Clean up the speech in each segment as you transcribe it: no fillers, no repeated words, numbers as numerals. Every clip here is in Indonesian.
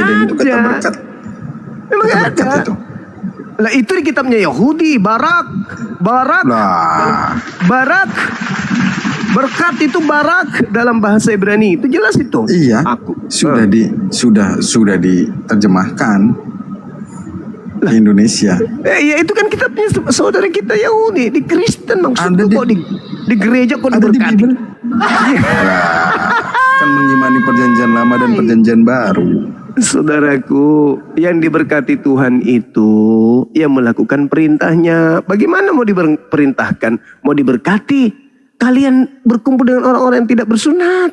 Eden itu kata berkat. Memang Kata ada. berkat itu. Lah itu di kitabnya Yahudi, barak, Lah, berkat itu barak dalam bahasa Ibrani. Itu jelas itu. iya. Aku Sudah diterjemahkan ke Indonesia. Ya itu kan kitabnya saudara kita Yahudi, di Kristen maksudku kok di gereja kok Ada di diberkati. Bible. Kan mengimani perjanjian lama dan perjanjian baru. Saudaraku, yang diberkati Tuhan itu yang melakukan perintahnya. Bagaimana mau diperintahkan? Mau diberkati? Kalian berkumpul dengan orang-orang yang tidak bersunat,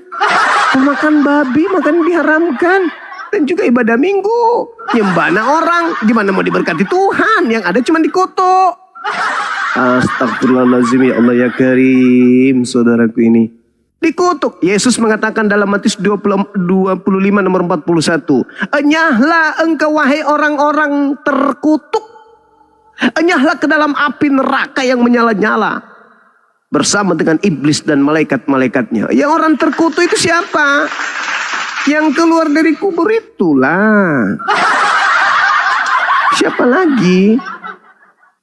makan babi, makan diharamkan, dan juga ibadah minggu, nyembahna orang. Gimana mau diberkati Tuhan? Yang ada cuma dikutuk. Astagfirullahaladzim, ya Allah ya Karim, saudaraku ini. Dikutuk. Yesus mengatakan dalam Matius 25 nomor 41. Enyahlah engkau wahai orang-orang terkutuk. Enyahlah ke dalam api neraka yang menyala-nyala. Bersama dengan iblis dan malaikat-malaikatnya. Yang orang terkutuk itu siapa? Yang keluar dari kubur itulah. Siapa lagi?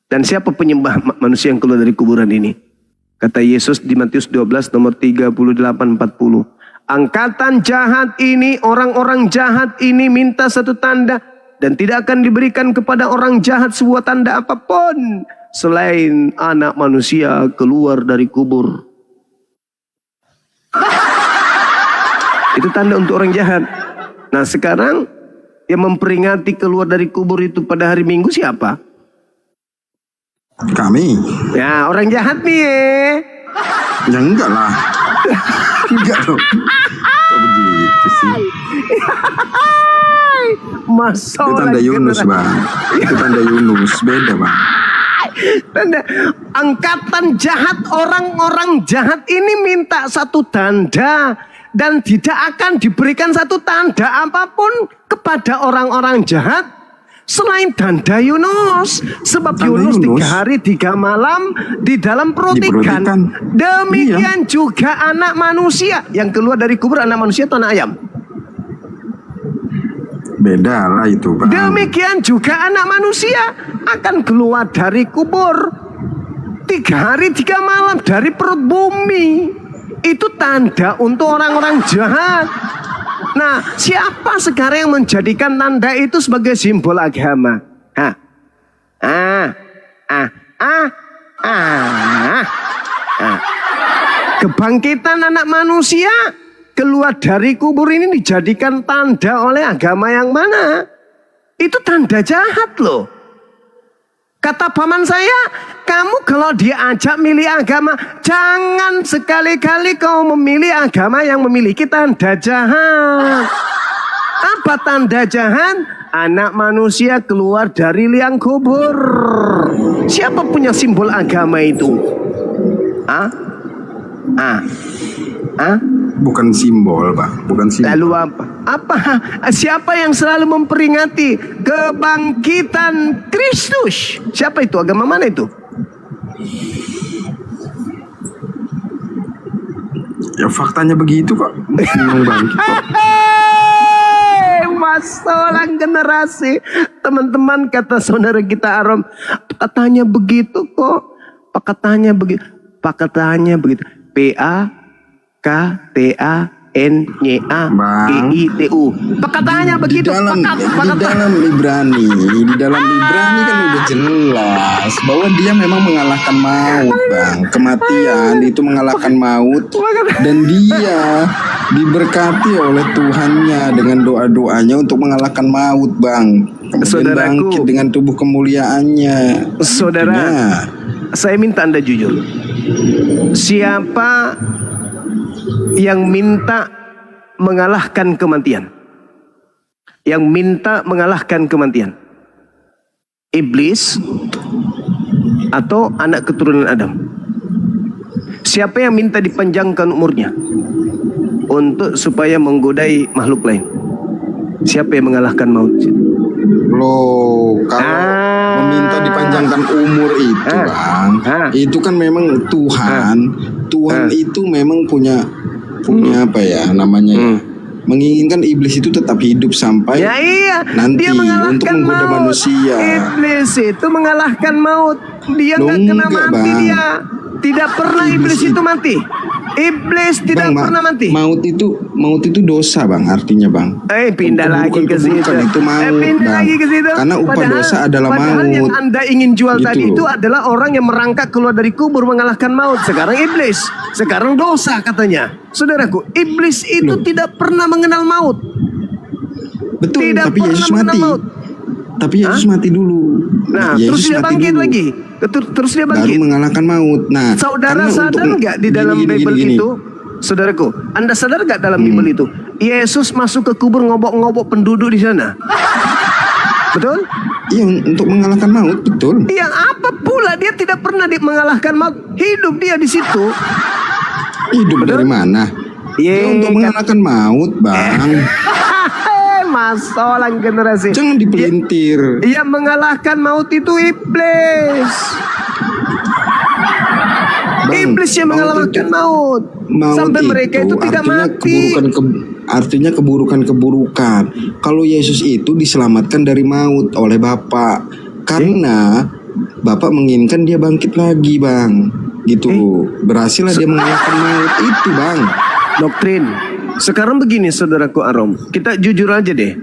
Dan siapa penyembah manusia yang keluar dari kuburan ini? Kata Yesus di Matius 12 nomor 38-40. Angkatan jahat ini, orang-orang jahat ini minta satu tanda. Dan tidak akan diberikan kepada orang jahat sebuah tanda apapun. Selain anak manusia keluar dari kubur. Itu tanda untuk orang jahat. Nah sekarang yang memperingati keluar dari kubur itu pada hari Minggu siapa? Kami. Ya orang jahat nih Ya enggak lah. Enggak dong. Kok begitu sih? Masa Itu tanda Yunus bang. Itu tanda Yunus. Beda bang. Tanda angkatan jahat, orang-orang jahat ini minta satu tanda. Dan tidak akan diberikan satu tanda apapun kepada orang-orang jahat selain tanda Yunus. Sebab Tanda Yunus 3 Yunus. hari 3 malam di dalam perut Di perut ikan. ikan. Demikian juga anak manusia. Yang keluar dari kubur anak manusia atau anak ayam? Beda lah itu bang. Demikian juga anak manusia akan keluar dari kubur 3 hari 3 malam dari perut bumi. Itu tanda untuk orang-orang jahat. Nah, siapa sekarang yang menjadikan tanda itu sebagai simbol agama? Kebangkitan anak manusia keluar dari kubur ini dijadikan tanda oleh agama yang mana? Itu tanda jahat loh. Kata paman saya, kamu kalau diajak milih agama, jangan sekali-kali kau memilih agama yang memiliki tanda jahat. Apa tanda jahat? Anak manusia keluar dari liang kubur. Siapa punya simbol agama itu? Bukan simbol bang. Bukan simbol. Lalu apa? Siapa yang selalu memperingati kebangkitan Kristus? Siapa itu? Agama mana itu? Ya faktanya begitu kok. Memang bangkit kok. Masalah generasi. Teman-teman, kata saudara kita Arom, katanya begitu kok. Pakatanya begitu. Pakatanya begitu. PAKTANYAGITU. Pakatanya begitu. Di dalam Ibrani kan udah jelas bahwa dia memang mengalahkan maut bang. Kematian itu mengalahkan maut. Dan dia diberkati oleh Tuhannya dengan doa-doanya untuk mengalahkan maut bang. Kemudian bangkit dengan tubuh kemuliaannya. Saudara, saya minta Anda jujur. Siapa yang minta mengalahkan kematian? Yang minta mengalahkan kematian? Iblis atau anak keturunan Adam? Siapa yang minta dipanjangkan umurnya untuk supaya menggodai makhluk lain? Siapa yang mengalahkan maut? Loh, kalau meminta dipanjangkan umur itu bang, itu kan memang Tuhan itu memang punya apa ya namanya ya? menginginkan iblis itu tetap hidup sampai Ya iya, nanti dia mengalahkan untuk menggoda maut. manusia. Iblis itu mengalahkan maut. Dia Loh, nggak kena enggak, mati Bang. dia. Tidak pernah iblis itu mati. Iblis tidak pernah mati. Maut itu dosa, Bang, artinya, Bang. Pindah lagi ke situ. Keburukan itu maut, Pindah Bang. lagi ke situ. Karena upah dosa adalah padahal maut. yang Anda ingin jual Gitu. tadi itu adalah orang yang merangkak keluar dari kubur mengalahkan maut. Sekarang iblis. Sekarang dosa katanya. Saudaraku, iblis itu tidak pernah mengenal maut. Betul, Tidak tapi pernah Yesus mengenal mati. maut. Tapi Yesus mati dulu. Nah, Yesus terus dia mati bangkit dulu. lagi. Terus dia Baru bangkit. mengalahkan maut. Nah, Saudara karena sadar untuk- nggak di dalam gini, Bible gini. itu? Saudaraku, Anda sadar nggak dalam Bible itu? Yesus masuk ke kubur ngobok-ngobok penduduk di sana. Betul? Iya, untuk mengalahkan maut, betul. Yang apa pula dia tidak pernah mengalahkan maut. Hidup dia di situ. Hidup dari mana? Iya, Ya, untuk mengalahkan maut, Bang. Mas orang generasi. Jangan dipelintir. Yang mengalahkan maut itu iblis. Bang, Iblis yang mengalahkan maut. Sampai mereka itu tidak mati. Artinya keburukan-keburukan. Kalau Yesus itu diselamatkan dari maut oleh Bapa, karena Bapak menginginkan dia bangkit lagi, Bang. Gitu. Berhasillah dia mengalahkan maut itu, Bang. Doktrin. Sekarang begini saudaraku Arom, kita jujur aja deh.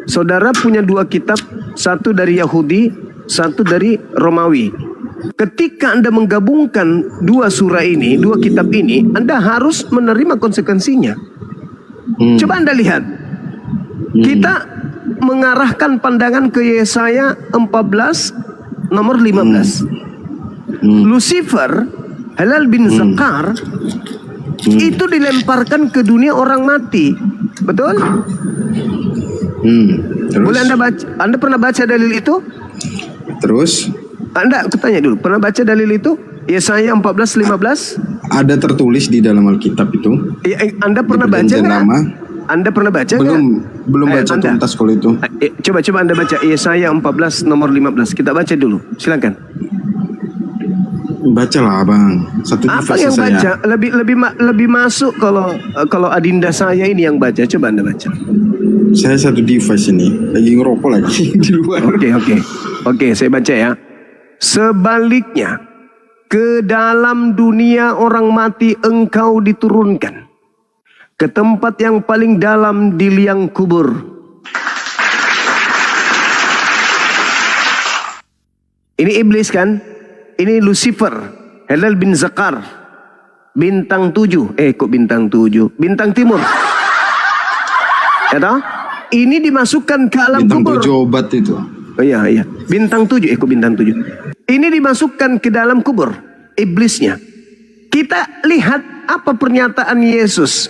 Saudara punya dua kitab, satu dari Yahudi, satu dari Romawi. Ketika Anda menggabungkan dua surah ini, dua kitab ini, Anda harus menerima konsekuensinya. Coba Anda lihat. Kita mengarahkan pandangan ke Yesaya 14 nomor 15. Lucifer, Halal bin Zakar, itu dilemparkan ke dunia orang mati. Betul? Terus? Boleh Anda baca? Anda pernah baca dalil itu? Terus? Anda, aku tanya dulu, pernah baca dalil itu? Yesaya 14:15? Ada tertulis di dalam Alkitab itu. Anda pernah baca Perjanjian nggak? Lama. Anda pernah baca nggak? Belum baca Anda. tuntas kalau itu. Coba Anda baca Yesaya 14 nomor 15. Kita baca dulu. Silakan. Bacalah, Bang. Satu Apa divasi yang saya. baca? Lebih masuk kalau adinda saya ini yang baca. Coba Anda baca. Saya satu device ini. Lagi ngerokok lagi di luar. Oke, saya baca ya. Sebaliknya, ke dalam dunia orang mati engkau diturunkan, ke tempat yang paling dalam di liang kubur. Ini iblis kan? Ini Lucifer, Halal bin Zakar, bintang 7. Kok bintang 7? Bintang timur. Ya toh? Ini dimasukkan ke alam Bintang kubur. 7 obat itu. Oh iya. Bintang 7. Kok bintang 7? Ini dimasukkan ke dalam kubur. Iblisnya. Kita lihat apa pernyataan Yesus.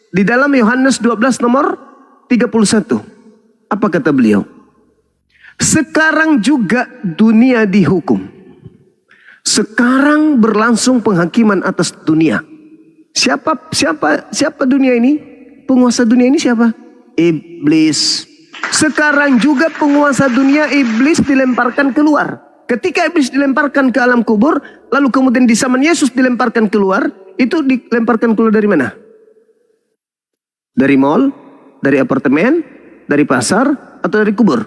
Di dalam Yohanes 12 nomor 31. Apa kata beliau? Sekarang juga dunia dihukum. Sekarang berlangsung penghakiman atas dunia. Siapa dunia ini? Penguasa dunia ini siapa? Iblis. Sekarang juga penguasa dunia, iblis dilemparkan keluar. Ketika iblis dilemparkan ke alam kubur, lalu kemudian di zaman Yesus dilemparkan keluar, itu dilemparkan keluar dari mana? Dari mall, dari apartemen, dari pasar, atau dari kubur?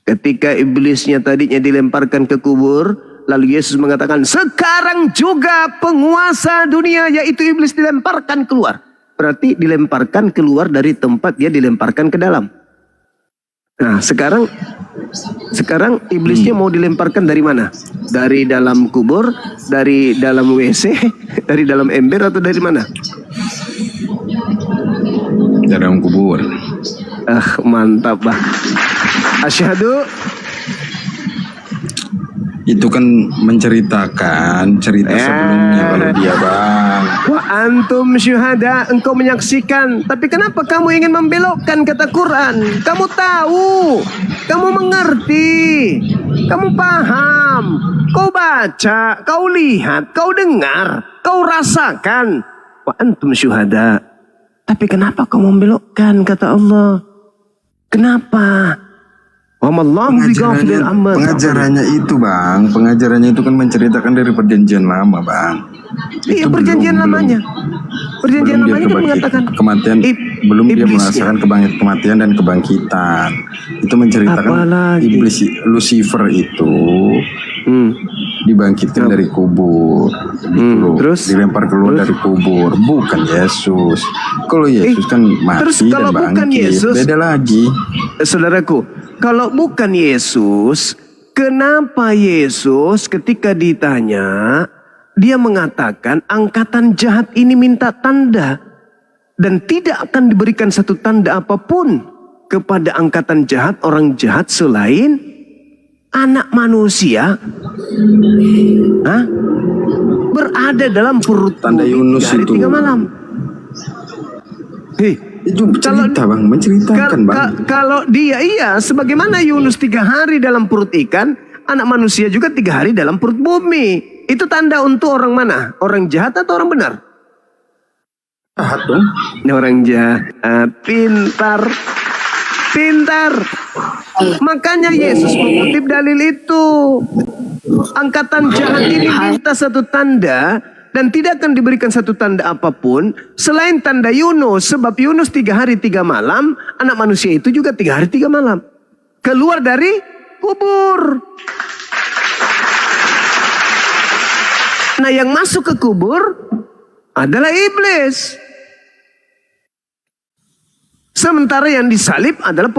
Ketika iblisnya tadinya dilemparkan ke kubur, lalu Yesus mengatakan, sekarang juga penguasa dunia, yaitu iblis, dilemparkan keluar. Berarti dilemparkan keluar dari tempat dia dilemparkan ke dalam. Nah, sekarang iblisnya mau dilemparkan dari mana? Dari dalam kubur, dari dalam WC, dari dalam ember, atau dari mana? Dari dalam kubur. Mantap, bah. Asyhadu. Itu kan menceritakan cerita sebelumnya kalau dia, Bang. Wa antum syuhada, engkau menyaksikan. Tapi kenapa kamu ingin membelokkan kata Quran? Kamu tahu, kamu mengerti, kamu paham, kau baca, kau lihat, kau dengar, kau rasakan. Wa antum syuhada. Tapi kenapa kau membelokkan kata Allah? Kenapa? Wa mallahu bighafilin amma ta'malun. Pengajarannya itu bang, pengajarannya itu kan menceritakan dari perjanjian lama bang. Iya, Itu perjanjian lamanya. Perjanjian belum dia lamanya kan mengatakan kematian, belum dia iblisnya. merasakan kematian dan kebangkitan. Itu menceritakan Apalagi? iblis Lucifer itu dibangkitkan dari kubur, gitu loh. Terus? Dilempar keluar dari kubur, bukan Yesus. Kalau Yesus kan mati terus dan kalau bukan bangkit, Yesus, beda lagi. Saudaraku, kalau bukan Yesus, kenapa Yesus ketika ditanya, dia mengatakan angkatan jahat ini minta tanda dan tidak akan diberikan satu tanda apapun kepada angkatan jahat, orang jahat selain anak manusia berada dalam perut Tanda bumi Yunus 3 hari itu. 3 malam. Hei, Itu cerita bang, menceritakan bang. kalau dia iya, sebagaimana Yunus 3 hari dalam perut ikan, anak manusia juga 3 hari dalam perut bumi. Itu tanda untuk orang mana? Orang jahat atau orang benar? Jahat dong. Ini orang jahat, pintar. Makanya Yesus mengutip dalil itu. Angkatan jahat ini minta satu tanda dan tidak akan diberikan satu tanda apapun selain tanda Yunus. Sebab Yunus 3 hari 3 malam, anak manusia itu juga 3 hari 3 malam. Keluar dari kubur. Nah, yang masuk ke kubur adalah iblis. Sementara yang disalib adalah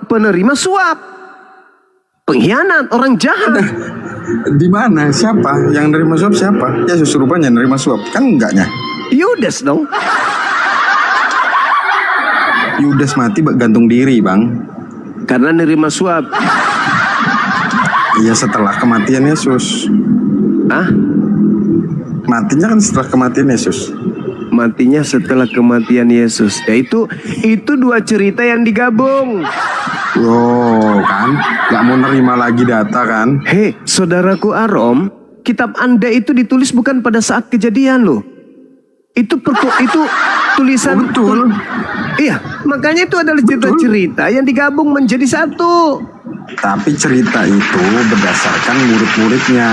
penerima suap. Pengkhianat, orang jahat. Di mana? Siapa yang nerima suap? Siapa? Yesus rupanya nerima suap, kan enggaknya? Yudas dong. Yudas mati gantung diri bang. Karena nerima suap. Iya, setelah kematian Yesus. Matinya kan setelah kematian Yesus. Matinya setelah kematian Yesus. Ya itu 2 cerita yang digabung. Wow, kan? Gak mau nerima lagi data kan? Hei, saudaraku Arom, kitab Anda itu ditulis bukan pada saat kejadian loh. Itu tulisan. Oh, betul. Iya, makanya itu adalah cerita-cerita yang digabung menjadi satu. Tapi cerita itu berdasarkan murid-muridnya.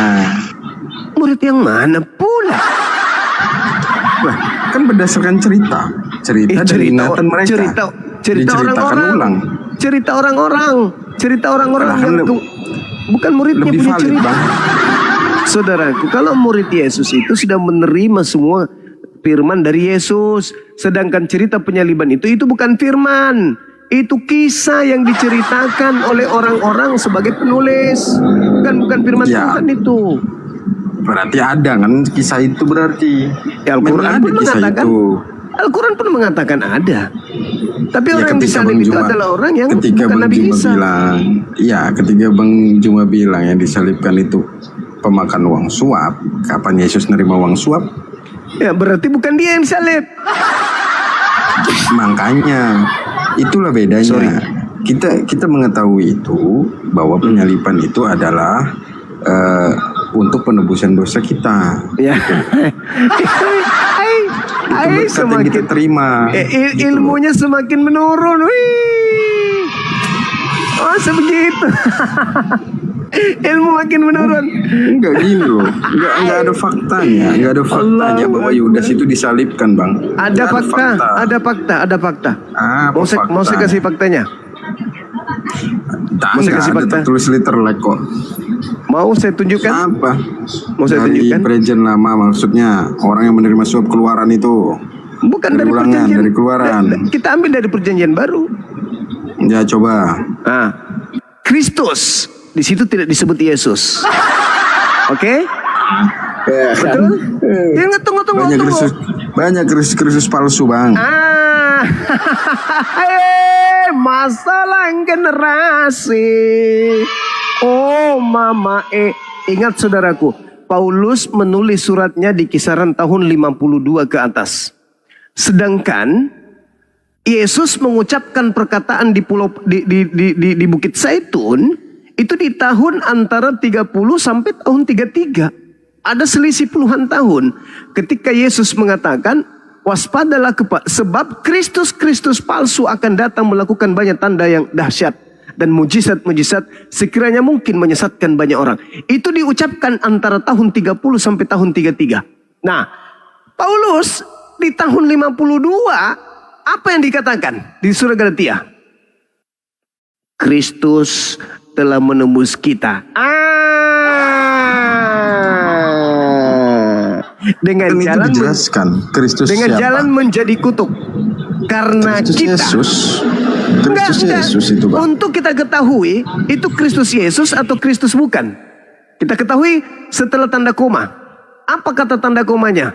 Murid yang mana pula? Wah, kan berdasarkan cerita dari ingatan mereka. Cerita orang-orang. Cerita orang-orang Lah, kan yang bukan muridnya lebih punya valid, cerita. Bang. Saudaraku, kalau murid Yesus itu sudah menerima semua firman dari Yesus, sedangkan cerita penyaliban itu bukan firman. Itu kisah yang diceritakan oleh orang-orang sebagai penulis. Bukan firman Ya. Tuhan itu. Berarti ada kan kisah itu berarti. Ya, Al-Quran Memang pun ada kisah mengatakan itu. Al-Quran pun mengatakan ada. Tapi Ya, orang yang ketika disalib Bang itu Juma- adalah orang yang ketika bukan Bang Nabi Juma Isa. bilang, ya ketika Bang Juma bilang yang disalibkan itu pemakan uang suap, kapan Yesus nerima uang suap? Ya berarti bukan dia yang disalib. Makanya itulah bedanya. Sorry. Kita mengetahui itu bahwa penyaliban itu adalah untuk penebusan dosa kita. Ya. Itu berkat yang kita terima. Gitu loh. Ilmunya semakin menurun. Wih. Oh sebegitu. Ilmu makin menurun. Enggak gini loh. Enggak ada faktanya. Enggak ada faktanya Allahu bahwa Yudas itu disalibkan, Bang. Ada Nggak fakta, ada fakta. Apa Mau saya faktanya? kasih faktanya. Tak, Mau saya enggak kasih ada fakta? tertulis literlek kok. Mau saya tunjukkan? Apa? Mau saya Dari tunjukkan? perjanjian lama maksudnya orang yang menerima suap keluaran itu. Bukan dari Ulangan, perjanjian. dari keluaran. Kita ambil dari perjanjian baru. Ya coba. Kristus di situ tidak disebut Yesus. Oke? Betul? Ya nggak, tunggu. Banyak Kristus palsu, Bang. Masalah generasi. Oh mama ingat saudaraku, Paulus menulis suratnya di kisaran tahun 52 ke atas. Sedangkan Yesus mengucapkan perkataan di di Bukit Zaitun itu di tahun antara 30 sampai tahun 33. Ada selisih puluhan tahun ketika Yesus mengatakan, waspadalah sebab Kristus palsu akan datang melakukan banyak tanda yang dahsyat dan mujizat-mujizat sekiranya mungkin menyesatkan banyak orang. Itu diucapkan antara tahun 30 sampai tahun 33. Nah, Paulus di tahun 52, apa yang dikatakan di surah Galatia? Kristus telah menembus kita. Dengan Kan itu jalan dijelaskan Kristus dengan siapa? jalan menjadi kutuk. Karena Kristus kita Yesus. Kristus Enggak. Yesus itu, Bang. Untuk kita ketahui itu Kristus Yesus atau Kristus bukan. Kita ketahui setelah tanda koma. Apa kata tanda komanya?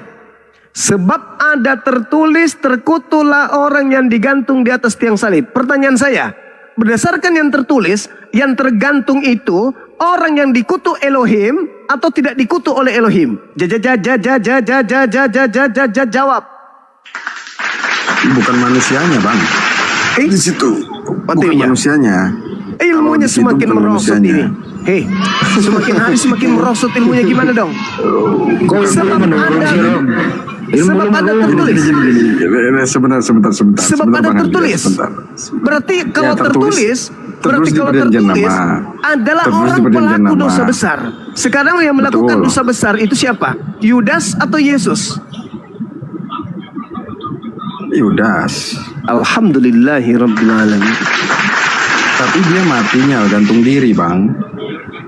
Sebab ada tertulis, terkutuklah orang yang digantung di atas tiang salib. Pertanyaan saya, berdasarkan yang tertulis, yang tergantung itu orang yang dikutuk Elohim atau tidak dikutuk oleh Elohim? Jawab. Bukan manusianya, Bang. Di situ. Bukan Artinya? manusianya. Ilmunya Kalau di situ semakin bukan merosot manusianya. ini. Hei, semakin hari semakin merosot ilmunya, gimana dong? Sebab ada tertulis. Sebentar. Sebab ada Bang Andi, tertulis. sebentar. Berarti kalau tertulis berarti di kalau perjanjian tertulis lama. adalah Tertulis di orang perjanjian pelaku lama. dosa besar. Sekarang yang melakukan Betul. dosa besar itu siapa? Yudas atau Yesus? Yudas. Alhamdulillahirrabbilalamin. Tapi dia matinya gantung diri, Bang.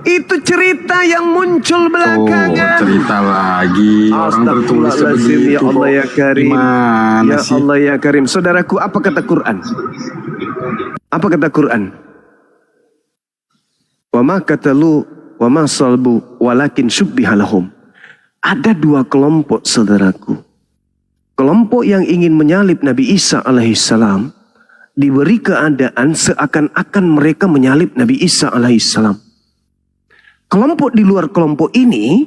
Itu cerita yang muncul belakangan. Cerita lagi. Orang tertulis Astagfirullahaladzim, begitu. ya Allah ya Karim. Gimana Ya sih? Allah ya Karim. Saudaraku, apa kata Quran? Apa kata Quran? Wa ma qatalu wa ma salbu walakin syubbiha lahum. Ada dua kelompok, saudaraku. Kelompok yang ingin menyalib Nabi Isa alaihissalam diberi keadaan seakan-akan mereka menyalib Nabi Isa alaihissalam. Kelompok di luar kelompok ini,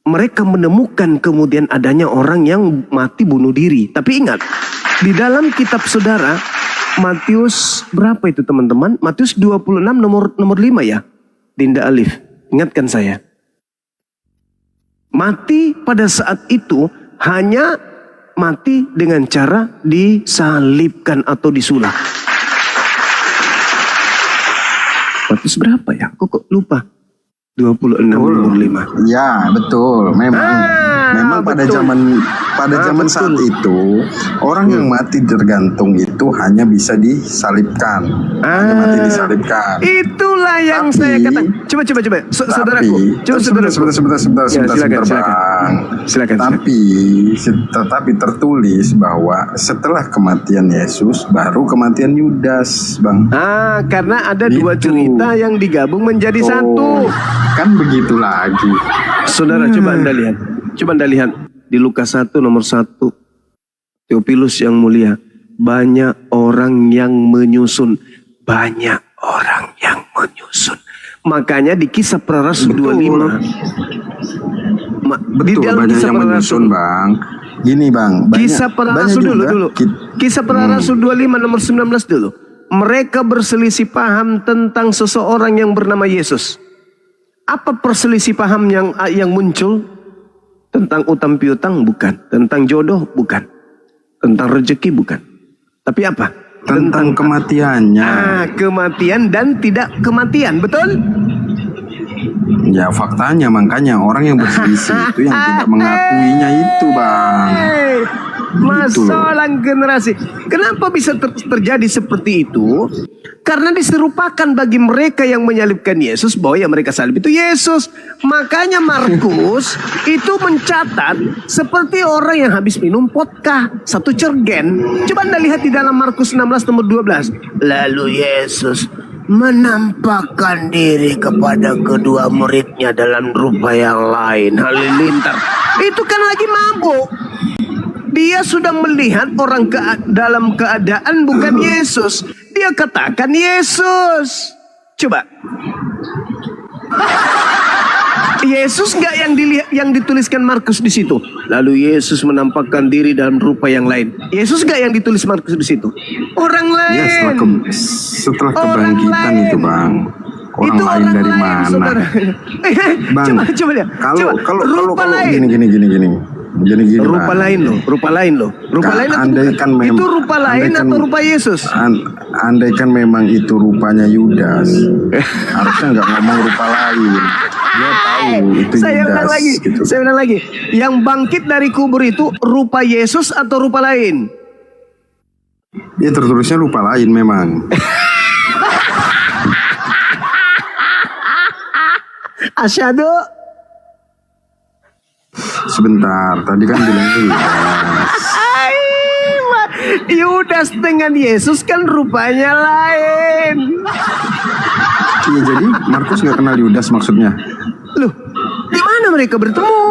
mereka menemukan kemudian adanya orang yang mati bunuh diri. Tapi ingat, di dalam kitab saudara, Matius berapa itu teman-teman? Matius 26 nomor 5 ya. Dinda Alif, ingatkan saya. Mati pada saat itu hanya mati dengan cara disalibkan atau disulah. Matius berapa ya? Kok lupa? 26 nomor 5. Ya, betul. Memang pada betul. zaman saat betul. itu orang yang mati tergantung itu hanya bisa disalibkan. Hanya mati disalibkan. Itulah yang Tapi- saya katakan. Coba. Saudaraku. Coba saudaraku. Sebentar, silakan. Bang. Silakan. Tetapi tertulis bahwa setelah kematian Yesus baru kematian Yudas, Bang. Karena ada dua Gitu. cerita yang digabung menjadi satu. Kan begitu lagi. Saudara, coba Anda lihat. Di Lukas 1 nomor 1. Theophilus yang mulia. Banyak orang yang menyusun. Makanya di Kisah Para Rasul 25. Di Betul, dalam banyak Kisah yang Para menyusun, Rasul. Bang. Gini, Bang. Kisah Para Rasul dulu. Kisah Para Rasul 25 nomor 19 dulu. Mereka berselisih paham tentang seseorang yang bernama Yesus. Apa perselisih paham yang muncul? Tentang utang piutang bukan. Tentang jodoh bukan. Tentang rezeki bukan. Tapi apa? Tentang kematiannya. Kematian dan tidak kematian. Betul? Ya faktanya makanya orang yang berselisih itu yang tidak mengakuinya itu, Bang. Masalah generasi. Kenapa bisa terjadi seperti itu? Karena diserupakan bagi mereka yang menyalibkan Yesus bahwa yang mereka salib itu Yesus. Makanya Markus itu mencatat seperti orang yang habis minum vodka satu cergen. Coba Anda lihat di dalam Markus 16 nomor 12. Lalu Yesus menampakkan diri kepada kedua muridnya dalam rupa yang lain. Halilintar. Itu kan lagi mabuk. Dia sudah melihat orang dalam keadaan bukan Yesus. Dia katakan Yesus. Coba. Yesus nggak yang dituliskan Markus di situ. Lalu Yesus menampakkan diri dalam rupa yang lain. Yesus nggak yang ditulis Markus di situ. Orang lain. Ya setelah Orang kebangkitan lain. itu, Bang. Orang Itu lain dari mana? saudara. Bang, coba lihat. kalau rupa lain. gini. Jadi gini, Rupa Bang. lain loh, rupa lain loh. Rupa Kan lain atau andaikan bukan? mem- Itu rupa lain andaikan- atau rupa Yesus? Andaikan memang itu rupanya Yudas, harusnya nggak ngomong rupa lain. Dia tahu itu Saya Yudas. ulang lagi, Gitu. saya ulang lagi. Yang bangkit dari kubur itu rupa Yesus atau rupa lain? Ya tertulisnya rupa lain memang. Asyhadu. Sebentar, tadi kan bilang Yudas. Yudas dengan Yesus kan rupanya lain. Iya, jadi Markus nggak kenal Yudas maksudnya. Loh, di mana mereka bertemu?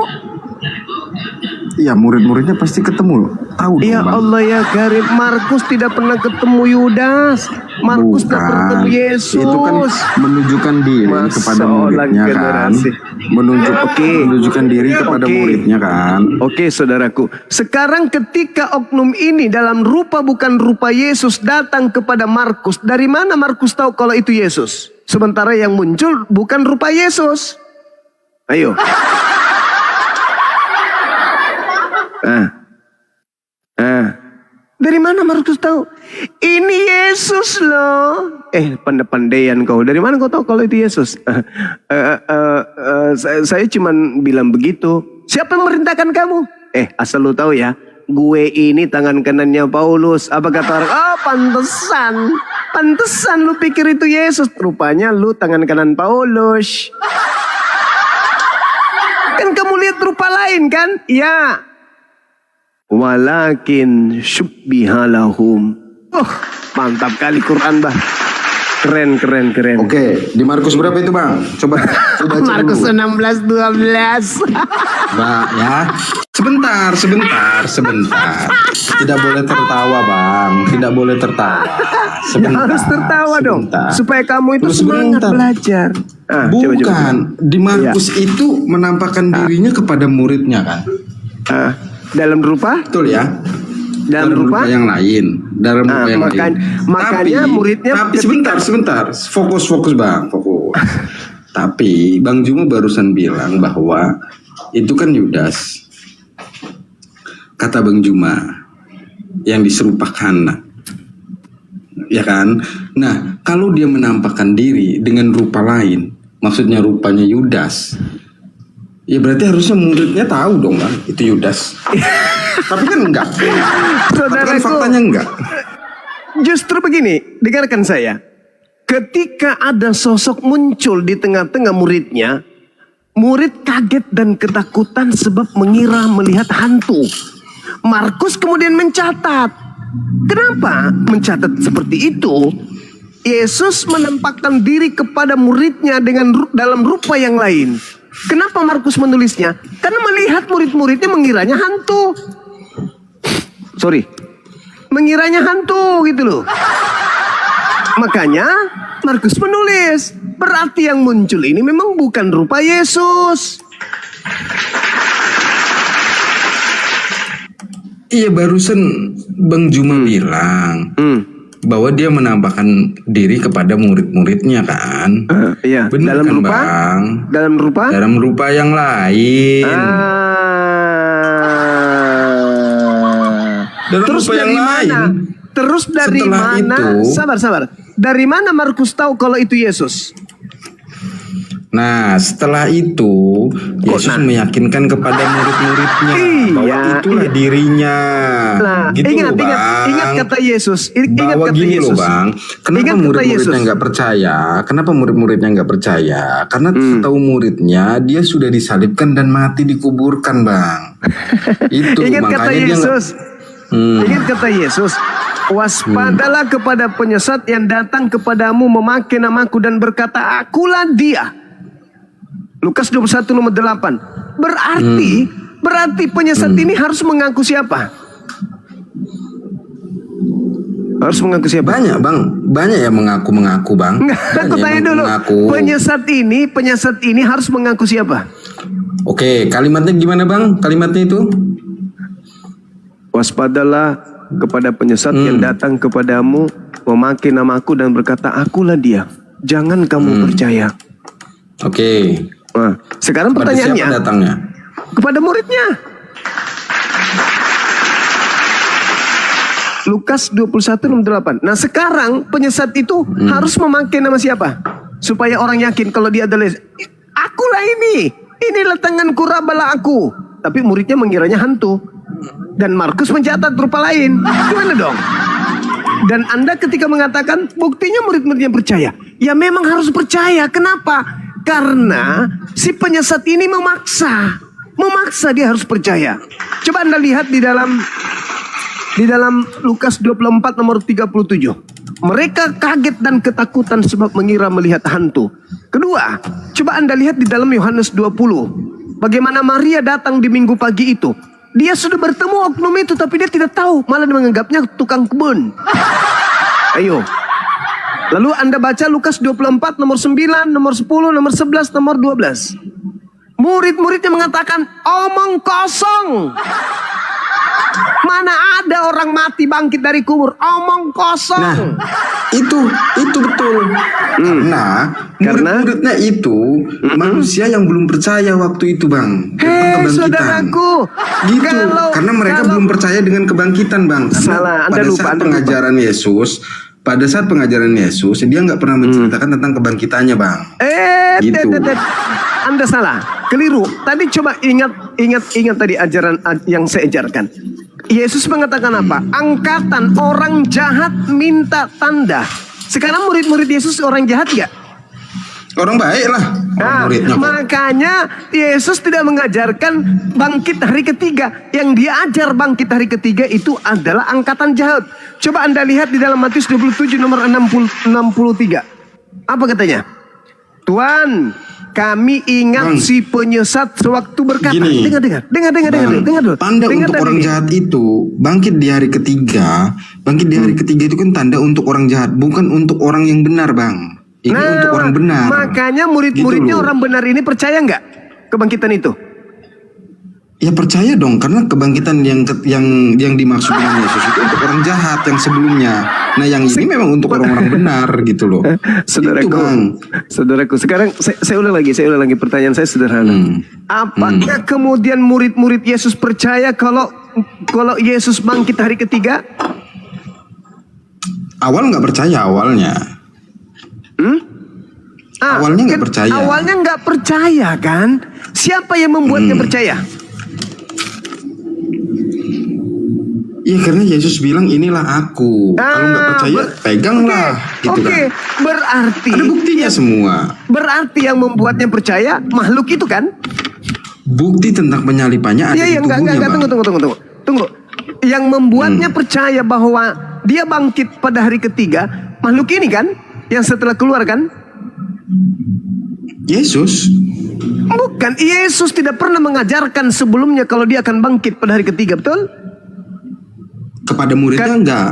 Iya, murid-muridnya pasti ketemu. Tahu dong, Ya Bang. Allah ya Karim, Markus tidak pernah ketemu Yudas. Markus tidak pernah ketemu Yesus. Itu kan menunjukkan diri Masa kepada orang muridnya kan. generasi. Menunjukkan diri kepada Oke. muridnya kan. Oke saudaraku, sekarang ketika oknum ini dalam rupa bukan rupa Yesus datang kepada Markus, dari mana Markus tahu kalau itu Yesus? Sementara yang muncul bukan rupa Yesus. Ayo. Dari mana Markus tahu? Ini Yesus loh. Pandai-pandaian kau. Dari mana kau tahu kalau itu Yesus? Saya cuma bilang begitu. Siapa yang merintahkan kamu? Asal lu tahu ya. Gue ini tangan kanannya Paulus. Apa kata orang? Oh, pantesan. Pantesan lu pikir itu Yesus. Rupanya lu tangan kanan Paulus. Kan kamu lihat rupa lain kan? Ya. Walakin syubbihalahum. Mantap kali Quran, bah. Keren. Oke, di Markus berapa itu, Bang? Coba baca Markus dulu. 16:12. Mbak, ya. Sebentar. Tidak boleh tertawa, Bang. Tidak boleh tertawa. Sebentar. Harus tertawa dong. Sebentar. Supaya kamu itu Terus semangat sebentar. belajar. Bukan, di Markus itu menampakkan dirinya kepada muridnya kan. Dalam rupa? Betul ya? Dalam rupa? yang lain. Dalam rupa yang lain. Makanya muridnya Tapi sebentar. Fokus Bang, fokus. Tapi Bang Jumo barusan bilang bahwa itu kan Yudas. Kata Bang Juma yang diserupakan. Ya kan? Nah, kalau dia menampakkan diri dengan rupa lain, maksudnya rupanya Yudas, ya berarti harusnya muridnya tahu dong Bang, itu Yudas. Tapi kan enggak. Tapi kan faktanya enggak. Justru begini, dengarkan saya. Ketika ada sosok muncul di tengah-tengah muridnya, murid kaget dan ketakutan sebab mengira melihat hantu. Markus kemudian mencatat. Kenapa mencatat seperti itu? Yesus menampakkan diri kepada muridnya dengan dalam rupa yang lain. Kenapa Markus menulisnya? Karena melihat murid-muridnya mengiranya hantu. Mengiranya hantu gitu loh. Makanya Markus menulis, berarti yang muncul ini memang bukan rupa Yesus. Iya, barusan Bang Juma bilang bahwa dia menampakkan diri kepada murid-muridnya kan. Iya. Benar Dalam kan, rupa? Bang? Dalam rupa? Dalam rupa yang lain. Dalam Terus rupa yang dari lain. mana? Terus dari Setelah mana? itu- Sabar. Dari mana Markus tahu kalau itu Yesus? Nah, setelah itu Yesus meyakinkan kepada murid-muridnya bahwa itulah dirinya. Nah, Gitu ingat, loh, Bang. ingat kata Yesus. Ingat Bahwa kata gini Yesus. loh Bang, kenapa Ingat kata murid-muridnya Yesus. nggak percaya? Kenapa murid-muridnya nggak percaya? Karena setahu muridnya dia sudah disalibkan dan mati dikuburkan, Bang. Itu Ingat kata makanya dia nggak- Yesus. Ingat kata Yesus. Waspadalah kepada penyesat yang datang kepadamu memakai namaku dan berkata, akulah dia. Lukas 21 nomor 8. Berarti penyesat ini harus mengaku siapa? Harus mengaku siapa? Banyak Bang, banyak yang mengaku Bang. Aku Banyak tanya yang dulu, mengaku. penyesat ini harus mengaku siapa? Oke, kalimatnya gimana Bang? Kalimatnya itu? Waspadalah kepada penyesat yang datang kepadamu memakai namaku dan berkata, akulah dia. Jangan kamu percaya. Oke. Nah, sekarang Pada pertanyaannya siapa datangnya? kepada muridnya. Lukas 21 nomor 8. Nah sekarang penyesat itu harus memakai nama siapa? Supaya orang yakin kalau dia adalah akulah ini. Inilah tanganku, rabalah aku. Tapi muridnya mengiranya hantu. Dan Markus mencatat rupa lain. Gimana dong? Dan Anda ketika mengatakan buktinya murid-muridnya percaya. Ya memang harus percaya. Kenapa? Karena si penyesat ini memaksa. Memaksa dia harus percaya. Coba Anda lihat di dalam Lukas 24 nomor 37. Mereka kaget dan ketakutan sebab mengira melihat hantu. Kedua, coba Anda lihat di dalam Yohanes 20. Bagaimana Maria datang di minggu pagi itu. Dia sudah bertemu oknum itu tapi dia tidak tahu. Malah menganggapnya tukang kebun. Ayo. Lalu Anda baca Lukas 24 nomor 9, nomor 10, nomor 11, nomor 12. Murid-muridnya mengatakan omong kosong. Mana ada orang mati bangkit dari kubur? Omong kosong. Nah, itu betul. Karena murid-muridnya itu manusia yang belum percaya waktu itu, Bang. Tentang kebangkitan. Saudaraku, Gitu. Karena mereka belum percaya dengan kebangkitan, Bang. Karena Salah, Anda pada lupa, saat Anda pengajaran Yesus, pada saat pengajaran Yesus, dia nggak pernah menceritakan tentang kebangkitannya, Bang. Gitu. Anda salah, keliru. Tadi coba ingat tadi ajaran yang saya ajarkan. Yesus mengatakan apa? Angkatan orang jahat minta tanda. Sekarang murid-murid Yesus orang jahat gak? Orang baik lah. Nah, Muridnya. makanya Yesus tidak mengajarkan bangkit hari ketiga. Yang dia ajar bangkit hari ketiga itu adalah angkatan jahat. Coba Anda lihat di dalam Matius 27 nomor 63. Apa katanya? Tuhan, kami ingat si penyesat sewaktu berkata. Gini, Dengar dulu. Tanda Dengar untuk tadi orang nih. jahat itu bangkit di hari ketiga. Bangkit di hari ketiga itu kan tanda untuk orang jahat, bukan untuk orang yang benar, Bang. Ini untuk orang benar. Makanya murid-muridnya Gitu loh. orang benar ini percaya nggak kebangkitan itu? Ya percaya dong, karena kebangkitan yang dimaksud dengan Yesus itu untuk orang jahat yang sebelumnya. Nah, yang ini memang untuk orang-orang benar gitu loh. Saudaraku, Itu, Bang. saudaraku, sekarang saya ulang lagi pertanyaan saya sederhana. Apakah kemudian murid-murid Yesus percaya kalau Yesus bangkit hari ketiga? Awal nggak percaya awalnya. Awalnya nggak percaya. Awalnya nggak percaya kan? Siapa yang membuatnya percaya? Iya, karena Yesus bilang inilah aku. Kalau nggak percaya, peganglah. Gitu Oke, kan. berarti Ada buktinya semua. Berarti yang membuatnya percaya makhluk itu kan? Bukti tentang penyalipannya ada di tubuhnya, enggak, Bang. tunggu. Yang membuatnya percaya bahwa dia bangkit pada hari ketiga, makhluk ini kan? Yang setelah keluar kan? Yesus. Bukan, Yesus tidak pernah mengajarkan sebelumnya kalau dia akan bangkit pada hari ketiga, betul? Kepada muridnya enggak.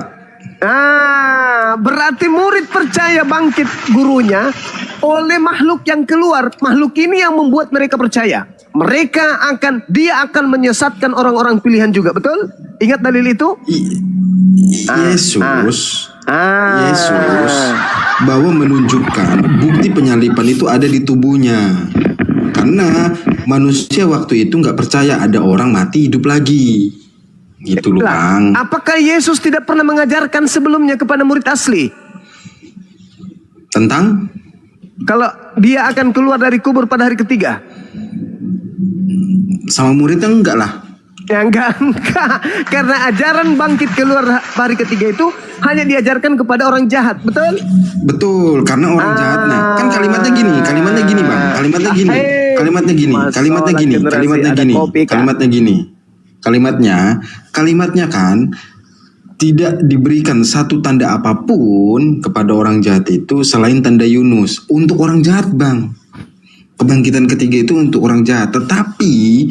Berarti murid percaya bangkit gurunya oleh makhluk yang keluar. Makhluk ini yang membuat mereka percaya. Dia akan menyesatkan orang-orang pilihan juga, betul? Ingat dalil itu? Yesus bahwa menunjukkan bukti penyalipan itu ada di tubuhnya. Karena manusia waktu itu nggak percaya ada orang mati hidup lagi. Gitu loh, Bang. Apakah Yesus tidak pernah mengajarkan sebelumnya kepada murid asli? Tentang? Kalau dia akan keluar dari kubur pada hari ketiga? Sama muridnya enggak lah. Ya enggak. Karena ajaran bangkit keluar hari ketiga itu hanya diajarkan kepada orang jahat, betul? Betul, karena orang jahat. Nah, kan kalimatnya gini, Bang. Kalimatnya kan tidak diberikan satu tanda apapun kepada orang jahat itu selain tanda Yunus. Untuk orang jahat, Bang. Kebangkitan ketiga itu untuk orang jahat, tetapi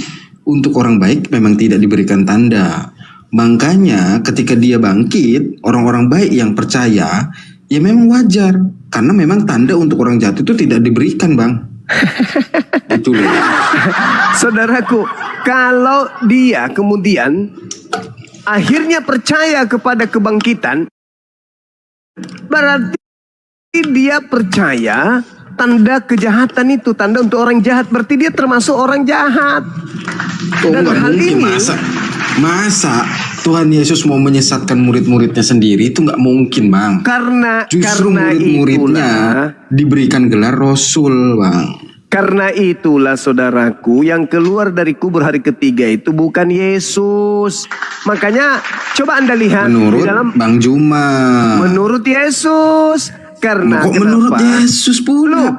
untuk orang baik memang tidak diberikan tanda. Makanya ketika dia bangkit, orang-orang baik yang percaya, ya memang wajar. Karena memang tanda untuk orang jahat itu tidak diberikan, Bang. Itu loh. Saudaraku, kalau dia kemudian akhirnya percaya kepada kebangkitan, berarti dia percaya tanda kejahatan itu, tanda untuk orang jahat, berarti dia termasuk orang jahat. Oh, Dan nggak hal mungkin, ini Masa Tuhan Yesus mau menyesatkan murid-muridnya sendiri? Itu nggak mungkin, Bang. Justru murid-muridnya diberikan gelar Rasul, Bang. Karena itulah saudaraku, yang keluar dari kubur hari ketiga itu bukan Yesus. Makanya coba Anda lihat menurut di dalam Bang Juma. Menurut Yesus. Karena kok menurut Yesus pula?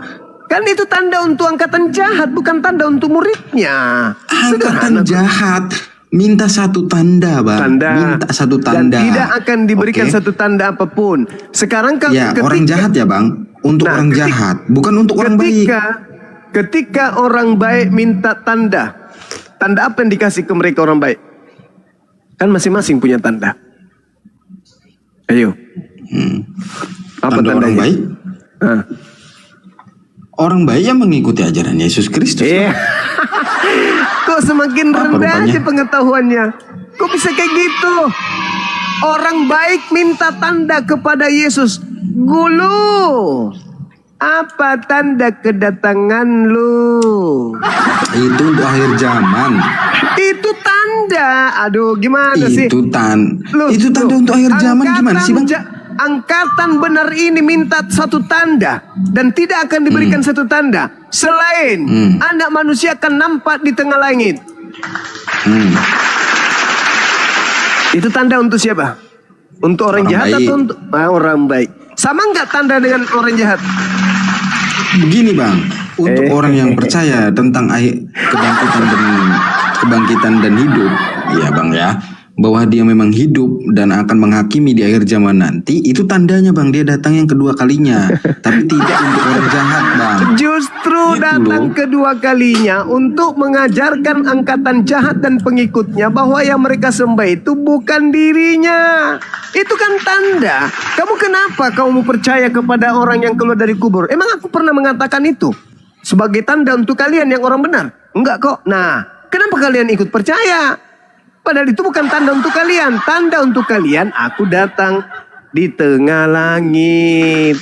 Kan itu tanda untuk angkatan jahat, bukan tanda untuk muridnya. Angkatan jahat minta satu tanda, Bang. Minta satu tanda. Dan tidak akan diberikan satu tanda apapun. Sekarang orang jahat ya, Bang. Untuk orang jahat, bukan untuk orang baik. Ketika orang baik minta tanda apa yang dikasih ke mereka orang baik? Kan masing-masing punya tanda. Ayo. Apa tanda orang baik? Orang baik yang mengikuti ajaran Yesus Kristus. Kok semakin rendah aja pengetahuannya? Kok bisa kayak gitu? Orang baik minta tanda kepada Yesus. Gulu. Apa tanda kedatangan lu? Itu untuk akhir zaman. Itu tanda. Aduh, gimana sih? Itu tanda untuk akhir zaman, gimana sih, Bang? Angkatan benar ini minta satu tanda dan tidak akan diberikan satu tanda selain anak manusia akan nampak di tengah langit. Itu tanda untuk siapa? Untuk orang jahat baik. Atau untuk orang baik? Sama nggak tanda dengan orang jahat? Begini, Bang, untuk orang yang percaya tentang kebangkitan dan hidup, ya Bang ya, bahwa dia memang hidup dan akan menghakimi di akhir zaman nanti, itu tandanya, Bang, dia datang yang kedua kalinya. Tapi tidak untuk orang jahat, Bang. Justru gitu datang kedua kalinya untuk mengajarkan angkatan jahat dan pengikutnya bahwa yang mereka sembah itu bukan dirinya. Itu kan tanda. Kamu kenapa kamu percaya kepada orang yang keluar dari kubur? Emang aku pernah mengatakan itu sebagai tanda untuk kalian yang orang benar? Enggak kok. Nah, kenapa kalian ikut percaya? Padahal itu bukan tanda untuk kalian. Tanda untuk kalian, aku datang di tengah langit.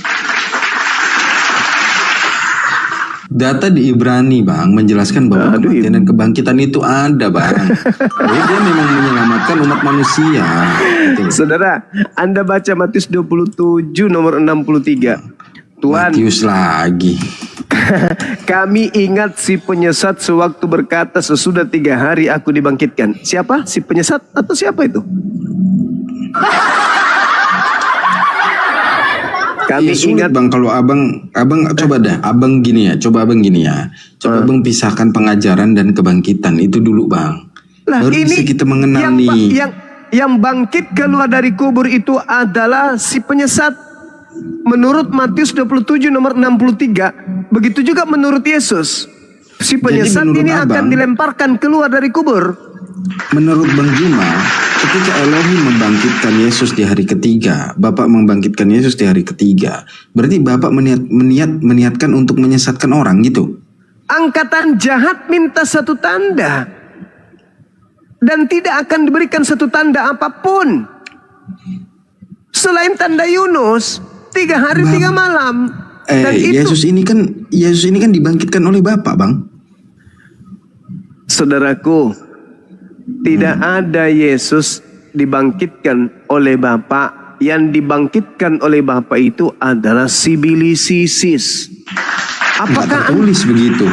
Data di Ibrani, Bang, menjelaskan bahwa kematian dan kebangkitan itu ada, Bang. Jadi dia memang menyelamatkan umat manusia. Saudara, Anda baca Matius 27 nomor 63. Tuhan, Matius lagi. Kami ingat si penyesat sewaktu berkata sesudah 3 hari aku dibangkitkan. Siapa? Si penyesat atau siapa itu? Kami ingat, Bang, kalau abang coba dah, abang gini ya, coba abang pisahkan pengajaran dan kebangkitan itu dulu, Bang. Baru ini bisa kita mengenal yang bangkit keluar dari kubur itu adalah si penyesat. Menurut Matius 27 nomor 63, begitu juga menurut Yesus. Si penyesat ini akan dilemparkan keluar dari kubur. Menurut Bang Juma, ketika Elohim membangkitkan Yesus di hari ketiga, Bapak membangkitkan Yesus di hari ketiga, berarti Bapak meniatkan untuk menyesatkan orang gitu? Angkatan jahat minta satu tanda. Dan tidak akan diberikan satu tanda apapun. Selain tanda Yunus, 3 hari 3 malam. Dan Yesus ini kan dibangkitkan oleh Bapak, Bang. Saudaraku, tidak ada Yesus dibangkitkan oleh Bapa. Yang dibangkitkan oleh Bapa itu adalah Sibilisisis. Apakah tertulis begitu?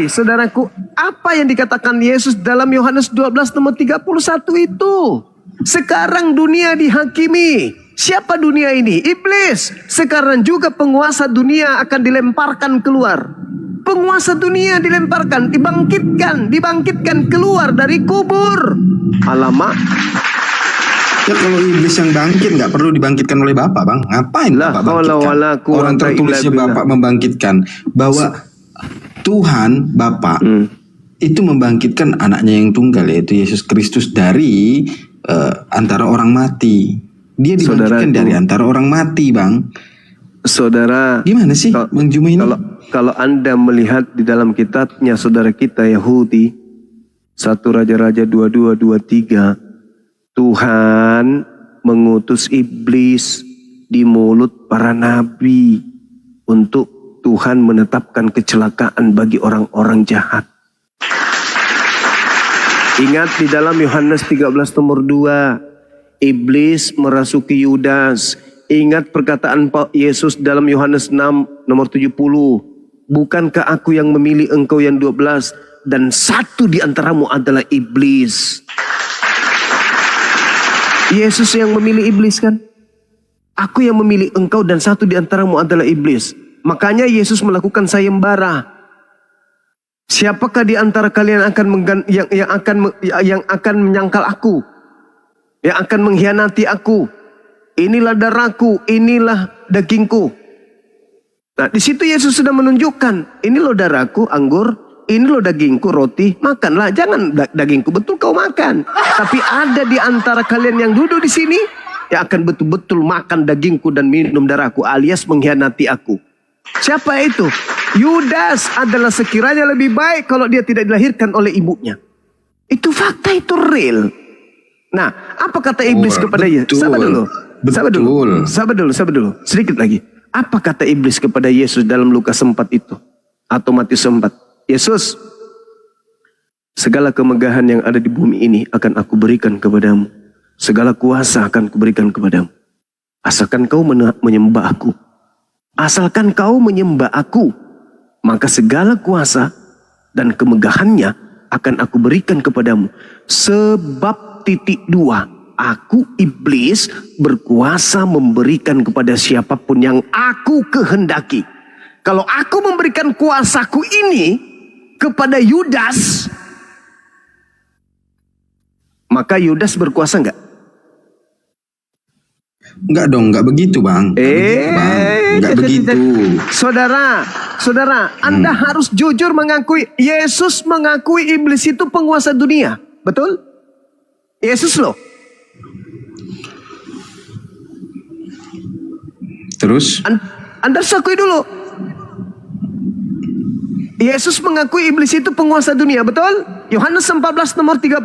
Saudaraku, apa yang dikatakan Yesus dalam Yohanes 12 nomor 31 itu? Sekarang dunia dihakimi. Siapa dunia ini? Iblis. Sekarang juga penguasa dunia akan dilemparkan keluar. Penguasa dunia dilemparkan, dibangkitkan keluar dari kubur. Alamak. Ya kalau iblis yang bangkit nggak perlu dibangkitkan oleh Bapak, Bang. Ngapain Bapak bangkitkan? Orang tertulisnya Bapak membangkitkan bahwa Tuhan Bapak itu membangkitkan anaknya yang tunggal, yaitu Yesus Kristus dari antara orang mati. Dia dibangkitkan dari antara orang mati, Bang. Saudara, gimana sih Bang Juma ini? Kalau Anda melihat di dalam kitabnya saudara kita Yahudi 1 Raja-Raja 22-23, Tuhan mengutus iblis di mulut para nabi untuk Tuhan menetapkan kecelakaan bagi orang-orang jahat. Ingat di dalam Yohanes 13 nomor 2, iblis merasuki Yudas. Ingat perkataan Yesus dalam Yohanes 6 nomor 70. Bukankah aku yang memilih engkau yang 12 dan satu di antaramu adalah iblis. Yesus yang memilih iblis kan? Aku yang memilih engkau dan satu di antaramu adalah iblis. Makanya Yesus melakukan sayembara. Siapakah di antara kalian yang akan menyangkal aku? Yang akan mengkhianati aku? Inilah darahku, inilah dagingku. Nah, di situ Yesus sudah menunjukkan, ini loh darahku, anggur, ini loh dagingku, roti, makanlah. Jangan dagingku betul kau makan. Tapi ada di antara kalian yang duduk di sini yang akan betul-betul makan dagingku dan minum darahku, alias mengkhianati aku. Siapa itu? Yudas adalah sekiranya lebih baik kalau dia tidak dilahirkan oleh ibunya. Itu fakta, itu real. Nah, apa kata iblis kepada Yesus? Sabar dulu. Sedikit lagi. Apa kata iblis kepada Yesus dalam Lukas 4 itu? Atau Matius 4? Yesus, segala kemegahan yang ada di bumi ini akan aku berikan kepadamu. Segala kuasa akan kuberikan kepadamu. Asalkan kau menyembah aku. Asalkan kau menyembah aku. Maka segala kuasa dan kemegahannya akan aku berikan kepadamu. Sebab 2. Aku iblis berkuasa memberikan kepada siapapun yang aku kehendaki. Kalau aku memberikan kuasaku ini kepada Yudas, maka Yudas berkuasa enggak? Enggak dong, enggak begitu bang. Enggak begitu. Saudara, Anda harus jujur mengakui, Yesus mengakui iblis itu penguasa dunia. Betul? Yesus loh. Terus? Anda harus akui dulu. Yesus mengakui iblis itu penguasa dunia, betul? Yohanes 14 nomor 30.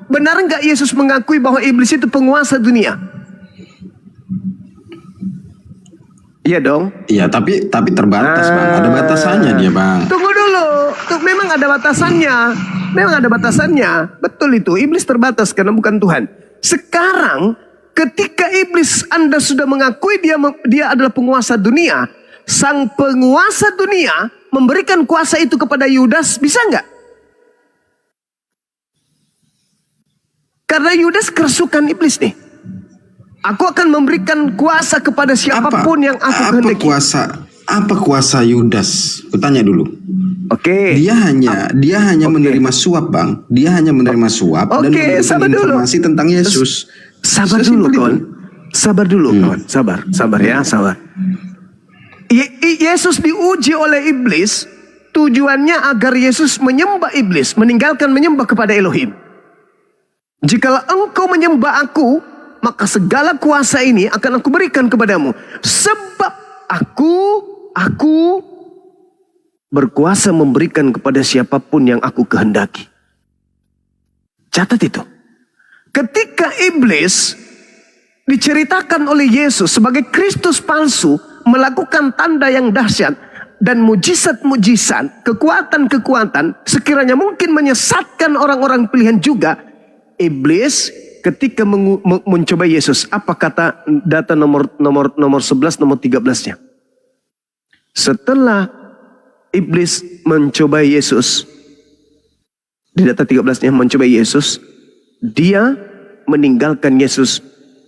Benar enggak Yesus mengakui bahwa iblis itu penguasa dunia? Iya dong. Iya, tapi terbatas bang. Ada batasannya dia bang. Tunggu dulu. Memang ada batasannya. Betul itu. Iblis terbatas karena bukan Tuhan. Sekarang ketika iblis Anda sudah mengakui dia adalah penguasa dunia, sang penguasa dunia memberikan kuasa itu kepada Yudas, bisa nggak? Karena Yudas kerasukan iblis nih. Aku akan memberikan kuasa kepada siapapun yang aku kehendaki. Apa kuasa Yudas? Kutanya dulu. Oke. Dia hanya menerima suap bang. Dia hanya menerima suap dan memberikan informasi tentang Yesus. Sabar dulu kawan. Sabar ya. Yesus diuji oleh iblis. Tujuannya agar Yesus menyembah iblis. Meninggalkan menyembah kepada Elohim. Jikalau engkau menyembah aku, maka segala kuasa ini akan aku berikan kepadamu. Sebab aku berkuasa memberikan kepada siapapun yang aku kehendaki. Catat itu. Ketika iblis diceritakan oleh Yesus sebagai Kristus palsu, melakukan tanda yang dahsyat dan mujizat-mujizat, kekuatan-kekuatan, sekiranya mungkin menyesatkan orang-orang pilihan juga, iblis ketika mencoba Yesus, apa kata data nomor 11, nomor 13-nya? Setelah iblis mencoba Yesus, di data 13-nya mencoba Yesus, dia meninggalkan Yesus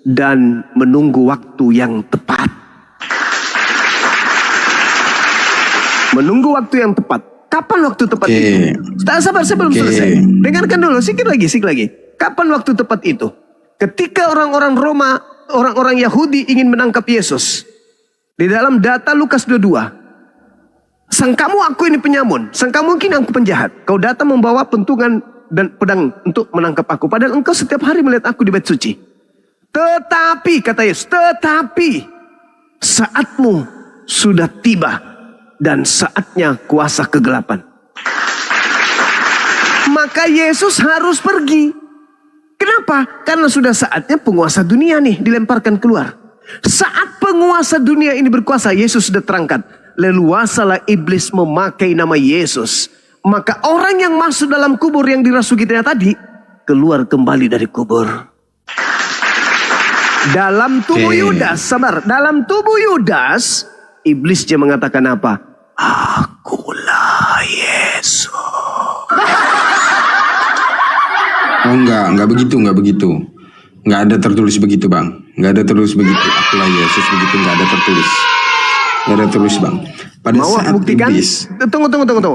dan menunggu waktu yang tepat. Menunggu waktu yang tepat. Kapan waktu tepat itu? Sabar, saya belum selesai. Dengarkan dulu, sedikit lagi. Kapan waktu tepat itu? Ketika orang-orang Roma, orang-orang Yahudi ingin menangkap Yesus. Di dalam data Lukas 22. Sangkamu aku ini penyamun. Sangkamu mungkin aku penjahat. Kau datang membawa pentungan dan pedang untuk menangkap aku. Padahal engkau setiap hari melihat aku di bait suci. Tetapi, kata Yesus, saatmu sudah tiba. Dan saatnya kuasa kegelapan. Maka Yesus harus pergi. Kenapa? Karena sudah saatnya penguasa dunia nih dilemparkan keluar. Saat penguasa dunia ini berkuasa, Yesus sudah terangkat. Leluasalah iblis memakai nama Yesus. Maka orang yang masuk dalam kubur yang dirasukinya tadi, keluar kembali dari kubur. Dalam tubuh Yudas, sabar. Dalam tubuh Yudas, iblisnya mengatakan apa? Akulah Yesus. Oh enggak begitu. Enggak ada tertulis begitu, Bang. Enggak ada tertulis begitu. Akulah Yesus begitu, enggak ada tertulis. Enggak ada tertulis, Bang. Pada Mau saat buktikan? iblis, Tunggu.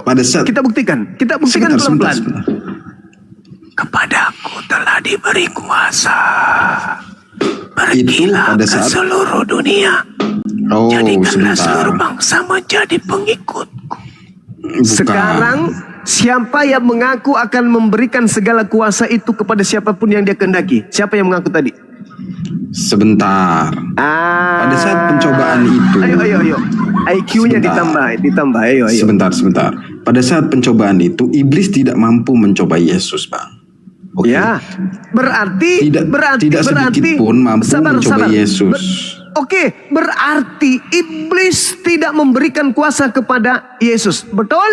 pada saat Kita buktikan sebentar. pelan-pelan. Kepadaku telah diberi kuasa. Itu pada Pergilah ke saat seluruh dunia. Oh, Jadikanlah sebentar. seluruh bangsa menjadi pengikutku. Bukan. Sekarang siapa yang mengaku akan memberikan segala kuasa itu kepada siapapun yang dia kehendaki? Siapa yang mengaku tadi? Sebentar. Pada saat pencobaan itu. Ayo. IQ-nya Sebentar. ditambah. Ayo. Sebentar. Pada saat pencobaan itu, iblis tidak mampu mencoba Yesus, Bang. Oke. Ya, berarti Tidak sedikit pun mampu mencoba Yesus. Oke, berarti iblis tidak memberikan kuasa kepada Yesus, betul?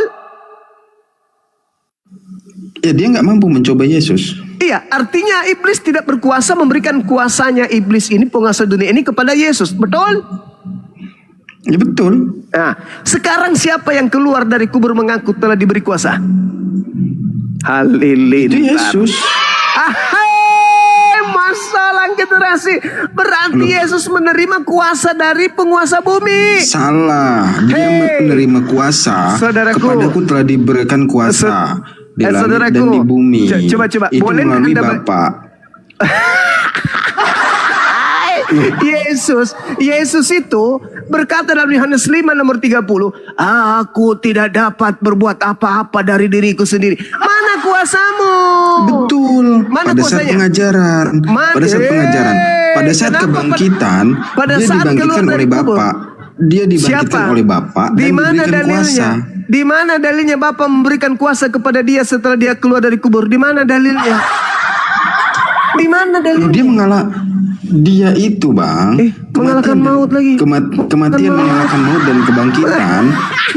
Ya, dia nggak mampu mencoba Yesus. Iya, artinya iblis tidak berkuasa memberikan kuasanya iblis ini, penguasa dunia ini kepada Yesus, betul? Ya betul. Nah, sekarang siapa yang keluar dari kubur mengaku telah diberi kuasa? Halilintar. Itu Yesus. Ahai, masalah generasi. Berarti Yesus menerima kuasa dari penguasa bumi. Salah. Dia menerima kuasa. Saudaraku. Kepadaku telah diberikan kuasa di langit saudaraku. dan di bumi. Coba. Itu Boleh melalui Anda Bapa. Yesus itu berkata dalam Yohanes 5 nomor 30, aku tidak dapat berbuat apa-apa dari diriku sendiri. Mana kuasamu? Betul. Mana pada saat kuasanya? pengajaran. Pada saat pengajaran. Pada saat Kenapa? kebangkitan. Pada Dia saat dibangkitkan keluar dari oleh kubur. Bapa. Dia dibangkitkan oleh Bapa Di dan mana diberikan kuasa. dalilnya? Di mana dalilnya Bapa memberikan kuasa kepada dia setelah dia keluar dari kubur? Di mana dalilnya? Di mana dalilnya? Dia mengalah. Dia itu, Bang. Mengalahkan maut lagi. Kematian mengalahkan maut dan kebangkitan.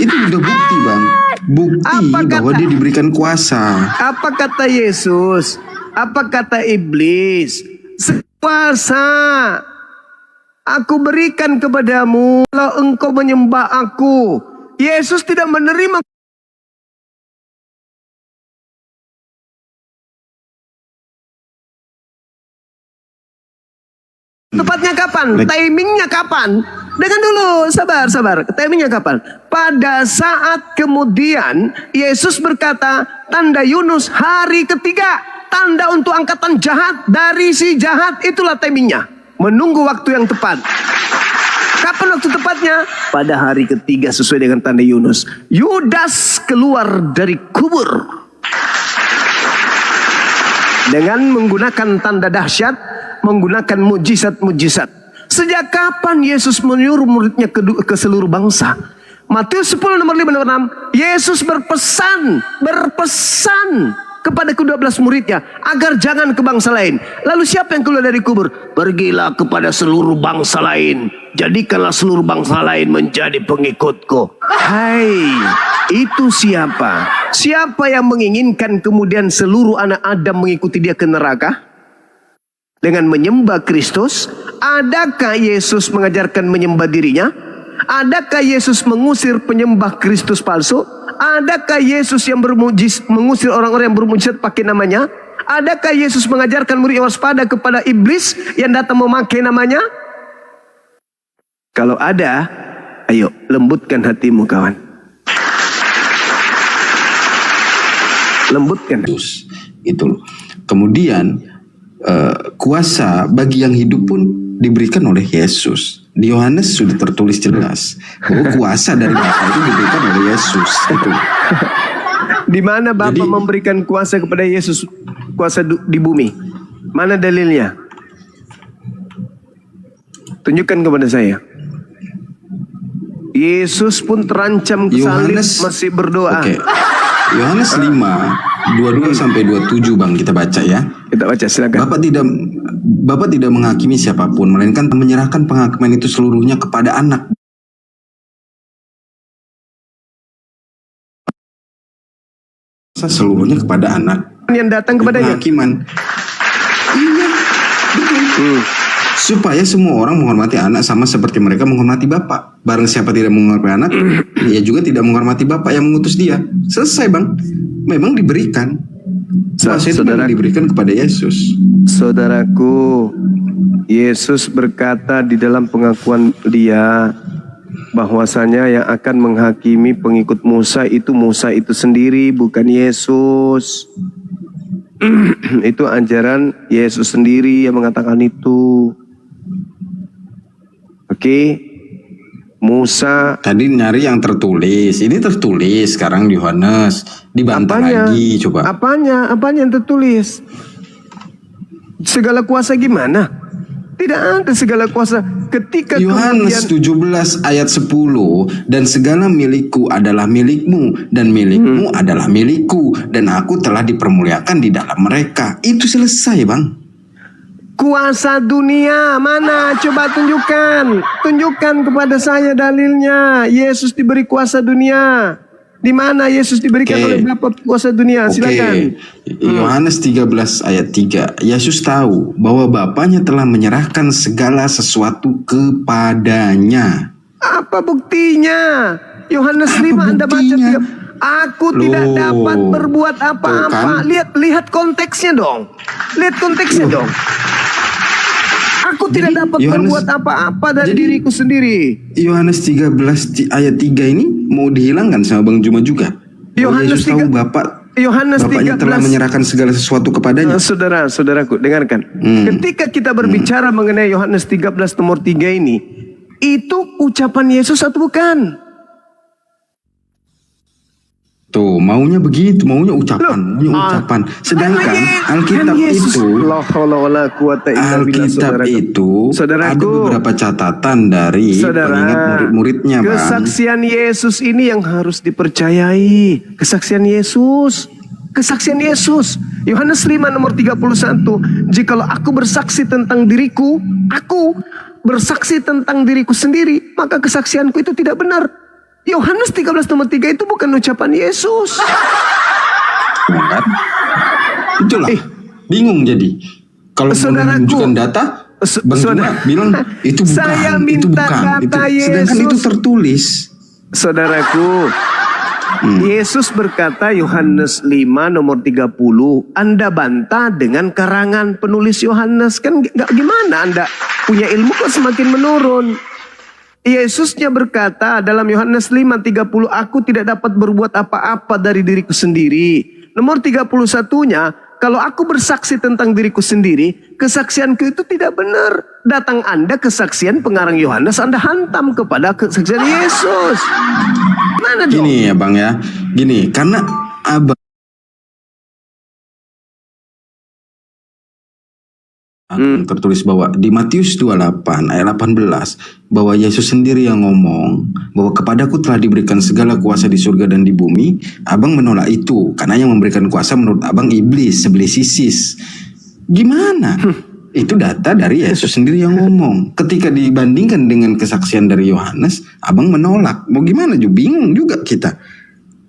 Itu udah bukti, Bang. Bukti bahwa dia diberikan kuasa. Apa kata Yesus? Apa kata iblis? Kuasa aku berikan kepadamu kalau engkau menyembah aku. Yesus tidak menerima. Tepatnya kapan? Timingnya kapan? Dengar dulu, sabar. Timingnya kapan? Pada saat kemudian Yesus berkata, tanda Yunus hari ketiga, tanda untuk angkatan jahat dari si jahat, itulah timingnya. Menunggu waktu yang tepat. Kapan waktu tepatnya? Pada hari ketiga sesuai dengan tanda Yunus. Yudas keluar dari kubur dengan menggunakan tanda dahsyat, menggunakan mujizat-mujizat. Sejak kapan Yesus menyuruh muridnya ke seluruh bangsa? Matius 10 nomor 5 nomor 6. Yesus berpesan kepada ke-12 muridnya agar jangan ke bangsa lain. Lalu siapa yang keluar dari kubur? Pergilah kepada seluruh bangsa lain. Jadikanlah seluruh bangsa lain menjadi pengikutku. Hai, itu siapa? Siapa yang menginginkan kemudian seluruh anak Adam mengikuti dia ke neraka? Dengan menyembah Kristus. Adakah Yesus mengajarkan menyembah dirinya? Adakah Yesus mengusir penyembah Kristus palsu? Adakah Yesus yang mengusir orang-orang yang bermujizat pakai namanya? Adakah Yesus mengajarkan murid waspada kepada iblis yang datang memakai namanya? Kalau ada, ayo lembutkan hatimu, kawan. Lembutkan. Itu loh. Kemudian kuasa bagi yang hidup pun diberikan oleh Yesus. Di Yohanes sudah tertulis jelas bahwa kuasa dari Bapa itu diberikan oleh Yesus. Itu. Di mana Bapa memberikan kuasa kepada Yesus, kuasa di bumi? Mana dalilnya? Tunjukkan kepada saya. Yesus pun terancam salib masih berdoa. Oke. Yohanes 5 22 sampai 27, Bang, kita baca ya. Kita baca, silakan. Bapak tidak menghakimi siapapun, melainkan menyerahkan penghakiman itu seluruhnya kepada anak. Seluruhnya kepada anak. yang datang kepadanya. Penghakiman. Iya, betul. Supaya semua orang menghormati anak sama seperti mereka menghormati Bapa. Barang siapa tidak menghormati anak, ia juga tidak menghormati Bapa yang mengutus dia. Selesai, Bang. Memang diberikan. Kuasa itu memang diberikan kepada Yesus. Saudaraku, Yesus berkata di dalam pengakuan dia bahwasanya yang akan menghakimi pengikut Musa itu sendiri, bukan Yesus. Itu ajaran Yesus sendiri yang mengatakan itu. Oke, Musa. Tadi nyari yang tertulis. Ini tertulis sekarang di Yohanes. Dibantah lagi, coba. Apanya yang tertulis? Segala kuasa gimana? Tidak ada segala kuasa. Ketika Yohanes 17 ayat 10, dan segala milikku adalah milikmu, dan milikmu adalah milikku, dan aku telah dipermuliakan di dalam mereka. Itu selesai, Bang. Kuasa dunia mana? Coba tunjukkan. Tunjukkan kepada saya dalilnya. Yesus diberi kuasa dunia. Di mana Yesus diberikan oleh Bapa kuasa dunia? Silakan. Yohanes 13 ayat 3. Yesus tahu bahwa Bapanya telah menyerahkan segala sesuatu kepadanya. Apa buktinya? Yohanes 5 Anda baca. Aku tidak dapat berbuat apa-apa. Lihat konteksnya dong. Lihat konteksnya dong. Aku tidak dapat berbuat apa-apa dari diriku sendiri. Yohanes 13 ayat 3 ini mau dihilangkan sama Bang Juma juga. Yesus tahu Bapaknya telah menyerahkan segala sesuatu kepadanya. Saudaraku, dengarkan. Ketika kita berbicara mengenai Yohanes 13 nomor 3 ini, itu ucapan Yesus atau bukan? Tuh, maunya begitu, maunya ucapan. Sedangkan Alkitab itu ada beberapa catatan dari pengingat murid-muridnya, Bang. Kesaksian Yesus ini yang harus dipercayai. Kesaksian Yesus. Yohanes 5 nomor 31. Jikalau aku bersaksi tentang diriku, aku bersaksi tentang diriku sendiri, maka kesaksianku itu tidak benar. Yohanes 13 nomor 3 itu bukan ucapan Yesus. Bukan. Itulah. Bingung jadi. Kalau menunjukkan data, Bang Juma bilang itu bukan. Saya minta data Yesus. Sedangkan itu tertulis. Saudaraku, Yesus berkata Yohanes 5 nomor 30. Anda bantah dengan karangan penulis Yohanes. Kan gimana Anda punya ilmu kok semakin menurun. Yesusnya berkata dalam Yohanes 5:30, aku tidak dapat berbuat apa-apa dari diriku sendiri. Nomor 31-nya, kalau aku bersaksi tentang diriku sendiri, kesaksianku itu tidak benar. Datang Anda kesaksian pengarang Yohanes, Anda hantam kepada kesaksian Yesus. Mana dong? Gini ya Bang ya, gini, karena Abang tertulis bahwa di Matius 28 ayat 18 bahwa Yesus sendiri yang ngomong bahwa kepadaku telah diberikan segala kuasa di surga dan di bumi. Abang menolak itu karena yang memberikan kuasa menurut Abang iblis, isis. Gimana? Itu data dari Yesus sendiri yang ngomong. Ketika dibandingkan dengan kesaksian dari Yohanes, Abang menolak. Mau gimana juga, bingung juga kita.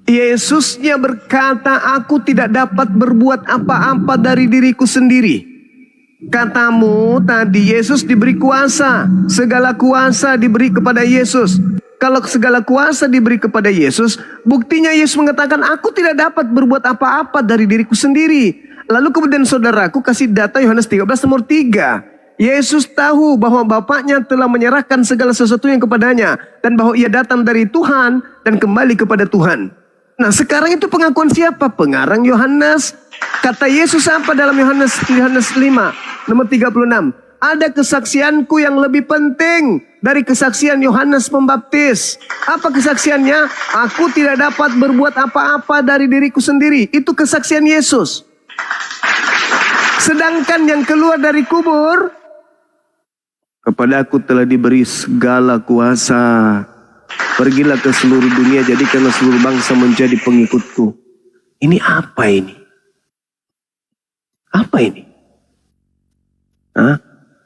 Yesusnya berkata, aku tidak dapat berbuat apa-apa dari diriku sendiri. Katamu tadi Yesus diberi kuasa. Segala kuasa diberi kepada Yesus. Kalau segala kuasa diberi kepada Yesus, buktinya Yesus mengatakan, aku tidak dapat berbuat apa-apa dari diriku sendiri. Lalu kemudian saudaraku kasih data Yohanes 13 nomor 3. Yesus tahu bahwa Bapaknya telah menyerahkan segala sesuatu yang kepadanya. Dan bahwa ia datang dari Tuhan dan kembali kepada Tuhan. Nah sekarang itu pengakuan siapa? Pengarang Yohanes. Kata Yesus apa dalam Yohanes 5 nomor 36? Ada kesaksianku yang lebih penting dari kesaksian Yohanes Pembaptis. Apa kesaksiannya? Aku tidak dapat berbuat apa-apa dari diriku sendiri. Itu kesaksian Yesus. Sedangkan yang keluar dari kubur, kepadaku telah diberi segala kuasa. Pergilah ke seluruh dunia, jadikanlah seluruh bangsa menjadi pengikutku. Ini apa ini? Apa ini? Hah?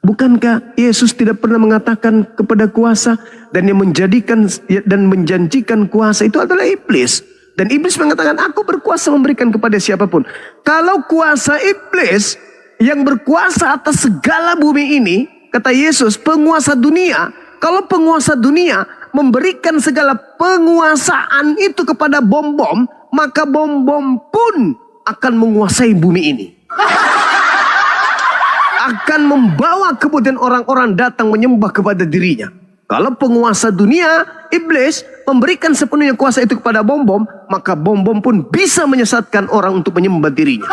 Bukankah Yesus tidak pernah mengatakan kepada kuasa dan yang menjadikan dan menjanjikan kuasa itu adalah iblis? Dan iblis mengatakan, aku berkuasa memberikan kepada siapapun. Kalau kuasa iblis yang berkuasa atas segala bumi ini, kata Yesus, penguasa dunia. Kalau penguasa dunia memberikan segala penguasaan itu kepada bom-bom, maka bom-bom pun akan menguasai bumi ini. Akan membawa kemudian orang-orang datang menyembah kepada dirinya. Kalau penguasa dunia, iblis, memberikan sepenuhnya kuasa itu kepada bom-bom, maka bom-bom pun bisa menyesatkan orang untuk menyembah dirinya.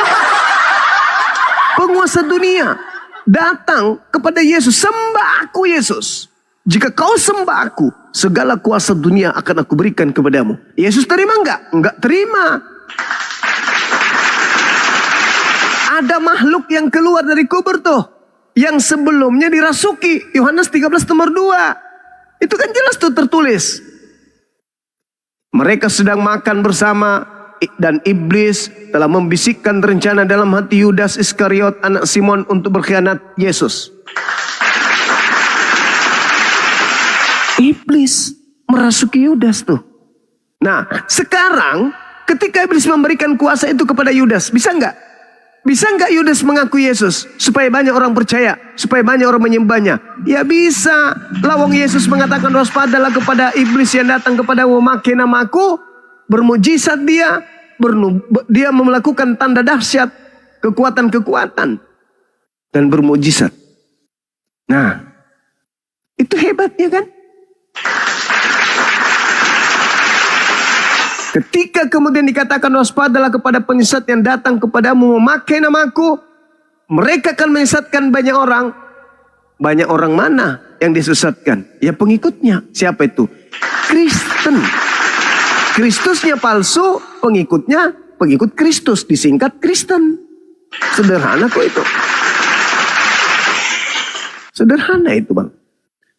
Penguasa dunia datang kepada Yesus, sembah aku Yesus. Jika kau sembah aku, segala kuasa dunia akan aku berikan kepadamu. Yesus terima enggak? Enggak terima. Ada makhluk yang keluar dari kubur tuh, yang sebelumnya dirasuki. Yohanes 13 nomor 2. Itu kan jelas tuh tertulis. Mereka sedang makan bersama dan iblis telah membisikkan rencana dalam hati Yudas Iskariot anak Simon untuk berkhianat Yesus. Iblis merasuki Yudas tuh. Nah, sekarang ketika iblis memberikan kuasa itu kepada Yudas, bisa nggak? Bisa nggak Yudas mengaku Yesus supaya banyak orang percaya, supaya banyak orang menyembahnya? Ya bisa. Lawang Yesus mengatakan, waspadalah kepada iblis yang datang kepadamu memakai namaku, bermujizat dia, dia melakukan tanda dahsyat, kekuatan-kekuatan, dan bermujizat. Nah, itu hebatnya kan? Ketika kemudian dikatakan waspadalah kepada penyesat yang datang kepadamu memakai namaku, mereka akan menyesatkan banyak orang. Banyak orang mana yang disesatkan? Ya pengikutnya. Siapa itu? Kristen. Kristusnya palsu, pengikutnya pengikut Kristus, disingkat Kristen. Sederhana kok itu. Sederhana itu bang.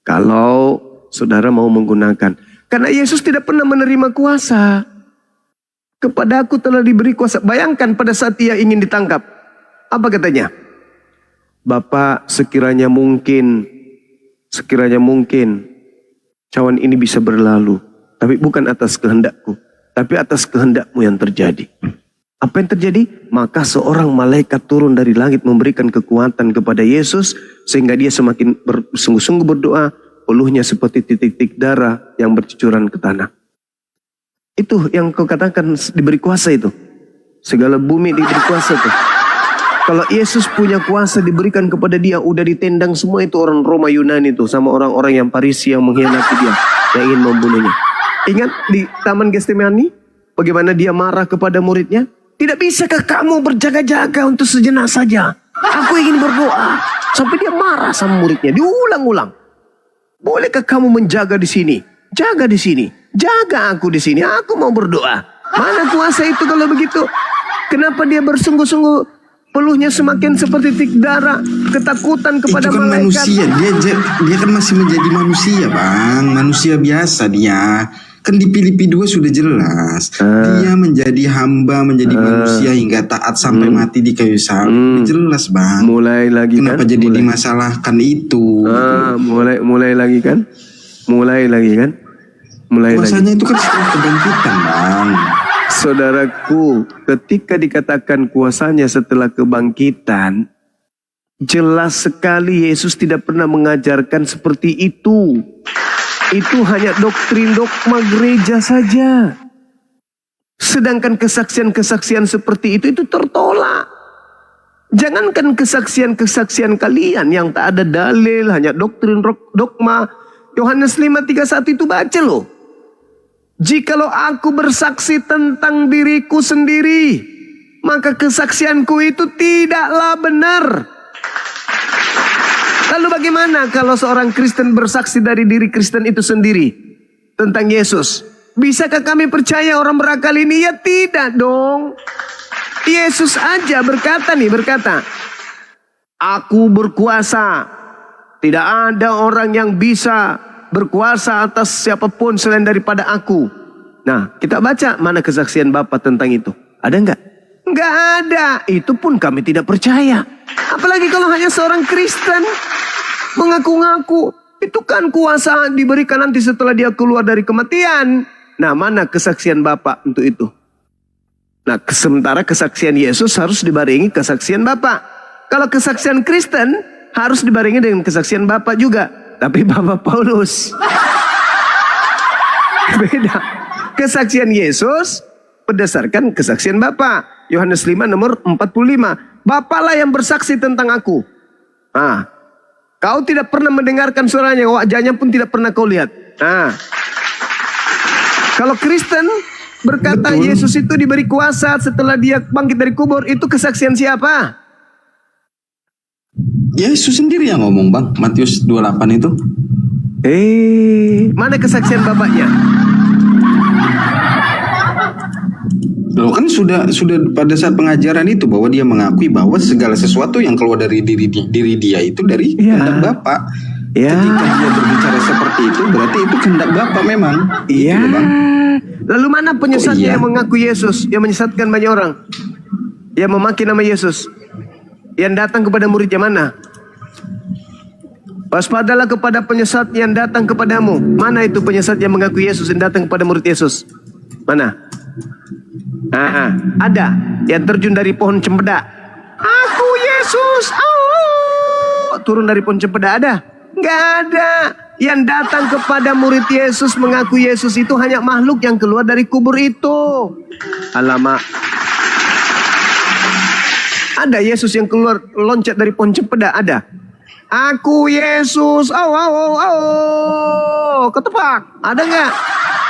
Kalau saudara mau menggunakan. Karena Yesus tidak pernah menerima kuasa. Kepada aku telah diberi kuasa. Bayangkan pada saat ia ingin ditangkap. Apa katanya? Bapak, sekiranya mungkin cawan ini bisa berlalu. Tapi bukan atas kehendakku, tapi atas kehendakmu yang terjadi. Apa yang terjadi? Maka seorang malaikat turun dari langit memberikan kekuatan kepada Yesus. Sehingga dia semakin bersungguh-sungguh berdoa. Peluhnya seperti titik-titik darah yang bercucuran ke tanah. Itu yang kau katakan diberi kuasa itu. Segala bumi diberi kuasa itu. Kalau Yesus punya kuasa diberikan kepada dia, udah ditendang semua itu orang Roma Yunani itu. Sama orang-orang yang Farisi yang mengkhianati dia. Yang ingin membunuhnya. Ingat di Taman Getsemani? Bagaimana dia marah kepada muridnya? Tidak bisakah kamu berjaga-jaga untuk sejenak saja? Aku ingin berdoa. Sampai dia marah sama muridnya. Diulang-ulang. Bolehkah kamu menjaga di sini? Jaga di sini. Jaga aku di sini. Aku mau berdoa. Mana kuasa itu kalau begitu? Kenapa dia bersungguh-sungguh? Peluhnya semakin seperti titik darah. Ketakutan kepada itu kan malaikat. manusia. Dia kan masih menjadi manusia bang. Manusia biasa dia. Kan di Filipi 2 sudah jelas. Dia menjadi hamba, menjadi manusia hingga taat sampai mati di kayu salib. Jelas bang. Mulai lagi Kenapa kan? jadi dimasalahkan itu? Mulai lagi kan? Mulai lagi kan? Mulai Kuasanya lagi. itu kan setelah kebangkitan bang. Saudaraku, ketika dikatakan kuasanya setelah kebangkitan, jelas sekali Yesus tidak pernah mengajarkan seperti itu. Itu hanya doktrin dogma gereja saja. Sedangkan kesaksian-kesaksian seperti itu tertolak. Jangankan kesaksian-kesaksian kalian yang tak ada dalil, hanya doktrin dogma. Yohanes 5:31 itu baca loh. Jikalau aku bersaksi tentang diriku sendiri, maka kesaksianku itu tidaklah benar. Lalu bagaimana kalau seorang Kristen bersaksi dari diri Kristen itu sendiri tentang Yesus? Bisakah kami percaya orang berakal ini? Ya tidak dong. Yesus aja berkata, aku berkuasa. Tidak ada orang yang bisa berkuasa atas siapapun selain daripada aku. Nah, kita baca mana kesaksian Bapa tentang itu. Ada enggak? Enggak ada. Itu pun kami tidak percaya. Apalagi kalau hanya seorang Kristen mengaku-ngaku. Itu kan kuasa diberikan nanti setelah dia keluar dari kematian. Nah, mana kesaksian Bapa untuk itu? Nah, sementara kesaksian Yesus harus dibarengi kesaksian Bapa. Kalau kesaksian Kristen harus dibarengi dengan kesaksian Bapa juga. Tapi Bapak Paulus beda. Kesaksian Yesus berdasarkan kesaksian Bapa. Yohanes 5 nomor 45. Bapalah yang bersaksi tentang aku. Nah, kau tidak pernah mendengarkan suaranya, wajahnya pun tidak pernah kau lihat. Nah, kalau Kristen berkata Betul. Yesus itu diberi kuasa setelah dia bangkit dari kubur, itu kesaksian siapa? Yesus sendiri yang ngomong, Bang. Matius 28 itu. Mana kesaksian Bapaknya? Loh, kan sudah pada saat pengajaran itu bahwa dia mengakui bahwa segala sesuatu yang keluar dari diri dia itu dari Ya. kehendak Bapa. Ya. Ketika dia berbicara seperti itu, berarti itu kehendak Bapa memang. Iya. Gitu loh, Bang. Lalu mana penyesatnya Oh, iya. yang mengaku Yesus, yang menyesatkan banyak orang, yang memaki nama Yesus, yang datang kepada muridnya mana? Waspadalah kepada penyesat yang datang kepadamu. Mana itu penyesat yang mengaku Yesus yang datang kepada murid Yesus? Mana? Ada yang terjun dari pohon cempedak. Aku Yesus. Oh, turun dari pohon cempedak ada? Nggak ada. Yang datang kepada murid Yesus mengaku Yesus itu hanya makhluk yang keluar dari kubur itu. Alamak. Ada Yesus yang keluar loncat dari pohon cempedak, ada. Aku Yesus, ketepak, ada nggak?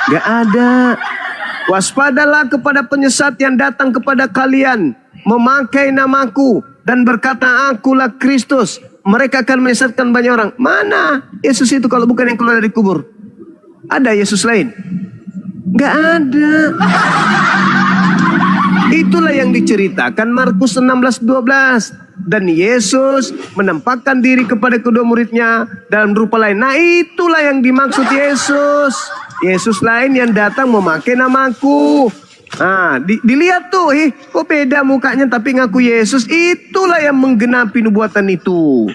Nggak ada. Waspadalah kepada penyesat yang datang kepada kalian, memakai namaku dan berkata akulah Kristus. Mereka akan menyesatkan banyak orang. Mana Yesus itu kalau bukan yang keluar dari kubur? Ada Yesus lain? Nggak ada. Itulah yang diceritakan Markus 16:12. Dan Yesus menampakkan diri kepada kedua muridnya dalam rupa lain. Nah, itulah yang dimaksud Yesus. Yesus lain yang datang memakai namaku. Nah, dilihat tuh, kok beda mukanya tapi ngaku Yesus. Itulah yang menggenapi nubuatan itu.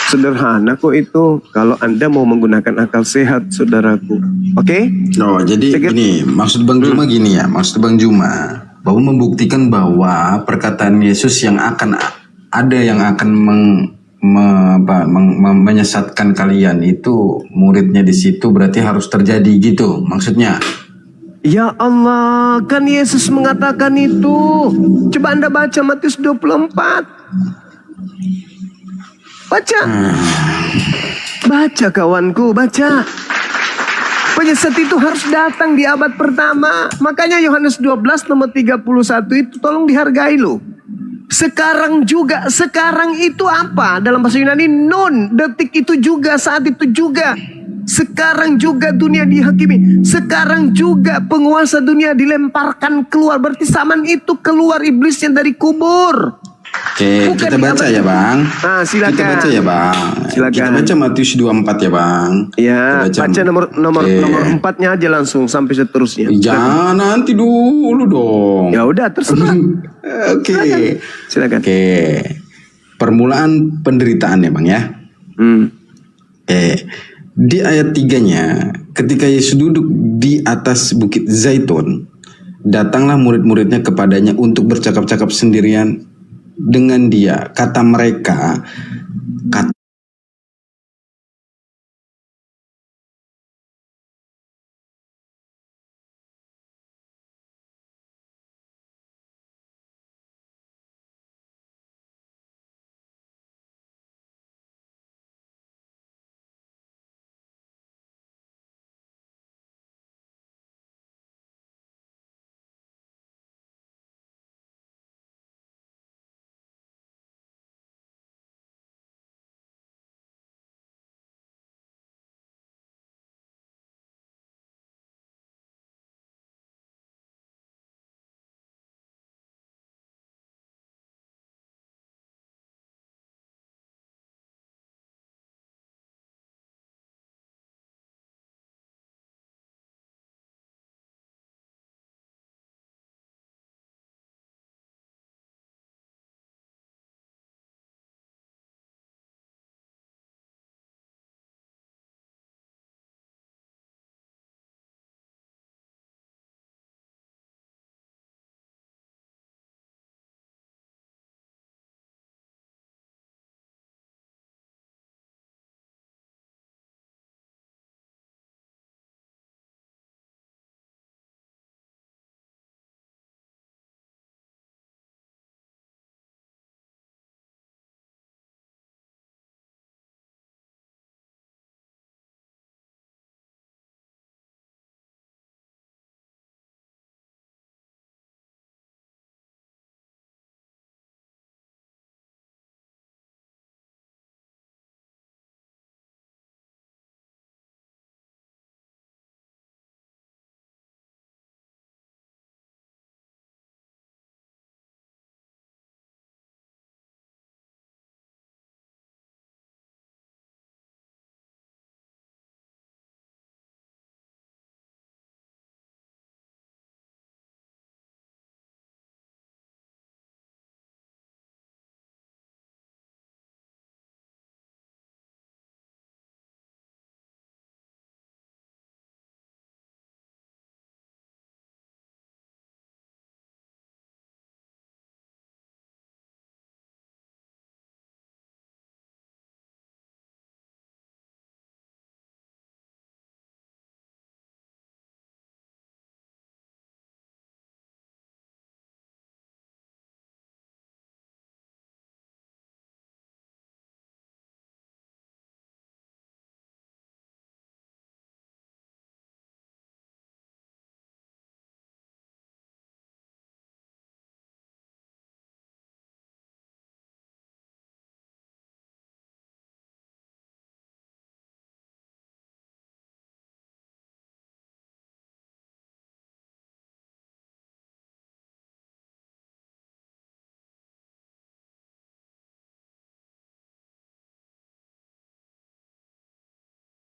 Sederhana kok itu, kalau Anda mau menggunakan akal sehat, saudaraku. Oke? Oh, jadi gini, maksud Bang Juma gini ya, maksud Bang Juma bahwa membuktikan bahwa perkataan Yesus yang akan ada yang akan menyesatkan kalian itu muridnya di situ berarti harus terjadi gitu maksudnya. Ya Allah, kan Yesus mengatakan itu. Coba Anda baca Matius 24. Baca. Baca kawanku, baca. Penyesat itu harus datang di abad pertama. Makanya Yohanes 12 nomor 31 itu tolong dihargai loh. Sekarang juga, sekarang itu apa? Dalam bahasa Yunani nun, detik itu juga, saat itu juga. Sekarang juga dunia dihakimi. Sekarang juga penguasa dunia dilemparkan keluar. Berarti zaman itu keluar iblisnya dari kubur. Oke, kita baca ya Bang. Nah, silakan. Kita baca ya Bang. Silakan. Kita baca Matius 24 ya Bang. Ya, baca nomor Oke. 4-nya aja langsung sampai seterusnya. Jangan nanti dulu dong. Ya udah, terserah. Oke. Silakan. Oke. Permulaan penderitaan ya Bang ya. Di ayat 3-nya, ketika Yesus duduk di atas bukit Zaitun, datanglah murid-muridnya kepadanya untuk bercakap-cakap sendirian dengan dia. Kata mereka,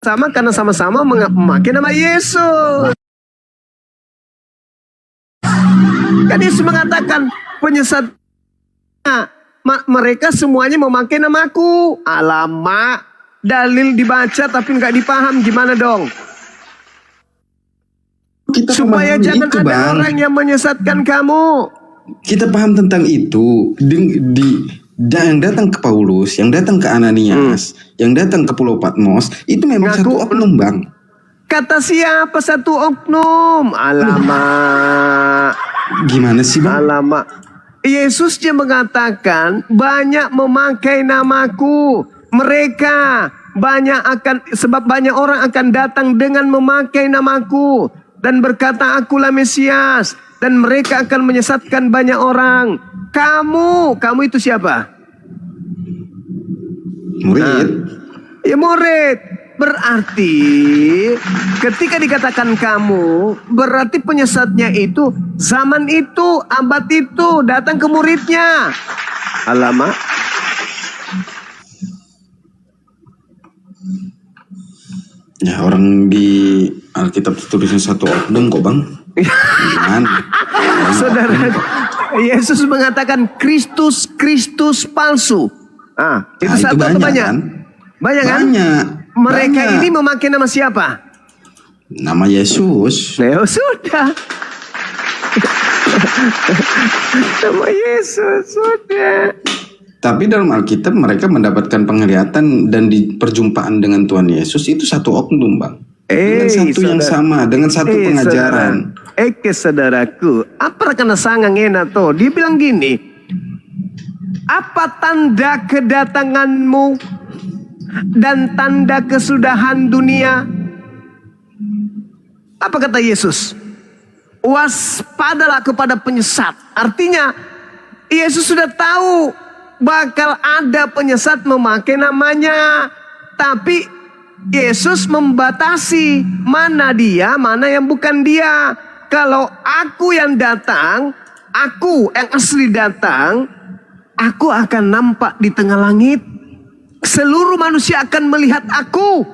sama karena sama-sama memakai nama Yesus. Kan Yesus mengatakan penyesat mereka semuanya memakai namaku. Alamak, dalil dibaca tapi nggak dipaham, gimana dong? Kita Supaya pahami jangan itu, ada Bang. orang yang menyesatkan kamu. Kita paham tentang itu. Yang datang ke Paulus, yang datang ke Ananias, yang datang ke Pulau Patmos, itu memang Ngaku- satu oknum, Bang. Kata siapa satu oknum? Alamak. Gimana sih, Bang? Alamak. Yesusnya mengatakan banyak memakai namaku. Mereka sebab banyak orang akan datang dengan memakai namaku dan berkata akulah Mesias, dan mereka akan menyesatkan banyak orang. Kamu itu siapa? Murid. Ya murid. Berarti ketika dikatakan kamu, berarti penyesatnya itu zaman itu, abad itu datang ke muridnya. Alamak. Ya, orang di Alkitab tulisnya satu oknum kok, Bang. Gimana? Saudara, Yesus mengatakan Kristus palsu. Itu Nah, satu atau banyak? kan? Banyak kan? Banyak. Mereka Banyak. ini memakai nama siapa? Nama Yesus. Ya sudah. Nama Yesus sudah. Tapi dalam Alkitab mereka mendapatkan penglihatan dan di perjumpaan dengan Tuhan Yesus itu satu oknum, Bang. Dengan satu yang sama, dengan satu pengajaran. Saudaraku, apa karena sangat enak tuh? Dia bilang gini, apa tanda kedatanganmu dan tanda kesudahan dunia? Apa kata Yesus? Waspadalah kepada penyesat. Artinya Yesus sudah tahu bakal ada penyesat memakai namanya. Tapi Yesus membatasi mana dia, mana yang bukan dia. Kalau aku yang datang, aku yang asli datang, aku akan nampak di tengah langit. Seluruh manusia akan melihat aku.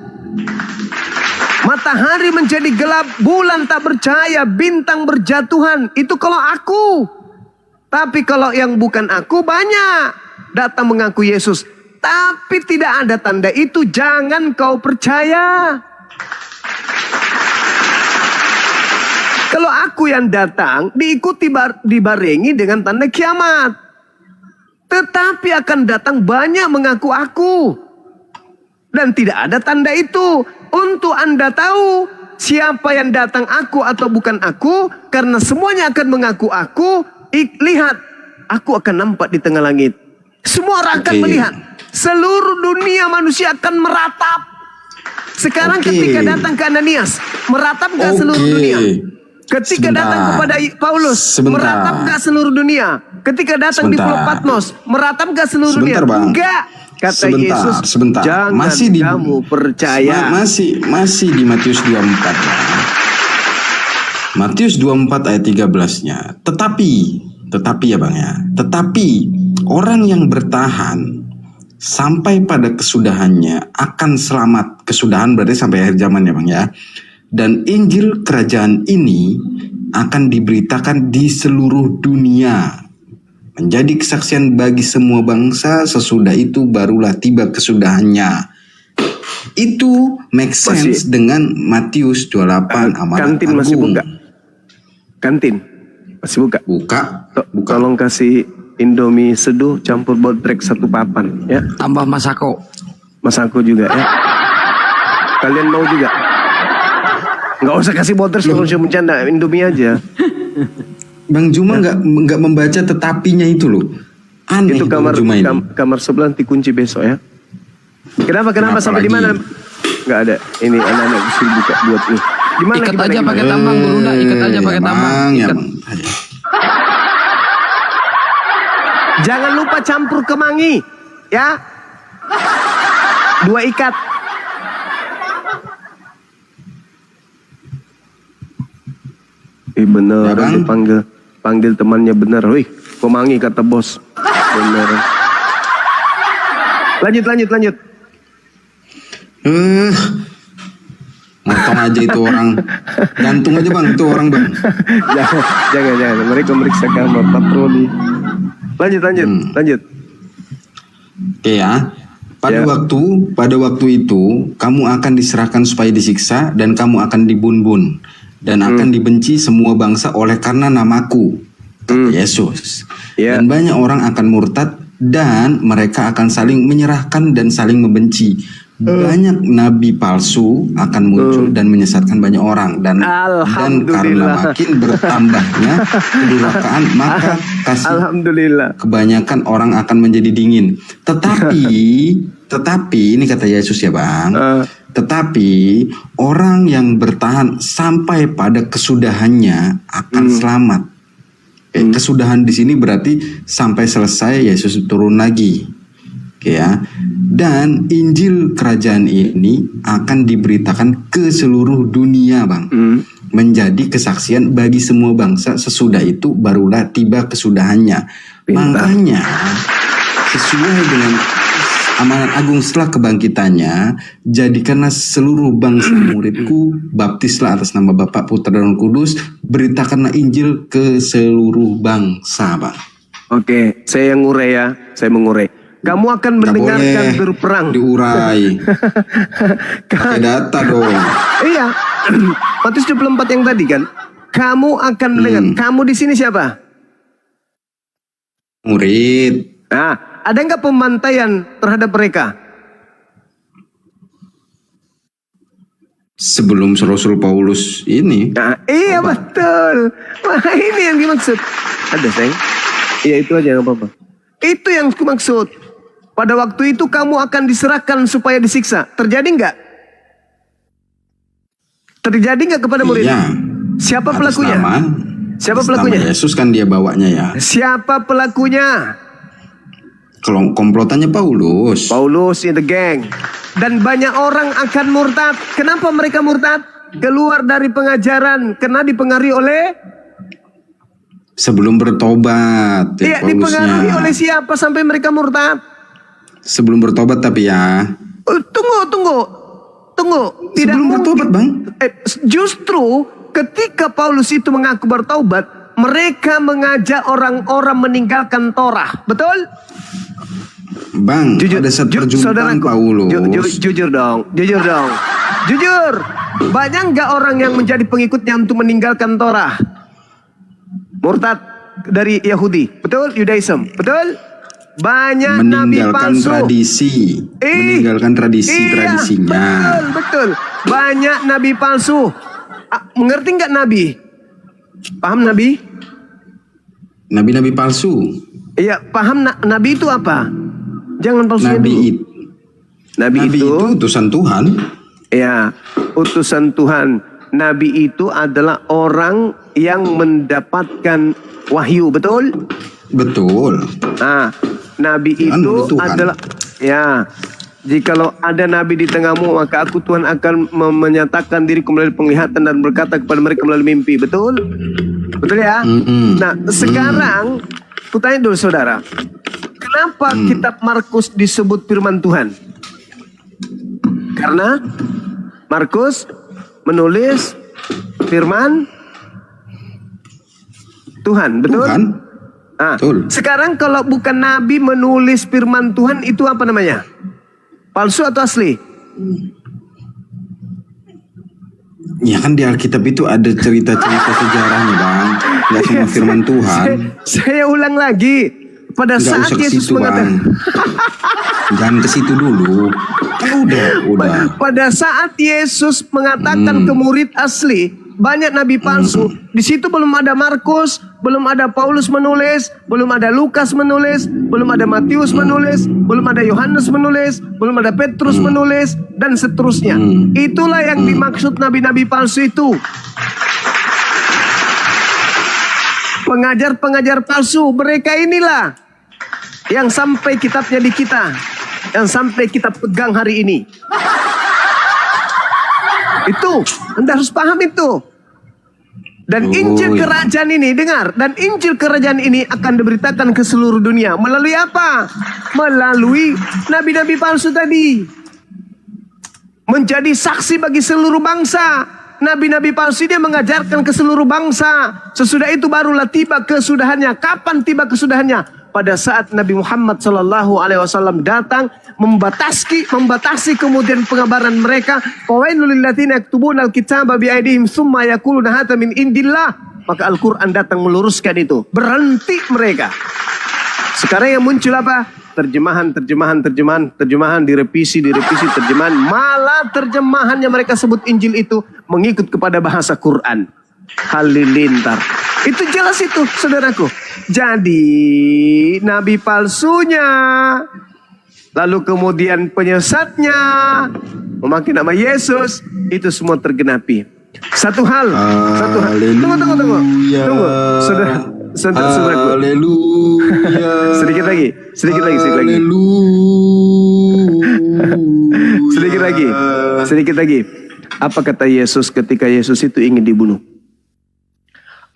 Matahari menjadi gelap, bulan tak bercahaya, bintang berjatuhan. Itu kalau aku. Tapi kalau yang bukan aku banyak datang mengaku Yesus. Tapi tidak ada tanda itu, jangan kau percaya. Kalau aku yang datang, diikuti dibarengi dengan tanda kiamat. Tetapi akan datang banyak mengaku aku. Dan tidak ada tanda itu. Untuk Anda tahu siapa yang datang, aku atau bukan aku. Karena semuanya akan mengaku aku. Lihat, aku akan nampak di tengah langit. Semua orang akan melihat. Seluruh dunia manusia akan meratap. Sekarang ketika datang ke Ananias, meratap gak seluruh dunia? Ketika datang kepada Paulus, meratap gak seluruh dunia? Ketika datang di Pulau Patmos, meratap gak seluruh dunia? Enggak. Kata Yesus, jangan masih kamu percaya. Masih di Matius 24. Matius 24 ayat 13-nya. Tetapi ya Bang ya. Tetapi orang yang bertahan sampai pada kesudahannya akan selamat. Kesudahan berarti sampai akhir zaman ya Bang ya. Dan Injil kerajaan ini akan diberitakan di seluruh dunia. Menjadi kesaksian bagi semua bangsa, sesudah itu barulah tiba kesudahannya. Itu make sense dengan Matius 28 amanat Kantin agung. masih buka? Kantin masih buka? Buka. Tolong kasih Indomie seduh campur bodrek 1 papan ya. Tambah masako. Masako juga ya. Kalian mau juga? Nggak usah kasih bodrek, kalau saya bercanda, Indomie aja. Bang Juma nggak membaca tetapinya itu loh. Aneh Itu kamar Juma ini. kamar sebelah nanti kunci besok ya. Kenapa sampai di mana? Nggak ada. Ini anak-anak disuruh buka buat nih. Gimana? Ikat aja pakai tambang Guru Nda, ikat aja pakai tambang. Ya, Ikat. Bang. Jangan lupa campur kemangi ya. 2 ikat. Bener, Ya, Bang. panggil temannya bener. Wih, kemangi kata bos. Bener. Lanjut. potong aja itu orang. Gantung aja bang, itu orang bang. jangan. Mereka meriksa kamar patroli. Lanjut. Oke ya. Pada waktu itu kamu akan diserahkan supaya disiksa dan kamu akan dibun-bun dan akan dibenci semua bangsa oleh karena namaku, kata Yesus. Dan banyak orang akan murtad dan mereka akan saling menyerahkan dan saling membenci. Banyak nabi palsu akan muncul dan menyesatkan banyak orang dan karena makin bertambahnya kedurhakaan maka kasih kebanyakan orang akan menjadi dingin. Tetapi ini kata Yesus ya bang. Tetapi orang yang bertahan sampai pada kesudahannya akan selamat. Kesudahan di sini berarti sampai selesai Yesus turun lagi. Ya. Dan Injil kerajaan ini akan diberitakan ke seluruh dunia bang. Menjadi kesaksian bagi semua bangsa, sesudah itu barulah tiba kesudahannya. Makanya sesuai dengan amanat agung setelah kebangkitannya, jadikanlah seluruh bangsa muridku, baptislah atas nama Bapa, Putra dan Roh Kudus, beritakanlah Injil ke seluruh bangsa bang. Oke, saya mengurai. Kamu akan mendengarkan berperang. Diurai. Pakai data dong. Iya. Matius 24 yang tadi kan. Kamu akan mendengar. Kamu di sini siapa? Murid. Nah, ada nggak pembantaian terhadap mereka? Sebelum Rasul Paulus ini. Nah, iya betul. Wah, ini yang dimaksud. Ada sayang. Iya itu aja nggak apa-apa. Itu yang aku maksud. Pada waktu itu kamu akan diserahkan supaya disiksa. Terjadi nggak? Terjadi nggak kepada murid? Iya. Siapa pelakunya? Siapa pelakunya? Nama Yesus kan dia bawanya ya. Siapa pelakunya? Komplotannya Paulus. Paulus in the gang. Dan banyak orang akan murtad. Kenapa mereka murtad? Keluar dari pengajaran karena dipengaruhi oleh sebelum bertobat. Iya, dipengaruhi oleh siapa sampai mereka murtad? Sebelum bertobat tapi ya. Tunggu. Tidak sebelum bertobat bang. Justru ketika Paulus itu mengaku bertobat, mereka mengajak orang-orang meninggalkan Torah. Betul? Bang, ada satu perjumpaan Paulus. Jujur dong. Jujur. Banyak nggak orang yang menjadi pengikutnya untuk meninggalkan Torah? Murtad dari Yahudi. Betul? Judaism. Betul? Banyak nabi palsu. Meninggalkan tradisinya. Betul. Banyak nabi palsu. Mengerti nggak nabi? Paham nabi? Nabi palsu. Iya, paham nabi itu apa? Jangan palsunya dulu. Nabi itu utusan Tuhan. Iya, utusan Tuhan. Nabi itu adalah orang yang mendapatkan wahyu, betul? Betul. Nah, nabi itu adalah ya. Jikalau ada nabi di tengahmu, maka aku Tuhan akan menyatakan diriku melalui penglihatan dan berkata kepada mereka melalui mimpi. Betul? Betul ya? Nah, sekarang aku tanya dulu saudara. Kenapa kitab Markus disebut firman Tuhan? Karena Markus menulis firman Tuhan. Betul? Tuhan. Nah, betul. Sekarang kalau bukan nabi menulis firman Tuhan, itu apa namanya? Palsu atau asli? Ya kan di Alkitab itu ada cerita-cerita sejarahnya bang. Gak cuma firman Tuhan. Saya ulang lagi. Pada saat Yesus mengatakan, jangan ke situ dulu. Udah. Pada saat Yesus mengatakan ke murid asli, banyak nabi palsu. Di situ belum ada Markus, belum ada Paulus menulis, belum ada Lukas menulis, belum ada Matius menulis, belum ada Yohanes menulis, belum ada Petrus menulis, dan seterusnya. Itulah yang dimaksud nabi-nabi palsu itu. Pengajar-pengajar palsu, mereka inilah yang sampai kitabnya di kita, yang sampai kita pegang hari ini. Itu, Anda harus paham itu. Dan Injil kerajaan ini, dengar, dan Injil kerajaan ini akan diberitakan ke seluruh dunia. Melalui apa? Melalui nabi-nabi palsu tadi. menjadi saksi bagi seluruh bangsa. Nabi-nabi palsu dia mengajarkan ke seluruh bangsa. Sesudah itu barulah tiba kesudahannya. Kapan tiba kesudahannya? Pada saat Nabi Muhammad SAW datang membatasi kemudian pengabaran mereka. Fawailul lilladzina yaktubuna alkitaba biaidihim tsumma yaquluna hadza min indillah. Maka Al-Quran datang meluruskan itu. Berhenti mereka. Sekarang yang muncul apa? Terjemahan, direvisi, terjemahan. Malah terjemahannya mereka sebut Injil itu mengikut kepada bahasa Quran. Halilintar. Itu jelas itu, saudaraku. Jadi, nabi palsunya, lalu kemudian penyesatnya, memakai nama Yesus, itu semua tergenapi. Satu hal. Tunggu. Saudaraku. Haleluya. Sedikit lagi. Sedikit lagi. Apa kata Yesus ketika Yesus itu ingin dibunuh?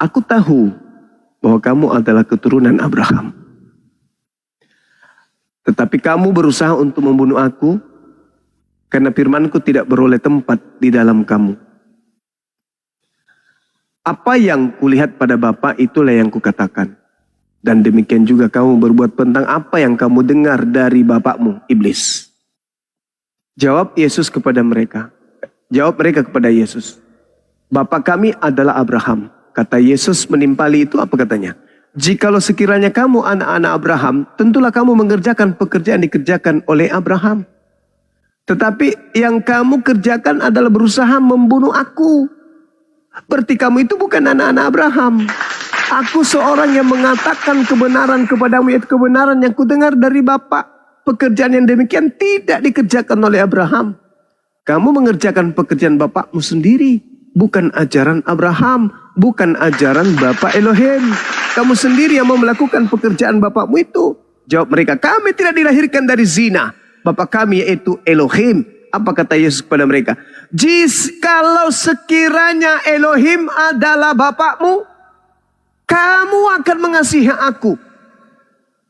Aku tahu bahwa kamu adalah keturunan Abraham. Tetapi kamu berusaha untuk membunuh aku karena firmanku tidak beroleh tempat di dalam kamu. Apa yang kulihat pada Bapa itulah yang kukatakan. Dan demikian juga kamu berbuat tentang apa yang kamu dengar dari bapakmu, iblis. Jawab mereka kepada Yesus. Bapa kami adalah Abraham. Kata Yesus menimpali itu apa katanya? Jikalau sekiranya kamu anak-anak Abraham, tentulah kamu mengerjakan pekerjaan dikerjakan oleh Abraham. Tetapi yang kamu kerjakan adalah berusaha membunuh aku. Berarti kamu itu bukan anak-anak Abraham. Aku seorang yang mengatakan kebenaran kepadamu, yaitu kebenaran yang kudengar dari Bapa. Pekerjaan yang demikian tidak dikerjakan oleh Abraham. Kamu mengerjakan pekerjaan bapakmu sendiri. Bukan ajaran Abraham. Bukan ajaran Bapa Elohim. Kamu sendiri yang mau melakukan pekerjaan bapakmu itu. Jawab mereka, kami tidak dilahirkan dari zina. Bapa kami yaitu Elohim. Apa kata Yesus kepada mereka? Jikalau sekiranya Elohim adalah bapakmu, kamu akan mengasihi aku.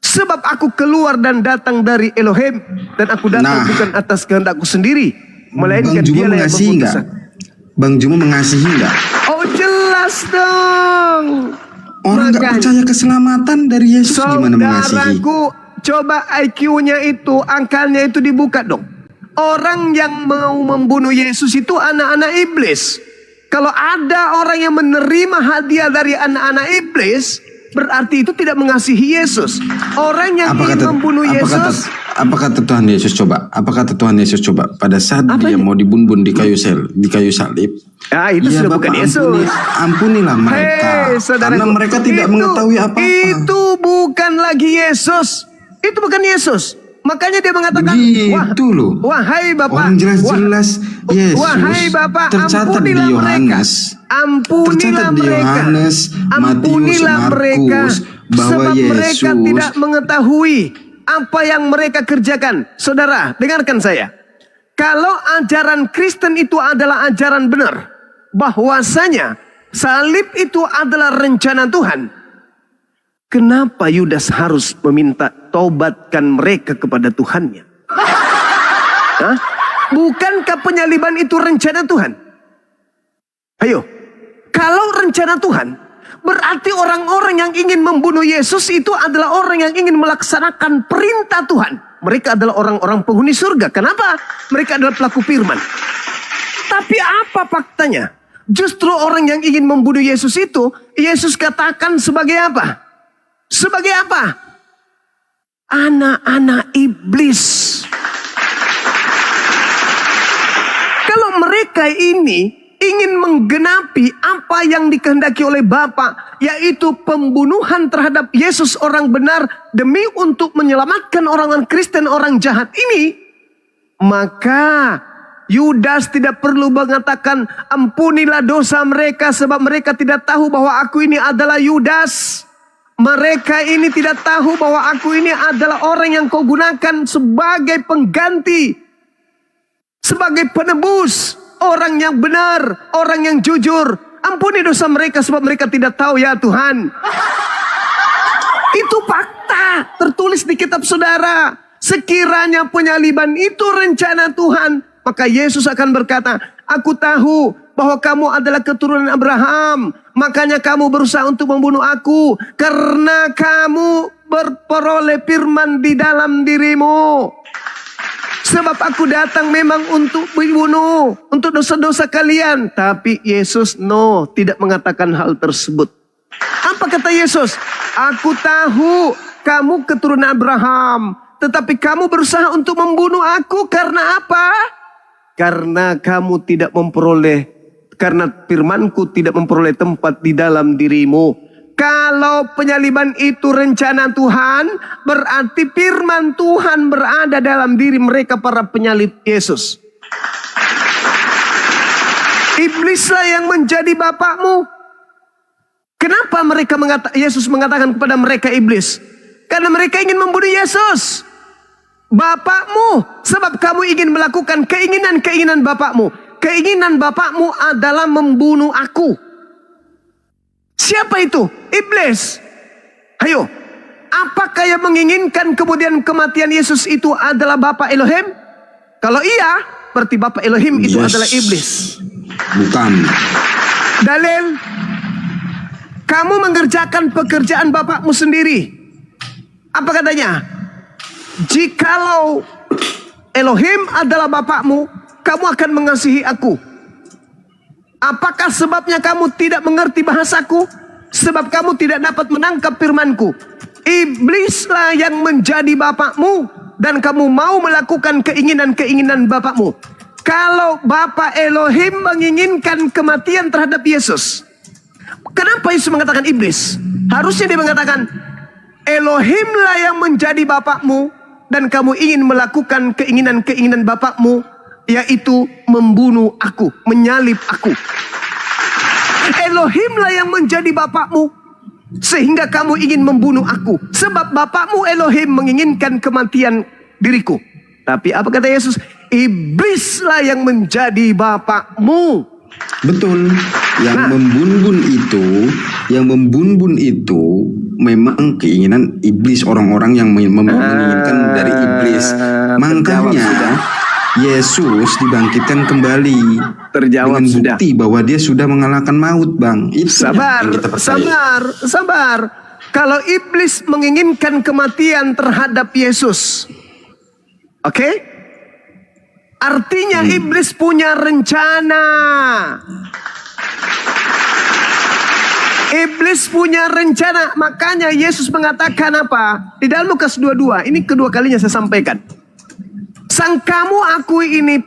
Sebab aku keluar dan datang dari Elohim. Dan aku datang bukan atas kehendakku sendiri, melainkan dialah yang mengutus aku. Bang Juma mengasihi enggak? Oh jelas dong. Orang enggak percaya keselamatan dari Yesus gimana mengasihi? Saudaraku, coba IQ-nya itu, angkanya itu dibuka dong. Orang yang mau membunuh Yesus itu anak-anak iblis. Kalau ada orang yang menerima hadiah dari anak-anak iblis, berarti itu tidak mengasihi Yesus. Orang yang ingin membunuh Yesus. Apa kata Tuhan Yesus coba? Apa kata Tuhan Yesus coba? Pada saat dia mau dibun-bun di kayu salib. Ya itu sudah bukan Yesus. Ampunilah mereka. Karena mereka tidak mengetahui apa-apa. Itu bukan lagi Yesus. Itu bukan Yesus. Makanya dia mengatakan, wahai Bapak, orang jelas-jelas Yesus wahai Bapak, tercatat di Yohanes, ampunilah mereka, sebab mereka tidak mengetahui apa yang mereka kerjakan. Saudara, dengarkan saya. Kalau ajaran Kristen itu adalah ajaran benar, bahwasanya salib itu adalah rencana Tuhan, kenapa Yudas harus meminta taubatkan mereka kepada Tuhannya? Hah? Bukankah penyaliban itu rencana Tuhan? Ayo, kalau rencana Tuhan, berarti orang-orang yang ingin membunuh Yesus itu adalah orang yang ingin melaksanakan perintah Tuhan. Mereka adalah orang-orang penghuni surga. Kenapa? Mereka adalah pelaku firman. Tapi apa faktanya? Justru orang yang ingin membunuh Yesus itu, Yesus katakan sebagai apa? Sebagai apa? Anak-anak iblis. Kalau mereka ini ingin menggenapi apa yang dikehendaki oleh Bapa, yaitu pembunuhan terhadap Yesus orang benar demi untuk menyelamatkan orang-orang Kristen, orang jahat ini, maka Yudas tidak perlu mengatakan ampunilah dosa mereka sebab mereka tidak tahu bahwa aku ini adalah Yudas. Mereka ini tidak tahu bahwa aku ini adalah orang yang kau gunakan sebagai pengganti, sebagai penebus, orang yang benar, orang yang jujur. Ampuni dosa mereka sebab mereka tidak tahu ya Tuhan. Itu fakta tertulis di kitab saudara. Sekiranya penyaliban itu rencana Tuhan, Maka Yesus akan berkata, aku tahu bahwa kamu adalah keturunan Abraham. Makanya kamu berusaha untuk membunuh aku. Karena kamu berperoleh firman di dalam dirimu. Sebab aku datang memang untuk membunuh, untuk dosa-dosa kalian. Tapi Yesus tidak mengatakan hal tersebut. Apa kata Yesus? Aku tahu kamu keturunan Abraham. Tetapi kamu berusaha untuk membunuh aku karena apa? Karena kamu tidak memperoleh, karena firmanku tidak memperoleh tempat di dalam dirimu. Kalau penyaliban itu rencana Tuhan, berarti firman Tuhan berada dalam diri mereka para penyalib Yesus. Iblislah yang menjadi bapakmu. Kenapa Yesus mengatakan kepada mereka iblis? Karena mereka ingin membunuh Yesus. Bapakmu, sebab kamu ingin melakukan keinginan-keinginan bapakmu. Keinginan bapakmu adalah membunuh aku. Siapa itu? Iblis. Ayo, apakah yang menginginkan kemudian kematian Yesus itu adalah Bapa Elohim? Kalau iya, berarti Bapa Elohim itu adalah iblis. Bukan. Dalil, kamu mengerjakan pekerjaan bapakmu sendiri. Apa katanya? Jikalau Elohim adalah bapakmu, kamu akan mengasihi aku. Apakah sebabnya kamu tidak mengerti bahasaku? Sebab kamu tidak dapat menangkap firmanku. Iblislah yang menjadi bapakmu, dan kamu mau melakukan keinginan-keinginan bapakmu. Kalau Bapa Elohim menginginkan kematian terhadap Yesus, kenapa Yesus mengatakan iblis? Harusnya dia mengatakan, Elohimlah yang menjadi bapakmu, dan kamu ingin melakukan keinginan-keinginan bapakmu, yaitu membunuh aku, menyalib aku. Elohimlah yang menjadi bapakmu, sehingga kamu ingin membunuh aku. Sebab bapakmu Elohim menginginkan kematian diriku. Tapi apa kata Yesus? Iblislah yang menjadi bapakmu. Betul. Yang membunbun itu memang keinginan iblis, orang-orang yang menginginkan dari iblis. Makanya Yesus dibangkitkan kembali Terjawab dengan bukti bahwa dia sudah mengalahkan maut, Bang. Itu sabar. Kalau iblis menginginkan kematian terhadap Yesus, oke? Artinya iblis punya rencana. Iblis punya rencana. Makanya Yesus mengatakan apa? Di dalam Lukas 22. Ini kedua kalinya saya sampaikan. Sang kamu akui ini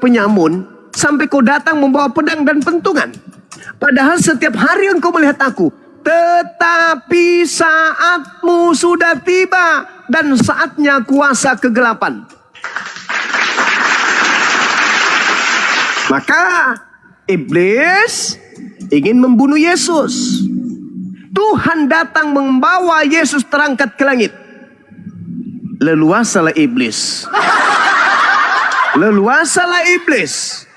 penyamun, sampai kau datang membawa pedang dan pentungan. Padahal setiap hari engkau melihat aku. Tetapi saatmu sudah tiba, dan saatnya kuasa kegelapan. Maka iblis ingin membunuh Yesus. Tuhan datang membawa Yesus terangkat ke langit. Leluasalah iblis. Leluasalah iblis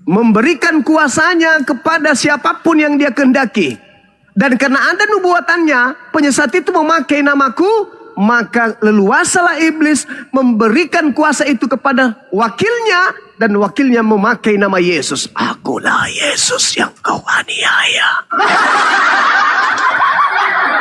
memberikan kuasanya kepada siapapun yang dia kehendaki. Dan karena ada nubuatannya, penyesat itu memakai namaku, maka leluasalah iblis memberikan kuasa itu kepada wakilnya, dan wakilnya memakai nama Yesus. Akulah Yesus yang kau aniaya.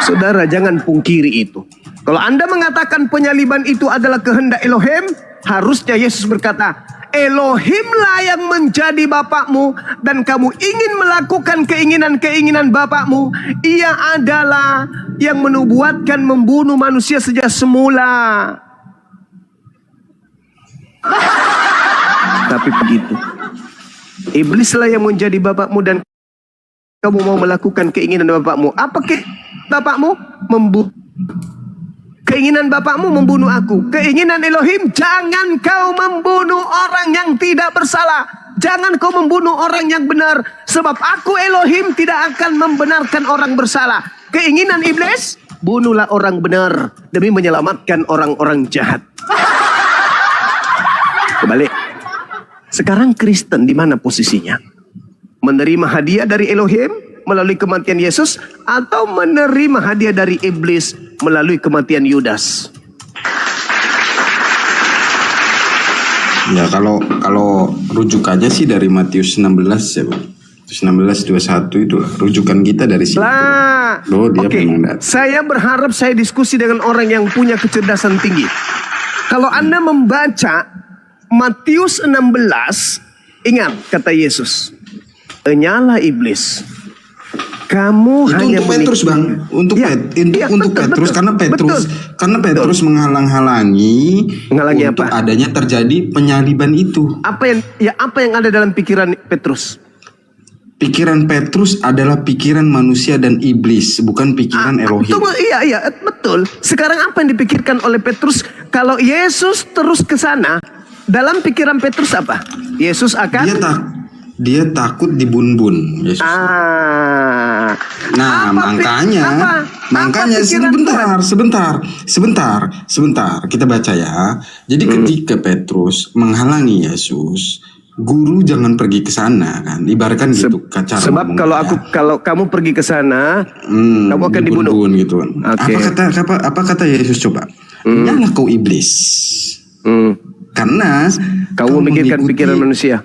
Saudara, jangan pungkiri itu. Kalau Anda mengatakan penyaliban itu adalah kehendak Elohim, harusnya Yesus berkata, Elohimlah yang menjadi bapakmu, dan kamu ingin melakukan keinginan-keinginan bapakmu. Ia adalah yang menubuatkan membunuh manusia sejak semula. Tapi begitu, iblislah yang menjadi bapakmu, dan kamu mau melakukan keinginan bapakmu. Apa bapakmu? Keinginan bapakmu membunuh aku. Keinginan Elohim, jangan kau membunuh orang yang tidak bersalah. Jangan kau membunuh orang yang benar. Sebab aku Elohim tidak akan membenarkan orang bersalah. Keinginan iblis, bunuhlah orang benar demi menyelamatkan orang-orang jahat. Kembali. Sekarang Kristen di mana posisinya? Menerima hadiah dari Elohim melalui kematian Yesus, atau menerima hadiah dari iblis melalui kematian Yudas? Ya kalau rujukannya sih dari Matius 16 ya Bang. Matius 16:21 itu rujukan kita dari situ. Lah, Loh, dia oke. memang datang. Saya berharap saya diskusi dengan orang yang punya kecerdasan tinggi. Kalau Anda membaca Matius 16, ingat kata Yesus, "Enyalah iblis. Kamu Itu hanya untuk Petrus Bang, untuk Ya, iya, untuk betul, Petrus betul, karena Petrus menghalang-halangi Menghalangi untuk apa? adanya terjadi penyaliban itu. Apa yang ada dalam pikiran Petrus? Pikiran Petrus adalah pikiran manusia dan iblis, bukan pikiran Elohim. Tunggu, iya, betul. Sekarang apa yang dipikirkan oleh Petrus? Kalau Yesus terus ke sana, dalam pikiran Petrus apa? Yesus akan Dia takut dibun-bun, Yesus. Nah, makanya sebentar, kita baca ya. Jadi ketika Petrus menghalangi Yesus, guru jangan pergi ke sana kan, ibaratkan gitu cara sebab kalau kamu pergi ke sana, kamu akan dibunuh. Gitu kan. Oke. Apa kata Yesus coba? Nyala kau iblis. Karena Kau memikirkan mengikuti- pikiran manusia.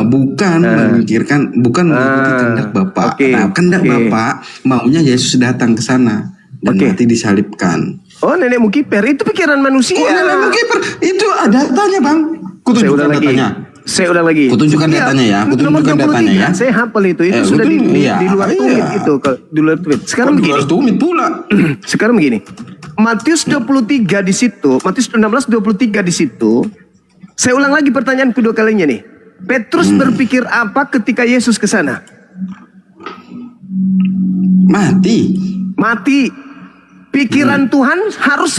bukan mengikuti kehendak Bapa. Oke, Nah, kehendak oke. Bapa maunya Yesus datang ke sana dan Oke. mati disalibkan. Oh, nenekmu kiper itu pikiran manusia. Itu ada datanya, Bang. Saya ulang lagi. Kutunjukkan Iya, datanya ya, kutunjukkan nomor 23. datanya ya. Saya hafal itu sudah di luar tumit itu, di luar tumit. Sekarang begini. Harus tumit pula. Sekarang begini. Matius 23 di situ, Matius 16:23 di situ. Saya ulang lagi pertanyaan kedua kalinya nih. Petrus berpikir apa ketika Yesus ke sana? Mati. Pikiran Tuhan harus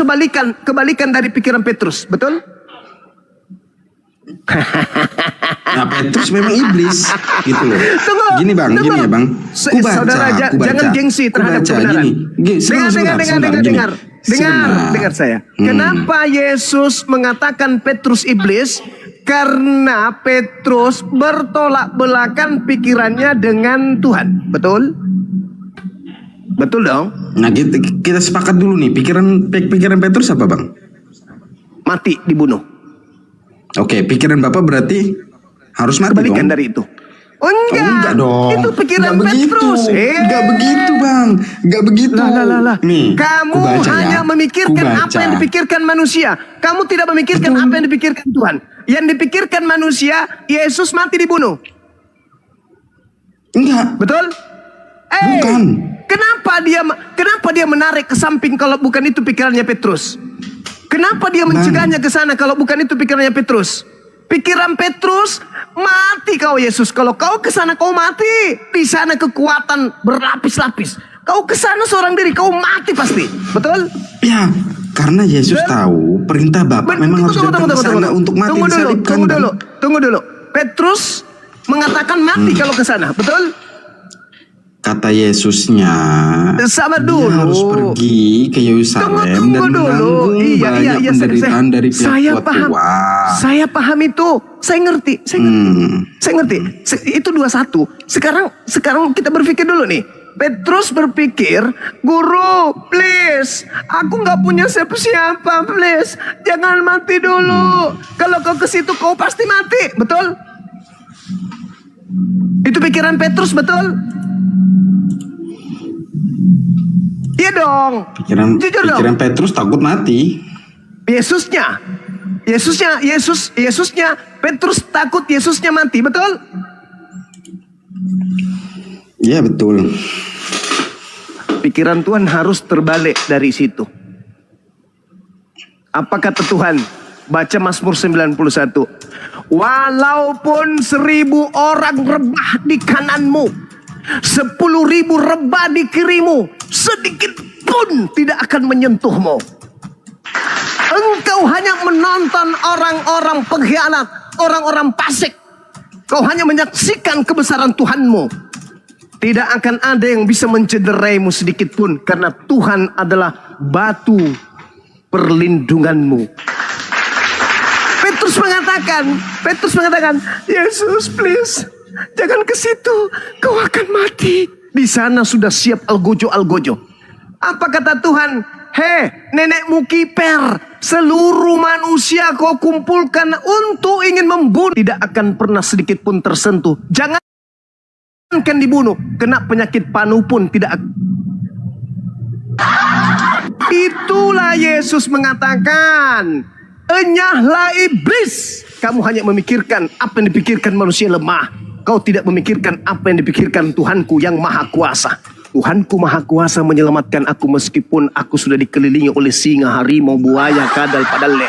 kebalikan dari pikiran Petrus, betul? Nah, Petrus memang iblis gitu loh. Tunggu, Gini Bang. Saudara, jangan gengsi terhadap kebenaran. Dengar saya. Kenapa Yesus mengatakan Petrus iblis? Karena Petrus bertolak belakang pikirannya dengan Tuhan. Betul? Betul dong? Nah, kita sepakat dulu nih. Pikiran Petrus apa, Bang? Mati, dibunuh. Oke, pikiran Bapak berarti harus mati Kebalikan dong? dari itu. Oh, enggak dong. Itu pikiran Petrus. Enggak begitu, Bang. Enggak begitu. Lah. Nih, Kamu kubaca hanya ya. memikirkan apa Kubaca. yang dipikirkan manusia. Kamu tidak memikirkan apa yang dipikirkan Tuhan. Yang dipikirkan manusia, Yesus mati dibunuh. Enggak. Betul? Bukan. Kenapa dia menarik ke samping kalau bukan itu pikirannya Petrus? Kenapa dia mencegahnya ke sana kalau bukan itu pikirannya Petrus? Pikiran Petrus, mati kau Yesus. Kalau kau ke sana kau mati. Di sana kekuatan berlapis-lapis. Kau ke sana seorang diri, kau mati pasti. Betul? Ya, karena Yesus tahu perintah Bapak memang harus datang ke sana untuk mati disalibkan. Tunggu dulu. Petrus mengatakan mati kalau ke sana. Betul? Kata Yesusnya, Sabar dia dulu. harus pergi ke Yerusalem dan menanggung banyak penderitaan dari pihak tua. Saya paham itu. Saya ngerti. Itu 21. Sekarang kita berpikir dulu nih. Petrus berpikir, guru, please, aku nggak punya siapa-siapa, please, jangan mati dulu. Kalau kau ke situ kau pasti mati, betul? Itu pikiran Petrus, betul? Iya dong. Pikiran Petrus takut mati. Yesusnya, Petrus takut Yesusnya mati, betul? Iya betul. Pikiran Tuhan harus terbalik dari situ. Apa kata Tuhan? Baca Mazmur 91. Walaupun 1000 orang rebah di kananmu, 10.000 rebah di kirimu, sedikit pun tidak akan menyentuhmu. Engkau hanya menonton orang-orang pengkhianat, orang-orang fasik. Kau hanya menyaksikan kebesaran Tuhanmu. Tidak akan ada yang bisa mencederaimu sedikit pun, karena Tuhan adalah batu perlindunganmu. Petrus mengatakan, Yesus please, jangan ke situ, kau akan mati. Di sana sudah siap algojo. Apa kata Tuhan? Hei, nenekmu kiper, seluruh manusia kau kumpulkan untuk ingin membunuh, tidak akan pernah sedikit pun tersentuh. Jangankan dibunuh, kena penyakit paru pun tidak. Itulah Yesus mengatakan, enyahlah iblis, kamu hanya memikirkan apa yang dipikirkan manusia lemah. Kau tidak memikirkan apa yang dipikirkan Tuhanku yang maha kuasa. Tuhanku maha kuasa menyelamatkan aku meskipun aku sudah dikelilingi oleh singa, harimau, buaya, kadal, padale.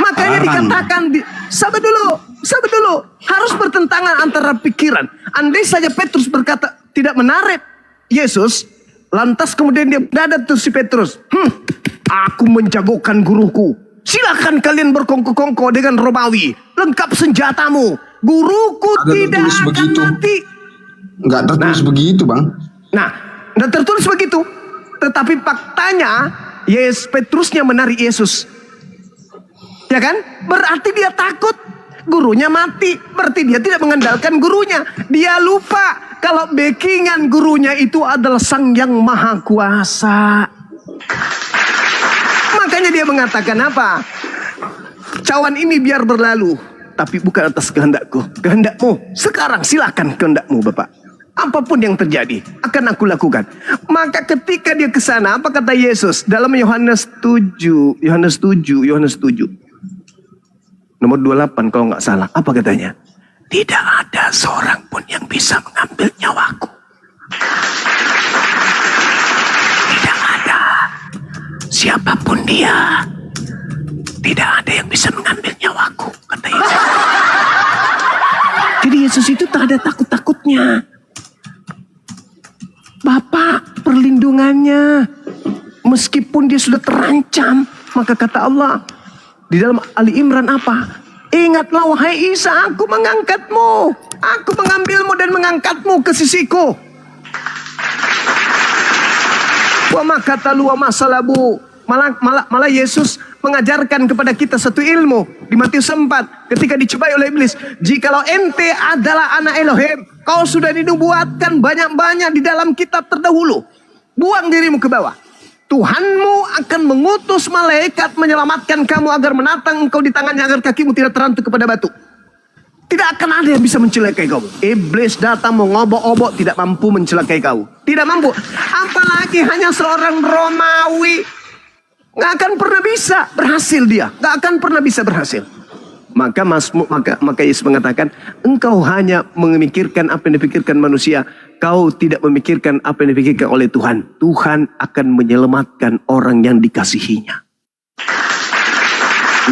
Makanya dikatakan, sabar dulu. Harus bertentangan antara pikiran. Andai saja Petrus berkata tidak menarik Yesus, lantas kemudian dia dadat tuh si Petrus. Aku menjagokan guruku. Silakan kalian berkongko-kongko dengan Romawi. Lengkap senjatamu. Guruku Ada tidak tertulis akan begitu. mati. Nggak tertulis begitu, Bang. Nah, dan tertulis begitu. Tetapi faktanya, Petrusnya menarik Yesus. Ya kan? Berarti dia takut gurunya mati. Berarti dia tidak mengandalkan gurunya. Dia lupa kalau backingan gurunya itu adalah Sang Yang Maha Kuasa. Makanya dia mengatakan apa? Cawan ini biar berlalu, tapi bukan atas kehendakku. Kehendakmu, sekarang silakan kehendakmu Bapak. Apapun yang terjadi, akan aku lakukan. Maka ketika dia ke sana, apa kata Yesus? Dalam Yohanes 7. Nomor 28 kalau nggak salah. Apa katanya? Tidak ada seorang pun yang bisa mengambil nyawaku. Tidak ada. Siapapun dia, tidak ada yang bisa mengambil nyawaku, kata Yesus. Jadi Yesus itu tak ada takut-takutnya. Bapak perlindungannya, meskipun dia sudah terancam, maka kata Allah di dalam Ali Imran apa? Ingatlah wahai Isa, aku mengangkatmu, aku mengambilmu dan mengangkatmu ke sisiku. Wa ma katalu wa ma salabu. Malah Yesus mengajarkan kepada kita satu ilmu di Matius 4 ketika dicobai oleh iblis. Jikalau ente adalah anak Elohim, kau sudah dinubuatkan banyak-banyak di dalam kitab terdahulu. Buang dirimu ke bawah. Tuhanmu akan mengutus malaikat menyelamatkan kamu agar menatang engkau di tangannya agar kakimu tidak terantuk kepada batu. Tidak akan ada yang bisa mencelakai kau. Iblis datang mengobok-obok, tidak mampu mencelakai kau. Tidak mampu. Apalagi hanya seorang Romawi. Nggak akan pernah bisa berhasil dia. Nggak akan pernah bisa berhasil. Maka Yesus mengatakan, engkau hanya memikirkan apa yang dipikirkan manusia. Kau tidak memikirkan apa yang dipikirkan oleh Tuhan. Tuhan akan menyelamatkan orang yang dikasihinya.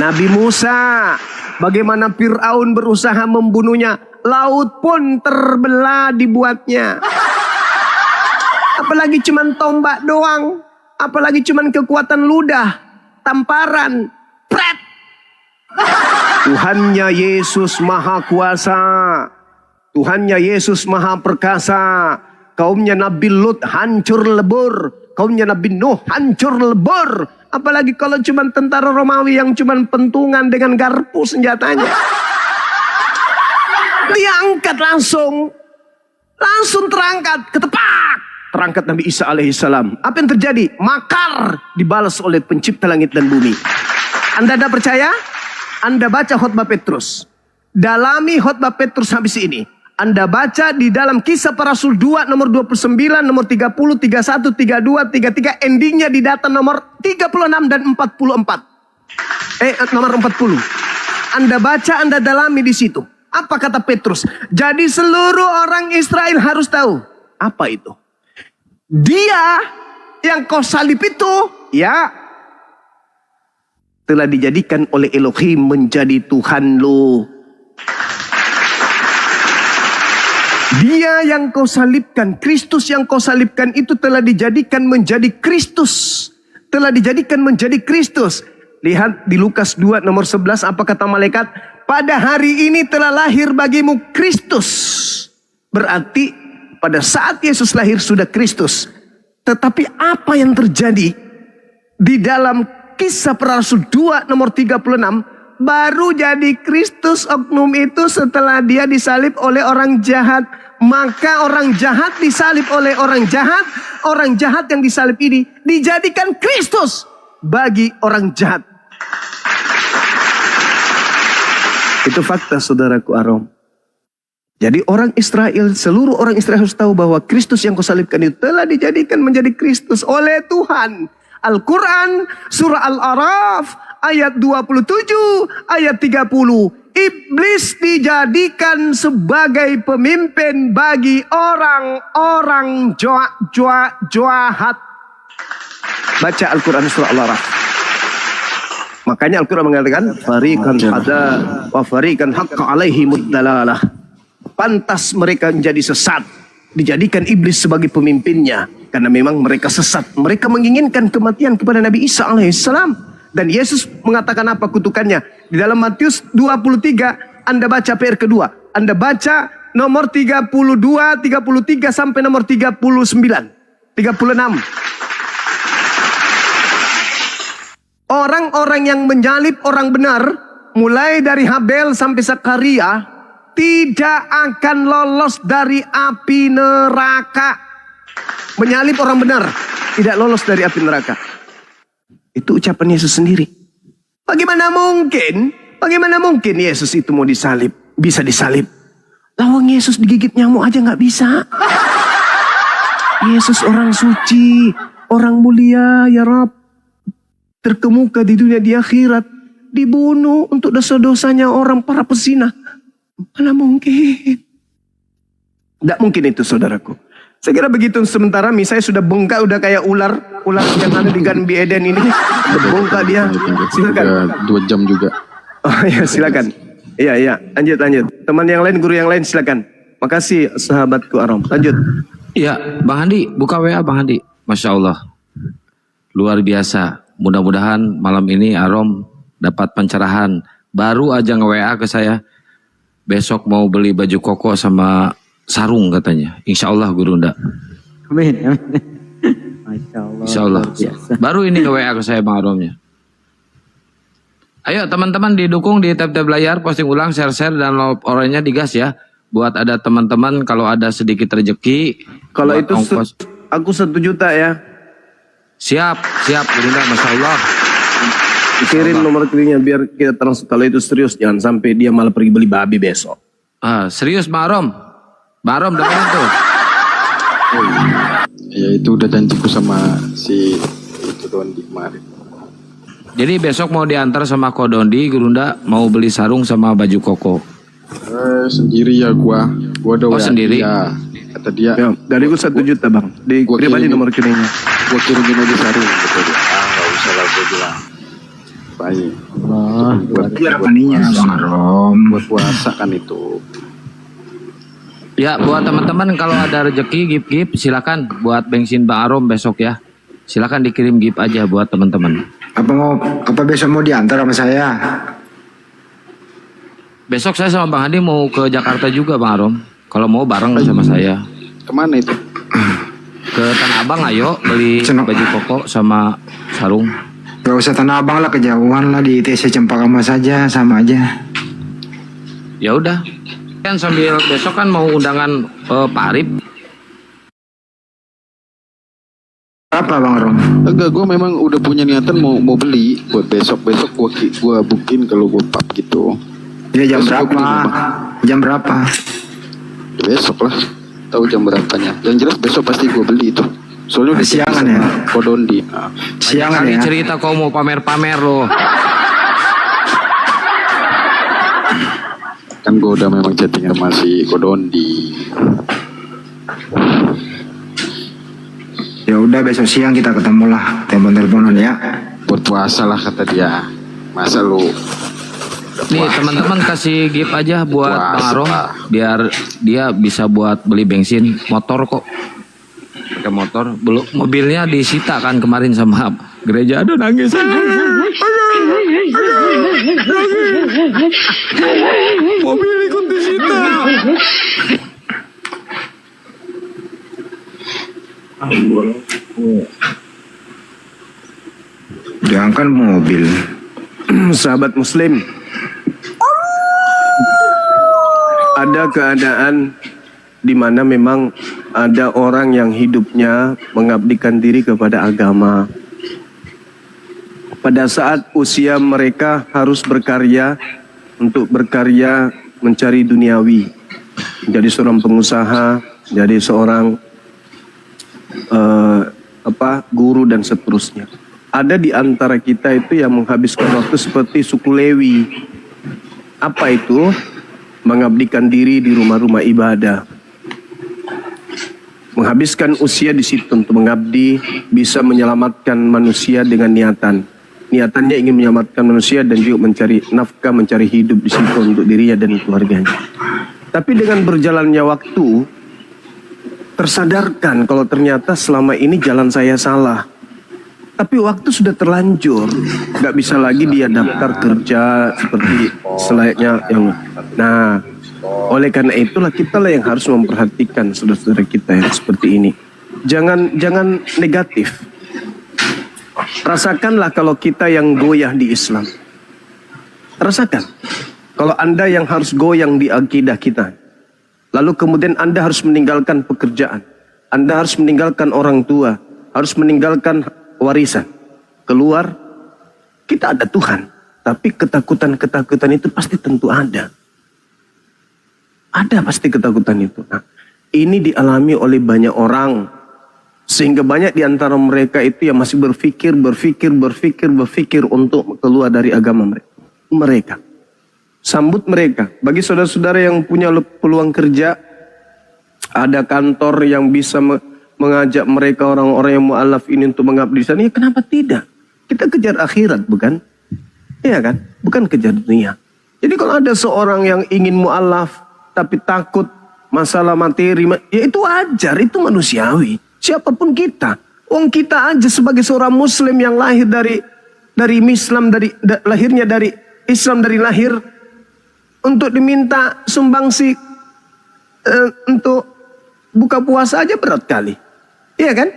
Nabi Musa, bagaimana Fir'aun berusaha membunuhnya. Laut pun terbelah dibuatnya. Apalagi cuman tombak doang. Apalagi cuman kekuatan ludah, tamparan, pret. Tuhannya Yesus Maha Kuasa. Tuhannya Yesus Maha Perkasa. Kaumnya Nabi Lut hancur lebur. Kaumnya Nabi Nuh hancur lebur. Apalagi kalau cuman tentara Romawi yang cuman pentungan dengan garpu senjatanya. Dia angkat langsung terangkat, ketepak. Terangkat Nabi Isa alaihissalam. Apa yang terjadi? Makar dibalas oleh pencipta langit dan bumi. Anda tidak percaya? Anda baca khotbah Petrus. Dalami khotbah Petrus habis ini. Anda baca di dalam Kisah Para Rasul 2 nomor 29, nomor 30, 31, 32, 33. Endingnya di data nomor 36 dan 44. Nomor 40. Anda baca, Anda dalami di situ. Apa kata Petrus? Jadi seluruh orang Israel harus tahu. Apa itu? Dia yang kau salib itu, ya, telah dijadikan oleh Elohim menjadi Tuhan lo. Dia yang kau salibkan, Kristus yang kau salibkan itu telah dijadikan menjadi Kristus. Telah dijadikan menjadi Kristus. Lihat di Lukas 2 nomor 11 apa kata malaikat? Pada hari ini telah lahir bagimu Kristus. Berarti pada saat Yesus lahir sudah Kristus. Tetapi apa yang terjadi di dalam Kisah Para Rasul 2 nomor 36, baru jadi Kristus oknum itu setelah dia disalib oleh orang jahat. Maka orang jahat disalib oleh orang jahat yang disalib ini dijadikan Kristus. bagi orang jahat. Itu fakta, saudaraku Arom. Jadi orang Israel, seluruh orang Israel harus tahu bahwa Kristus yang kau salibkan itu telah dijadikan menjadi Kristus oleh Tuhan. Al-Quran, surah Al-Araf, ayat 27, ayat 30. Iblis dijadikan sebagai pemimpin bagi orang-orang jahat. Baca Al-Quran surah Al-Araf. Makanya Al-Quran mengatakan, fariqan hada wa fariqan haqqa alaihimud dalalah. Pantas mereka menjadi sesat, dijadikan iblis sebagai pemimpinnya, karena memang mereka sesat. Mereka menginginkan kematian kepada Nabi Isa alaihissalam. Dan Yesus mengatakan apa kutukannya? Di dalam Matius 23, Anda baca PR kedua. Anda baca nomor 32, 33 sampai nomor 39, 36. Orang-orang yang menyalib orang benar, mulai dari Habel sampai Zakaria, tidak akan lolos dari api neraka. Menyalib orang benar, tidak lolos dari api neraka. Itu ucapan Yesus sendiri. Bagaimana mungkin Yesus itu mau disalib, bisa disalib? Lawang Yesus digigit nyamuk aja nggak bisa. Yesus orang suci, orang mulia, ya Rabb. Terkemuka di dunia di akhirat, dibunuh untuk dosa-dosanya orang para pezina. Mana mungkin? Tidak mungkin itu, saudaraku. Saya kira begitu. Sementara saya sudah bengkak, udah kayak ular yang ada di Garden Eden ini. Bengkak dia. Silakan. 2 jam juga. Oh ya, silakan. Iya, lanjut. Teman yang lain, guru yang lain, silakan. Makasih sahabatku Arom. Lanjut. Iya, Bang Handi, buka WA Bang Handi. Masya Allah. Luar biasa. Mudah-mudahan malam ini Arom dapat pencerahan. Baru aja nge-WA ke saya. Besok mau beli baju koko sama sarung katanya. Insya Allah Guru Nda. Amin. Masya Allah. Insya Allah. Baru ini nge-WA ke saya Bang Aromnya. Ayo teman-teman didukung di tab-tab layar, posting ulang, share-share, dan orangnya digas ya. Buat ada teman-teman kalau ada sedikit rezeki. Kalau itu ongkos. Aku 1 juta ya. Siap Guru Nda, Masya Allah. Kirim nomor rekeningnya biar kita transfer. Kalau itu serius, jangan sampai dia malah pergi beli babi besok. Serius Bang Arom. Bang Arom dengerin tuh. Ya itu udah janjiku sama si itu Dondi kemarin. Jadi besok mau diantar sama Ko Dondi, Guru Nda mau beli sarung sama baju koko. Sendiri ya gua udah sendiri. Ya, kata dia. Ya, dari gua 1 juta bang. Dikirim aja nomor rekeningnya. Gua kirimin aja sarung gitu dia. Nggak usah lah gua bilang. Baik. Biar apa ninya Bang Arom? Buat puasa kan itu. Ya buat teman-teman kalau ada rezeki gift silakan buat bensin Bang Arom besok ya. Silakan dikirim gift aja buat teman-teman. Apa besok mau diantar sama saya? Besok saya sama Bang Hadi mau ke Jakarta juga Bang Arom. Kalau mau bareng sama saya. Kemana itu? Ke Tanah Abang ayo beli baju koko sama sarung. Gak usah Tanah Abang lah, kejauhan lah, di ITC Cempaka saja, sama aja. Ya udah. Kan sambil besok kan mau undangan Pak Arif. Apa Bang Arom? Enggak, gue memang udah punya niatan mau beli buat besok gua booking kalau gue pub gitu. Ya jam Besok berapa? gua beli, Jam berapa? ya, besok lah. Tahu jam berapanya. Yang jelas besok pasti gue beli itu. Soalnya udah Siangan sama ya? Kodondi. Siangan Kali ya? cerita kau mau pamer-pamer loh. Kan gue udah memang chatting sama si Kodondi. Ya udah besok siang kita ketemu lah, telepon-teleponan ya. Buat puasa lah kata dia. Masa lu Nih teman-teman kasih gift aja buat Puasa. Bang Arom biar dia bisa buat beli bensin motor kok. Pakai motor, belum mobilnya disita kan kemarin sama gereja. Aduh nangis. Mobil ikut disita. Jangan mobil. Sahabat muslim, ada keadaan di mana memang ada orang yang hidupnya mengabdikan diri kepada agama. pada saat usia mereka harus berkarya, untuk berkarya mencari duniawi, menjadi seorang pengusaha, jadi seorang guru dan seterusnya. Ada di antara kita itu yang menghabiskan waktu seperti suku Lewi. Apa itu? Mengabdikan diri di rumah-rumah ibadah. Menghabiskan usia di situ untuk mengabdi, bisa menyelamatkan manusia dengan niatan. Niatannya ingin menyelamatkan manusia dan juga mencari nafkah, mencari hidup di situ untuk dirinya dan keluarganya. Tapi dengan berjalannya waktu, tersadarkan kalau ternyata selama ini jalan saya salah. Tapi waktu sudah terlanjur, nggak bisa lagi dia daftar kerja seperti selayaknya yang. Nah, oleh karena itulah kita lah yang harus memperhatikan saudara-saudara kita yang seperti ini. Jangan negatif. Rasakanlah kalau kita yang goyah di Islam. Rasakan. Kalau Anda yang harus goyang di akidah kita. Lalu kemudian Anda harus meninggalkan pekerjaan. Anda harus meninggalkan orang tua. Harus meninggalkan warisan. Keluar, kita ada Tuhan. Tapi ketakutan-ketakutan itu pasti tentu ada. Ada pasti ketakutan itu. Nah, ini dialami oleh banyak orang. Sehingga banyak di antara mereka itu yang masih berpikir untuk keluar dari agama mereka. Sambut mereka. Bagi saudara-saudara yang punya peluang kerja, ada kantor yang bisa mengajak mereka orang-orang yang mu'alaf ini untuk mengabdi di sana. Ya kenapa tidak? Kita kejar akhirat, bukan? Iya kan? Bukan kejar dunia. Jadi kalau ada seorang yang ingin mu'alaf tapi takut masalah materi, ya itu wajar, itu manusiawi. Siapapun kita. Wong kita aja sebagai seorang muslim yang lahir dari Islam, lahirnya dari Islam dari lahir, untuk diminta sumbangsi untuk buka puasa aja berat kali. Iya kan?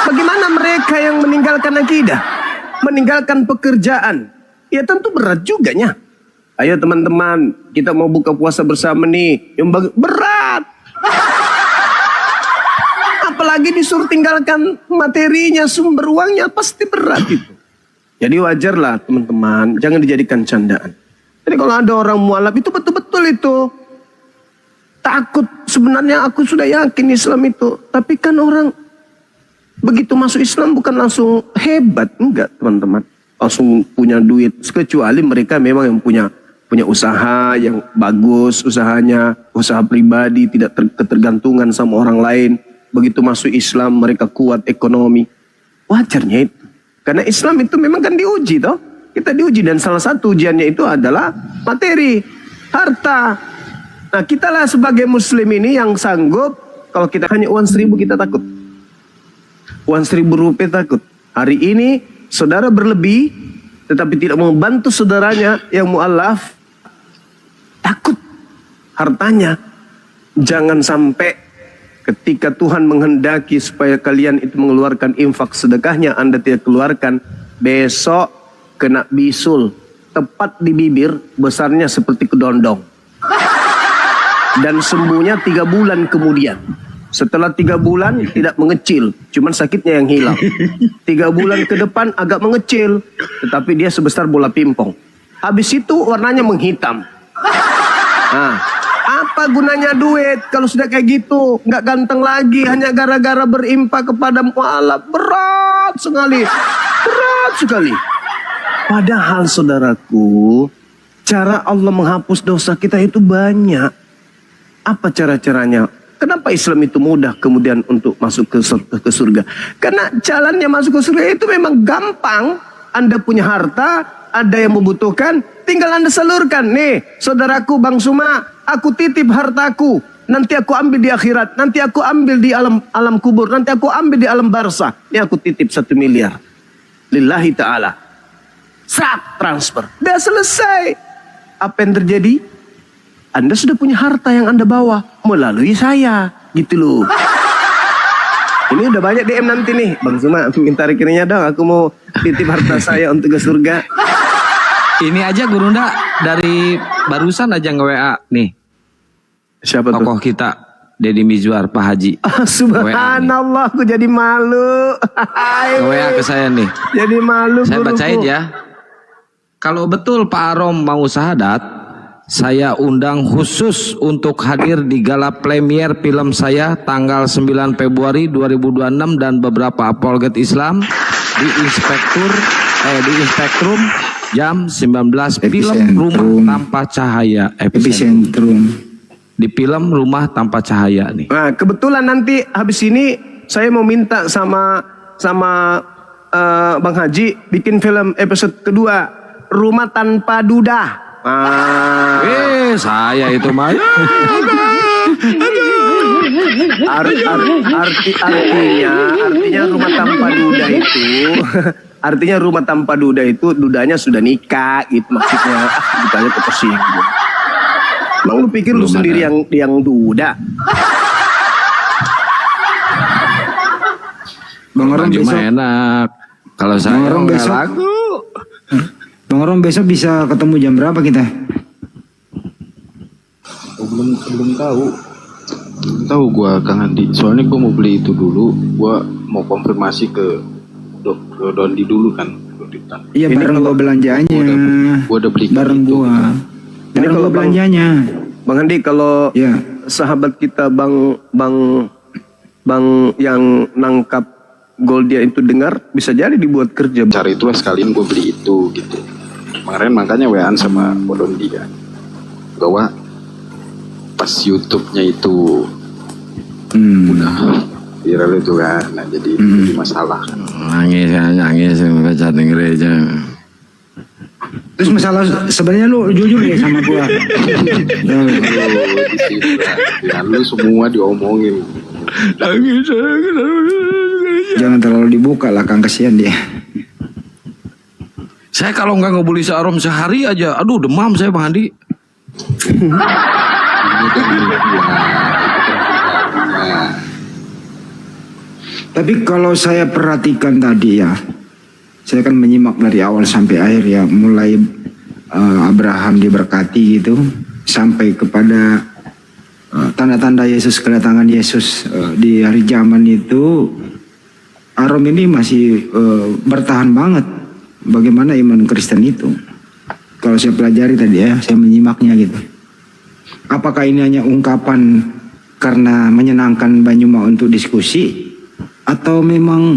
Bagaimana mereka yang meninggalkan akidah, meninggalkan pekerjaan? Ya tentu berat juga nya. Ayo teman-teman, kita mau buka puasa bersama nih. Yang berat. Apalagi disuruh tinggalkan materinya, sumber uangnya, pasti berat itu. Jadi wajarlah teman-teman, jangan dijadikan candaan. Jadi kalau ada orang mualaf itu betul-betul itu takut. Sebenarnya aku sudah yakin Islam itu, tapi kan orang begitu masuk Islam bukan langsung hebat, enggak teman-teman, langsung punya duit. Kecuali mereka memang yang punya usaha yang bagus, usahanya usaha pribadi, tidak ketergantungan sama orang lain. Begitu masuk Islam mereka kuat ekonomi. Wajarnya itu. Karena Islam itu memang kan diuji toh. Kita diuji dan salah satu ujiannya itu adalah materi, harta. Nah kita lah sebagai muslim ini yang sanggup, kalau kita hanya uang 1.000 kita takut. Uang 1.000 rupiah takut. Hari ini saudara berlebih tetapi tidak membantu saudaranya yang mu'alaf, takut hartanya. Jangan sampai ketika Tuhan menghendaki supaya kalian itu mengeluarkan infak sedekahnya, Anda tidak keluarkan, besok kena bisul, tepat di bibir, besarnya seperti kedondong. Dan sembuhnya 3 bulan kemudian. Setelah 3 bulan tidak mengecil, cuman sakitnya yang hilang. 3 bulan ke depan agak mengecil, tetapi dia sebesar bola pingpong. Habis itu warnanya menghitam. Nah, apa gunanya duit kalau sudah kayak gitu? Nggak ganteng lagi hanya gara-gara berimpak kepada mu'alaf. Berat sekali. Berat sekali. Padahal saudaraku, cara Allah menghapus dosa kita itu banyak. Apa cara-caranya? Kenapa Islam itu mudah kemudian untuk masuk ke surga? Karena jalannya masuk ke surga itu memang gampang. Anda punya harta, ada yang membutuhkan, tinggal Anda salurkan. Nih, saudaraku Bang Suma, aku titip hartaku. Nanti aku ambil di akhirat. Nanti aku ambil di alam kubur. Nanti aku ambil di alam barzah. Ini aku titip 1 miliar. Lillahi ta'ala. Transfer. Udah selesai. Apa yang terjadi? Anda sudah punya harta yang Anda bawa melalui saya. Gitu loh. Ini udah banyak DM nanti nih. Bang Suma minta rekeningnya dong. Aku mau titip harta saya untuk ke surga. Ini aja Gurunda dari barusan aja nge-WA nih. Siapa tuh? Tokoh kita Deddy Mizwar, Pak Haji. Subhanallah, aku jadi malu. WA ke saya nih. Jadi malu. Saya guruku. bacain ya. Kalau betul Pak Arom mau syahadat, saya undang khusus untuk hadir di gala premier film saya tanggal 9 Februari 2026 dan beberapa apologet Islam di Inspektrum jam 19 film Rumah Tanpa Cahaya Epicentrum. Di film Rumah Tanpa Cahaya nih. Nah, kebetulan nanti habis ini saya mau minta sama Bang Haji bikin film episode kedua Rumah Tanpa Duda. Saya itu mah. Artinya rumah tanpa duda itu artinya rumah tanpa duda itu dudanya sudah nikah gitu maksudnya. Dudanya tersinggung. Emang lu pikir lu sendiri yang duda? Bang Arom Cuma besok, enak. Kalau saya Bang Arom nggak besok, lagu. Bang Arom besok bisa ketemu jam berapa kita? Belum tahu. Belum tahu gua Kang Andi. Soalnya gua mau beli itu dulu. Gua mau konfirmasi ke Dondi dulu kan. Iya, bareng gua belanjanya. Gua udah beli bareng itu. gua. Ini Bareng kalau gua belanjanya. Bang Andi, kalau Ya. sahabat kita Bang yang nangkap Goldia itu dengar, bisa jadi dibuat kerja. Cari itulah sekalian gue beli itu gitu. Kemarin makanya WA-an sama Bodondi kan, bahwa pas YouTube-nya itu udah viral itu kan, nah jadi masalah kan. Nangis baca di gereja. Terus masalah sebenarnya lu jujur ya sama gua. Ya lu semua diomongin. Jangan terlalu dibuka lah, Kang, kasihan dia. Saya kalau nggak ngebully searom sehari aja, aduh demam saya Bang Andi. Tapi kalau saya perhatikan tadi ya, saya kan menyimak dari awal sampai akhir ya, mulai Abraham diberkati gitu, sampai kepada tanda-tanda Yesus, kedatangan Yesus di hari zaman itu. Arom ini masih bertahan banget bagaimana iman Kristen itu. Kalau saya pelajari tadi ya, saya menyimaknya gitu. Apakah ini hanya ungkapan karena menyenangkan Banyuma untuk diskusi, atau memang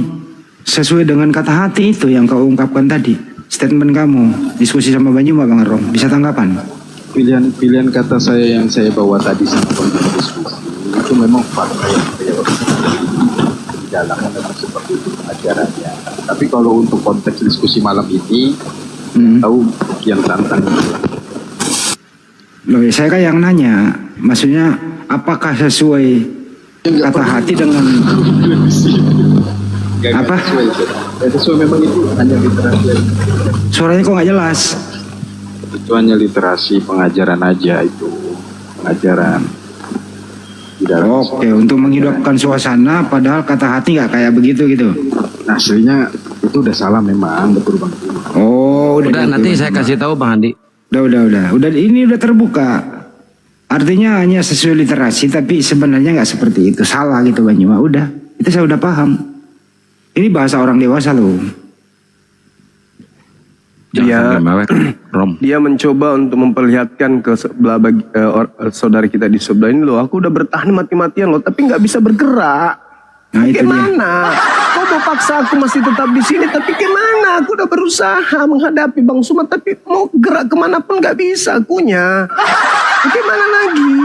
sesuai dengan kata hati itu yang kau ungkapkan tadi? Statement kamu, diskusi sama Banyuma, Bang Arom, bisa tanggapan? Pilihan kata saya yang saya bawa tadi sama konteks diskusi itu memang fakta yang saya di dalamnya memang seperti itu ajarannya. Tapi kalau untuk konteks diskusi malam ini, tahu yang tantang itu. Loh, saya kan yang nanya, maksudnya apakah sesuai kata hati dengan apa? Sesuai memang itu hanya literasi. Suaranya kok nggak jelas? Itu hanya literasi pengajaran aja itu, pengajaran. Oke, untuk menghidupkan suasana, padahal kata hati nggak kayak begitu gitu. Nah, aslinya itu udah salah memang, betul Bang. Oh, Udah nanti saya kasih tahu Bang Andi. Udah, ini udah terbuka. Artinya hanya sesuai literasi, tapi sebenarnya nggak seperti itu, salah gitu Banyuma. Udah, itu saya udah paham. Ini bahasa orang dewasa loh. Jangan sampai mewek, Rom. Dia mencoba untuk memperlihatkan ke sebelah saudara kita di sebelah ini loh, aku udah bertahan mati-matian loh, tapi nggak bisa bergerak. Nah, itu dia. Gimana? Kau mau paksa aku masih tetap di sini, tapi gimana? Aku udah berusaha menghadapi Bang Suma, tapi mau gerak kemana pun nggak bisa akunya. Gimana lagi?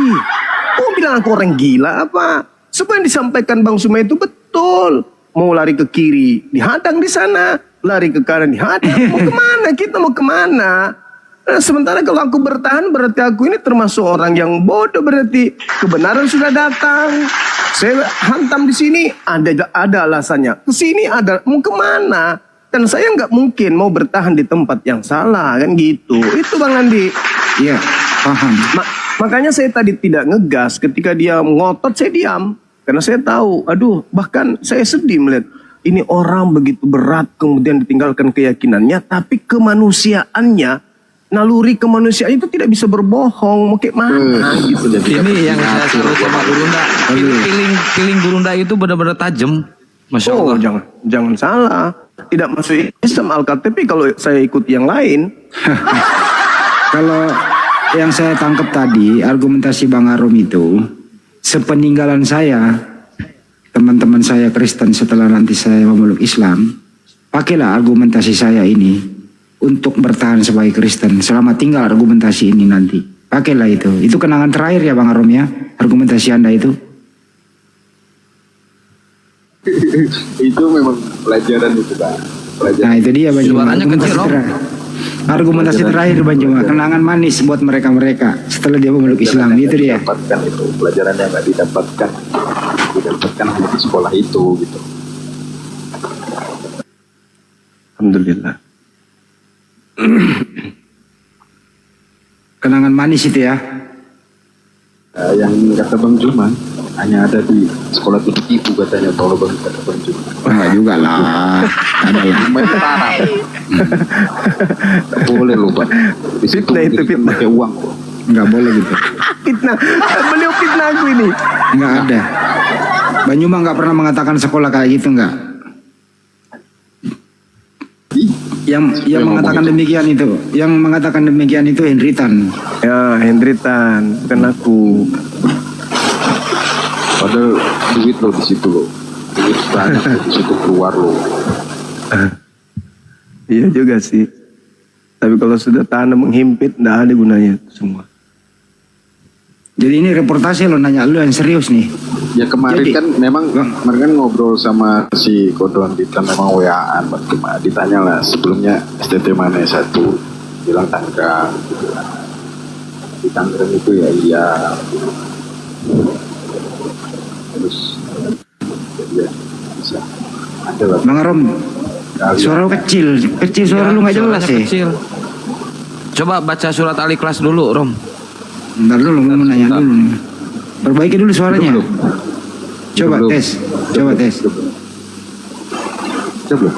Kau bilang aku orang gila apa? Semua yang disampaikan Bang Suma itu betul. Mau lari ke kiri, dihadang di sana. Lari ke kanan, dihadang. Mau kemana? Kita mau kemana? Nah, sementara kalau aku bertahan, berarti aku ini termasuk orang yang bodoh. Berarti kebenaran sudah datang. Saya hantam di sini, ada alasannya. Ke sini ada, mau kemana? Dan saya nggak mungkin mau bertahan di tempat yang salah, kan gitu. Itu Bang Andi. Iya, paham. Makanya saya tadi tidak ngegas ketika dia ngotot, saya diam. Karena saya tahu, aduh, bahkan saya sedih melihat ini orang begitu berat kemudian ditinggalkan keyakinannya, tapi kemanusiaannya naluri kemanusiaan itu tidak bisa berbohong. Mau kayak mana gitu. Ini yang saya salut sama Gurunda. Feeling Gurunda itu benar-benar tajam. Masya Oh, Allah. jangan salah. Tidak masuk Islam Al-KTP kalau saya ikut yang lain. Kalau yang saya tangkap tadi, argumentasi Bang Arom itu, sepeninggalan saya, teman-teman saya Kristen setelah nanti saya memeluk Islam, pakailah argumentasi saya ini untuk bertahan sebagai Kristen selama tinggal argumentasi ini nanti. Pakailah itu. Itu kenangan terakhir ya Bang Arom ya, argumentasi Anda itu. Itu memang pelajaran itu Bang. Nah itu dia Bang Juma. Suaranya kecil, Om. Argumentasi terakhir Bang Juma, kenangan manis buat mereka-mereka setelah dia memeluk Islam. Itu dia. Dapatkan itu pelajaran yang nggak didapatkan hanya di sekolah itu gitu. Alhamdulillah. Kenangan manis itu ya. Yang kata Bang Juman hanya ada di sekolah tipu-tipu katanya kalau Bang kata Bang Juman. Enggak juga lah. Ada lah. Main tanah. Boleh loh Bang. Di situ Fitnah itu, diberikan fitnah. pakai uang kok. Enggak boleh gitu. Fitnah. Beliau fitnah aku ini. Enggak ada. Banyuma enggak pernah mengatakan sekolah kayak gitu enggak. Yang mengatakan demikian itu, yang mengatakan demikian itu Henry Tan. Ya, Hendritan, bukan aku. Padahal duit lo di situ lo. Duit banyak lo di situ keluar lo. Iya juga sih. Tapi kalau sudah tanah menghimpit, tidak ada gunanya itu semua. Jadi ini reportase lo nanya lu yang serius nih. Ya kemarin Jadi- kan memang kemarin kan ngobrol sama si Kodon Dita memang WA-an cuma ditanya lah sebelumnya STT mana satu bilang Tangerang gitu kan. Di Tangerang itu ya iya terus ya bisa ada lah Bang Arom, suara lu kecil suara lu nggak jelas suaranya ya. kecil. Coba baca surat Al-Ikhlas dulu, Rom. Bentar dulu, mau nanya dulu nih. Perbaiki dulu suaranya. Belum. Coba Belum. tes, coba tes. coba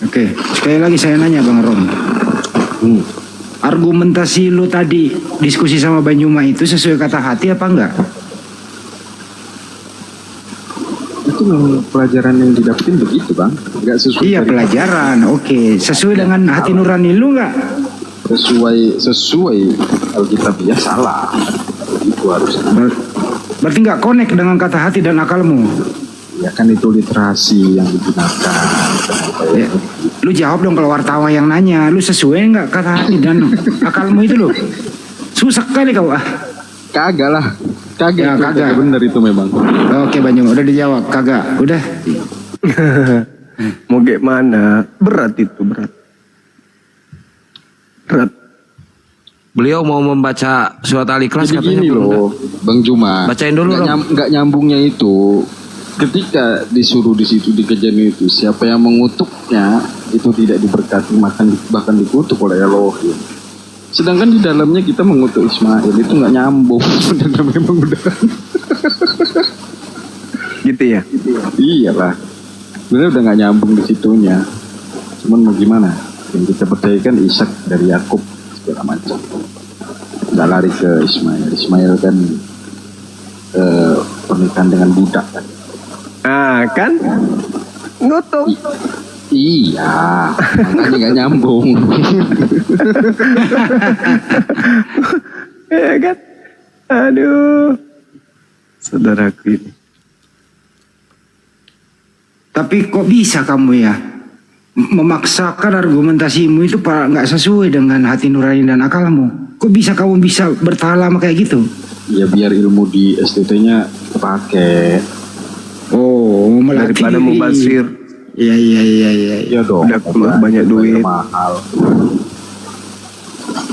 Oke, sekali lagi saya nanya Bang Rom. Argumentasi lu tadi diskusi sama Banyuma itu sesuai kata hati apa enggak? itu memang pelajaran yang didapetin begitu bang nggak sesuai Iya dari- pelajaran, oke. Sesuai dengan hati nurani lu enggak? sesuai Alkitabiah salah itu harus Berarti enggak connect dengan kata hati dan akalmu. ya kan itu literasi yang digunakan Ya. Lu jawab dong kalau wartawan yang nanya, lu sesuai enggak kata hati dan akalmu itu lo? Susah kali kau ah. kagak lah Ya, itu kagak. bener itu memang Oke Banyuma, udah dijawab, kagak. Udah. Mau kayak mana? Berat itu, berat. Berat. Beliau mau membaca surat Al-Ikhlas jadi katanya gini belum. loh Bang Juma Bacain dulu, Rom. nggak nyambungnya itu ketika disuruh di situ di kejadian itu siapa yang mengutuknya itu tidak diberkati bahkan dikutuk oleh Elohim. Sedangkan di dalamnya kita mengutuk Ismail itu nggak nyambung dan memang udah Gitu ya. iyalah sebenarnya udah nggak nyambung di situnya. Cuman mau gimana? Yang kita percayakan Ishak dari Yakub segala macam. Nggak lari ke Ismail. Ismail kan pernikahan dengan budak kan. Ah, kan? Ngutuk. Iya, makanya nggak nyambung. Ya kan? Aduh. Saudaraku ini. Tapi kok bisa kamu ya memaksakan argumentasimu itu nggak sesuai dengan hati nurani dan akalmu? Kok bisa kamu bisa bertahan lama kayak gitu? Ya biar ilmu di STT-nya kepake. Oh, melatih Daripada diri. mubazir. Iya. Iya dong. Udah keluar banyak duit. Mahal.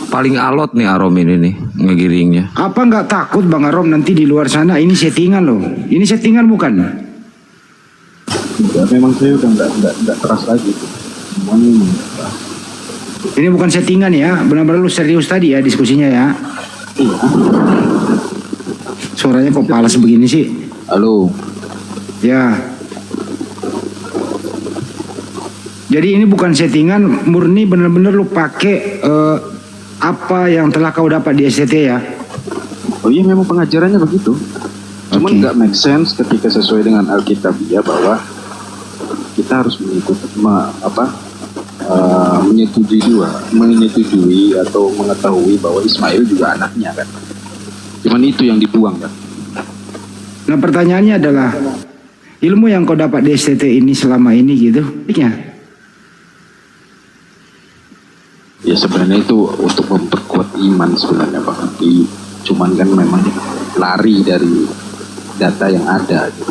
Paling alot nih Arom ini nih ngegiringnya. Apa nggak takut Bang Arom nanti di luar sana ini settingan loh? Ini settingan bukan? Ya, memang saya udah nggak keras lagi. Semuanya memang nggak keras. Ini bukan settingan ya, benar-benar lu serius tadi ya diskusinya ya. Suaranya kok palas begini sih? Halo. Ya. Jadi ini bukan settingan, murni bener-bener lu pakai apa yang telah kau dapat di STT ya. Oh iya, memang pengajarannya begitu. Cuman Oke. nggak make sense ketika sesuai dengan Alkitabiah bahwa kita harus mengikuti menyetujui atau mengetahui bahwa Ismail juga anaknya kan. Cuman itu yang dibuang kan. Nah pertanyaannya adalah ilmu yang kau dapat di STT ini selama ini gitu, ya? Ya sebenarnya itu untuk memperkuat iman sebenarnya Pak Hadi. Cuman kan memang lari dari data yang ada gitu.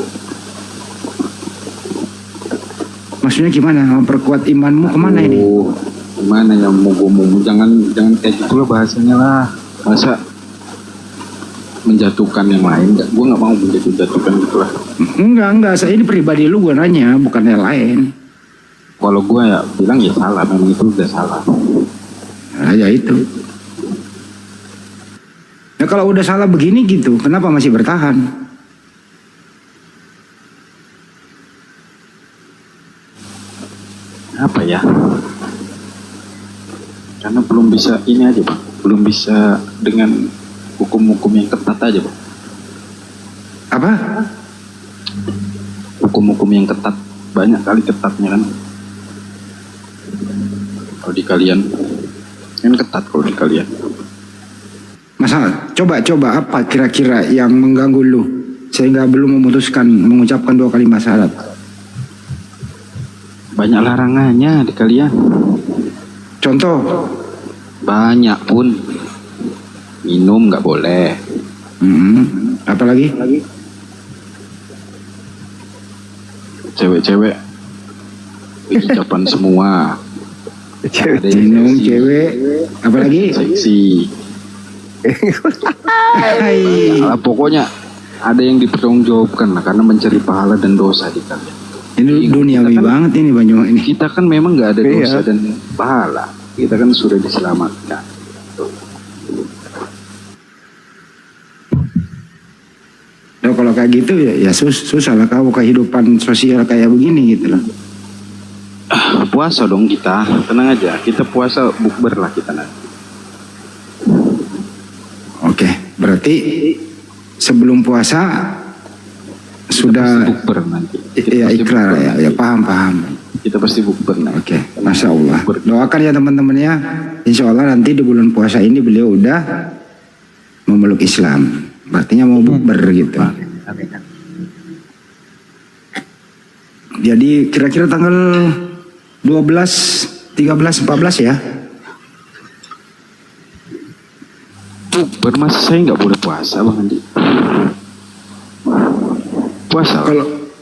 Maksudnya gimana? Memperkuat imanmu kemana ini? Oh, gimana ya, mau jangan kayak gitu lah bahasanya lah. Masa menjatuhkan yang lain? Gue nggak mau menjatuhkan gitu lah. Enggak. Saya ini pribadi lu gue nanya, bukan yang lain. Kalau gue ya bilang ya salah, memang itu udah salah. Nah, ya itu. Ya kalau udah salah begini gitu, kenapa masih bertahan? Apa ya? Karena belum bisa ini aja Bang, belum bisa dengan hukum-hukum yang ketat aja Bang. Apa? Hukum-hukum yang ketat, banyak kali ketatnya kan. Kalau di kalian kan ketat kalau di kalian. Masalah, coba apa kira-kira yang mengganggu lu sehingga belum memutuskan mengucapkan 2 kalimat syahadat? Banyak larangannya di kalian. Contoh, Banyak pun. Minum nggak boleh. apalagi? Cewek-cewek ucapan semua. Ada yang Minum, seksi. cewek, apalagi? Seksi. Hai. Nah, pokoknya ada yang dipertanggungjawabkan lah karena mencari pahala dan dosa di kalian. Ini duniawi Kita kan- banget ini Banyuwangi ini. Kita kan memang nggak ada Iya. dosa dan pahala. Kita kan sudah diselamatkan. Nah, kalau kayak gitu ya susah lah kau kehidupan sosial kayak begini gitu loh. Puasa dong kita, tenang aja. Kita puasa bukber lah kita nanti. Oke, berarti sebelum puasa sudah Bukber nanti. ya pasti ikrar bukber ya, nanti. ya paham. Kita pasti bukber nanti. Oke, Masya Allah. Bukber. Doakan ya teman-teman ya. Insya Allah nanti di bulan puasa ini beliau udah memeluk Islam. Artinya mau bukber gitu. Jadi kira-kira tanggal 12, 13, 14 ya. Bukber mas, saya nggak boleh puasa Bang Andi. Puasa.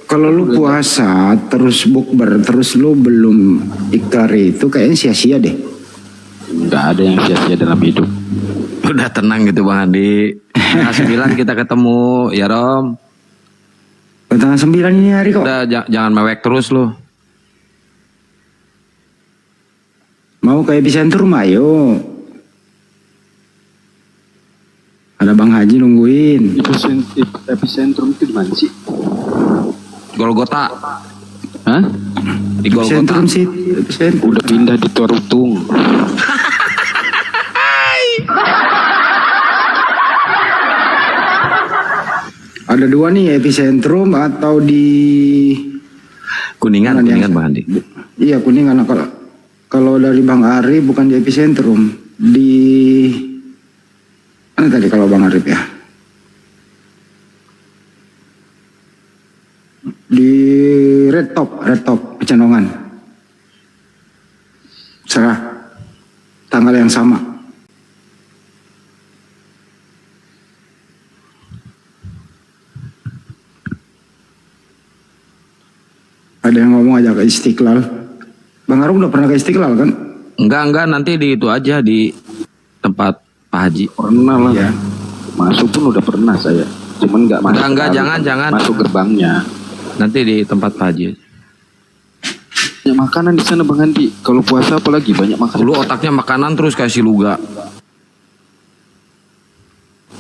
Kalau lu puasa terus bukber terus lu belum ikrar itu kayaknya sia-sia deh. Nggak ada yang sia-sia dalam hidup. Udah tenang gitu Bang Andi. Tanggal 9 kita ketemu ya Rom. Tanggal 9 ini hari kok. Udah jangan mewek terus lu. Mau ke epicentrum ayo. Ada Bang Haji nungguin. Epicentrum itu di mana sih? Golgota. Hah? Di Golgota. Epicentrum sih. Epicentrum. Udah pindah di Torutung. Ada 2 nih epicentrum atau di Kuningan Bang Andi. iya Kuningan. Kalau dari Bang Ari bukan di epicentrum, di mana tadi kalau Bang Arif ya? Di Red Top Pecenongan. Serah tanggal yang sama. Ada yang ngomong aja ke Istiqlal. Bang Arum udah pernah ke Istiqlal kan? Enggak nanti di itu aja di tempat Pak Haji. Pernah lah. Iya. Masuk pun udah pernah saya. Cuman nggak masuk. Enggak, ke dalam. jangan. Masuk gerbangnya. Nanti di tempat Pak Haji. Banyak makanan di sana Bang Andi. Kalau puasa apalagi banyak makanan. Lu otaknya makanan terus kasih luga.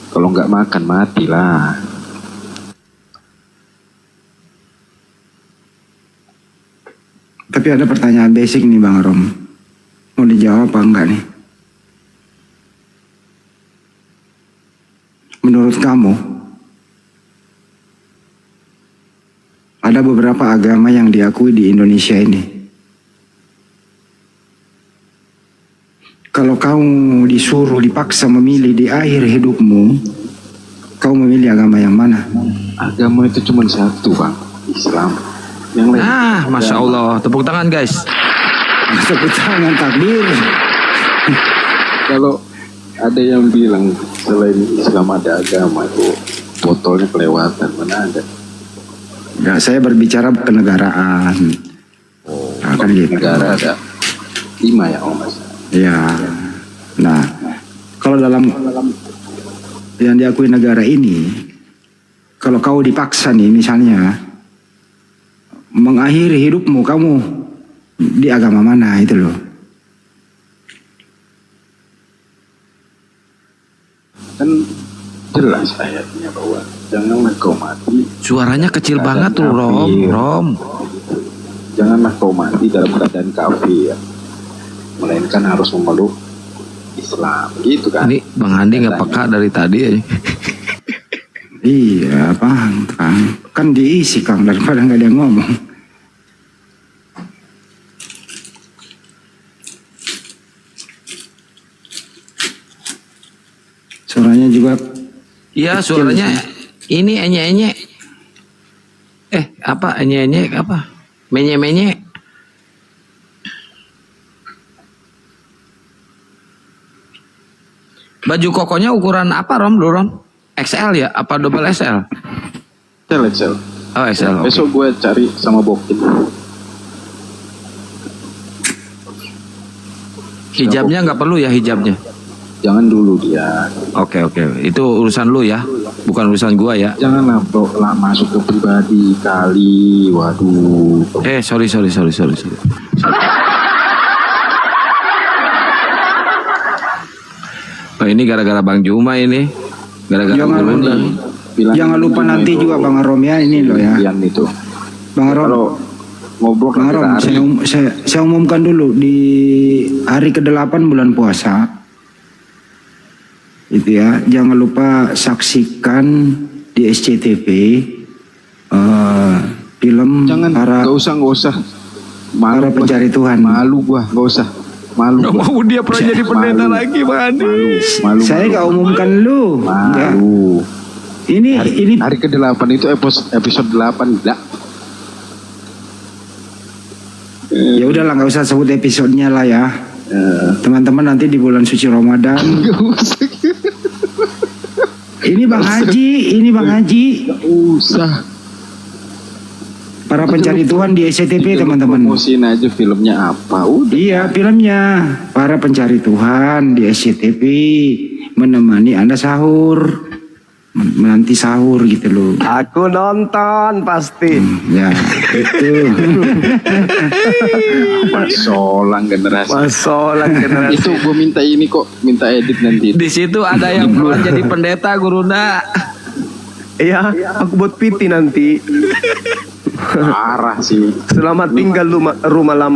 Kalau nggak makan matilah. Tapi ada pertanyaan basic nih Bang Rom. Mau dijawab apa enggak nih? Menurut kamu, ada beberapa agama yang diakui di Indonesia ini. Kalau kamu disuruh dipaksa memilih di akhir hidupmu, kau memilih agama yang mana? Agama itu cuma satu Bang, Islam. Yang lain Masya Allah. Tepuk tangan guys. Tepuk tangan, takbir. kalau ada yang bilang selain Islam ada agama itu botolnya kelewatan, mana ada. Ya, saya berbicara kenegaraan. Nah, kan gitu. Negara ada 5 ya Mas. Ya. Nah, kalau dalam yang diakui negara ini, kalau kau dipaksa nih misalnya mengakhiri hidupmu, kamu di agama mana itu loh. Kan jelas ayatnya bahwa janganlah kau mati, Suaranya kecil banget tuh Rom. janganlah kau mati dalam keadaan kafir, melainkan harus memeluk Islam, gitu kan. Ini Bang Andi nggak peka dari tadi aja. Iya, Bang. Kan diisi Kang daripada nggak ada yang ngomong. Suaranya juga Iya suaranya ini enye-enye. Apa enye-enye apa? Menye-menye. Baju kokonya ukuran apa Rom? XL ya? Apa double XL? Excel. Oh XL. Oke. Besok gue cari sama Bokin. Hijabnya nggak perlu ya hijabnya? Jangan dulu dia. Oke. Itu urusan lu ya, bukan urusan gua ya. Janganlah bro, lah masuk ke pribadi kali. Waduh. Sorry. Oh, ini gara-gara Bang Juma ini. Gara-gara Jangan Bang Juma. jangan lupa nanti juga Bang Rom ya, ini loh ya. Yang itu. Bang Rom, Kalau ngobrol Bang kita Rom, hari saya umumkan dulu di hari ke-8 bulan puasa. Itu ya, jangan lupa saksikan di SCTV film jangan, para nggak usah. para Malu pencari gua. Tuhan. Malu gua, nggak usah. Malu. Nggak gua. mau dia pernah jadi pendeta Malu. lagi Bang Andi. Malu. Saya nggak umumkan lu. Ya. Malu. Ini Hari ke-8 itu episode 8 enggak. ya udahlah, nggak usah sebut episodenya lah ya. Teman-teman nanti di bulan suci Ramadan. Nggak usah. Ini Bang Haji. Nggak usah. Para pencari Tuhan di SCTV teman-teman. Promosiin aja filmnya apa. Udah. Iya, filmnya para pencari Tuhan di SCTV menemani Anda sahur, menanti sahur gitu loh. Aku nonton pasti. Ya, itu. Masolang generasi. Masalah generasi. Itu gue minta ini kok, minta edit nanti. Di situ ada yang pernah jadi pendeta Gurunda. Iya, aku buat piti nanti. Parah sih. Selamat tinggal rumah lama.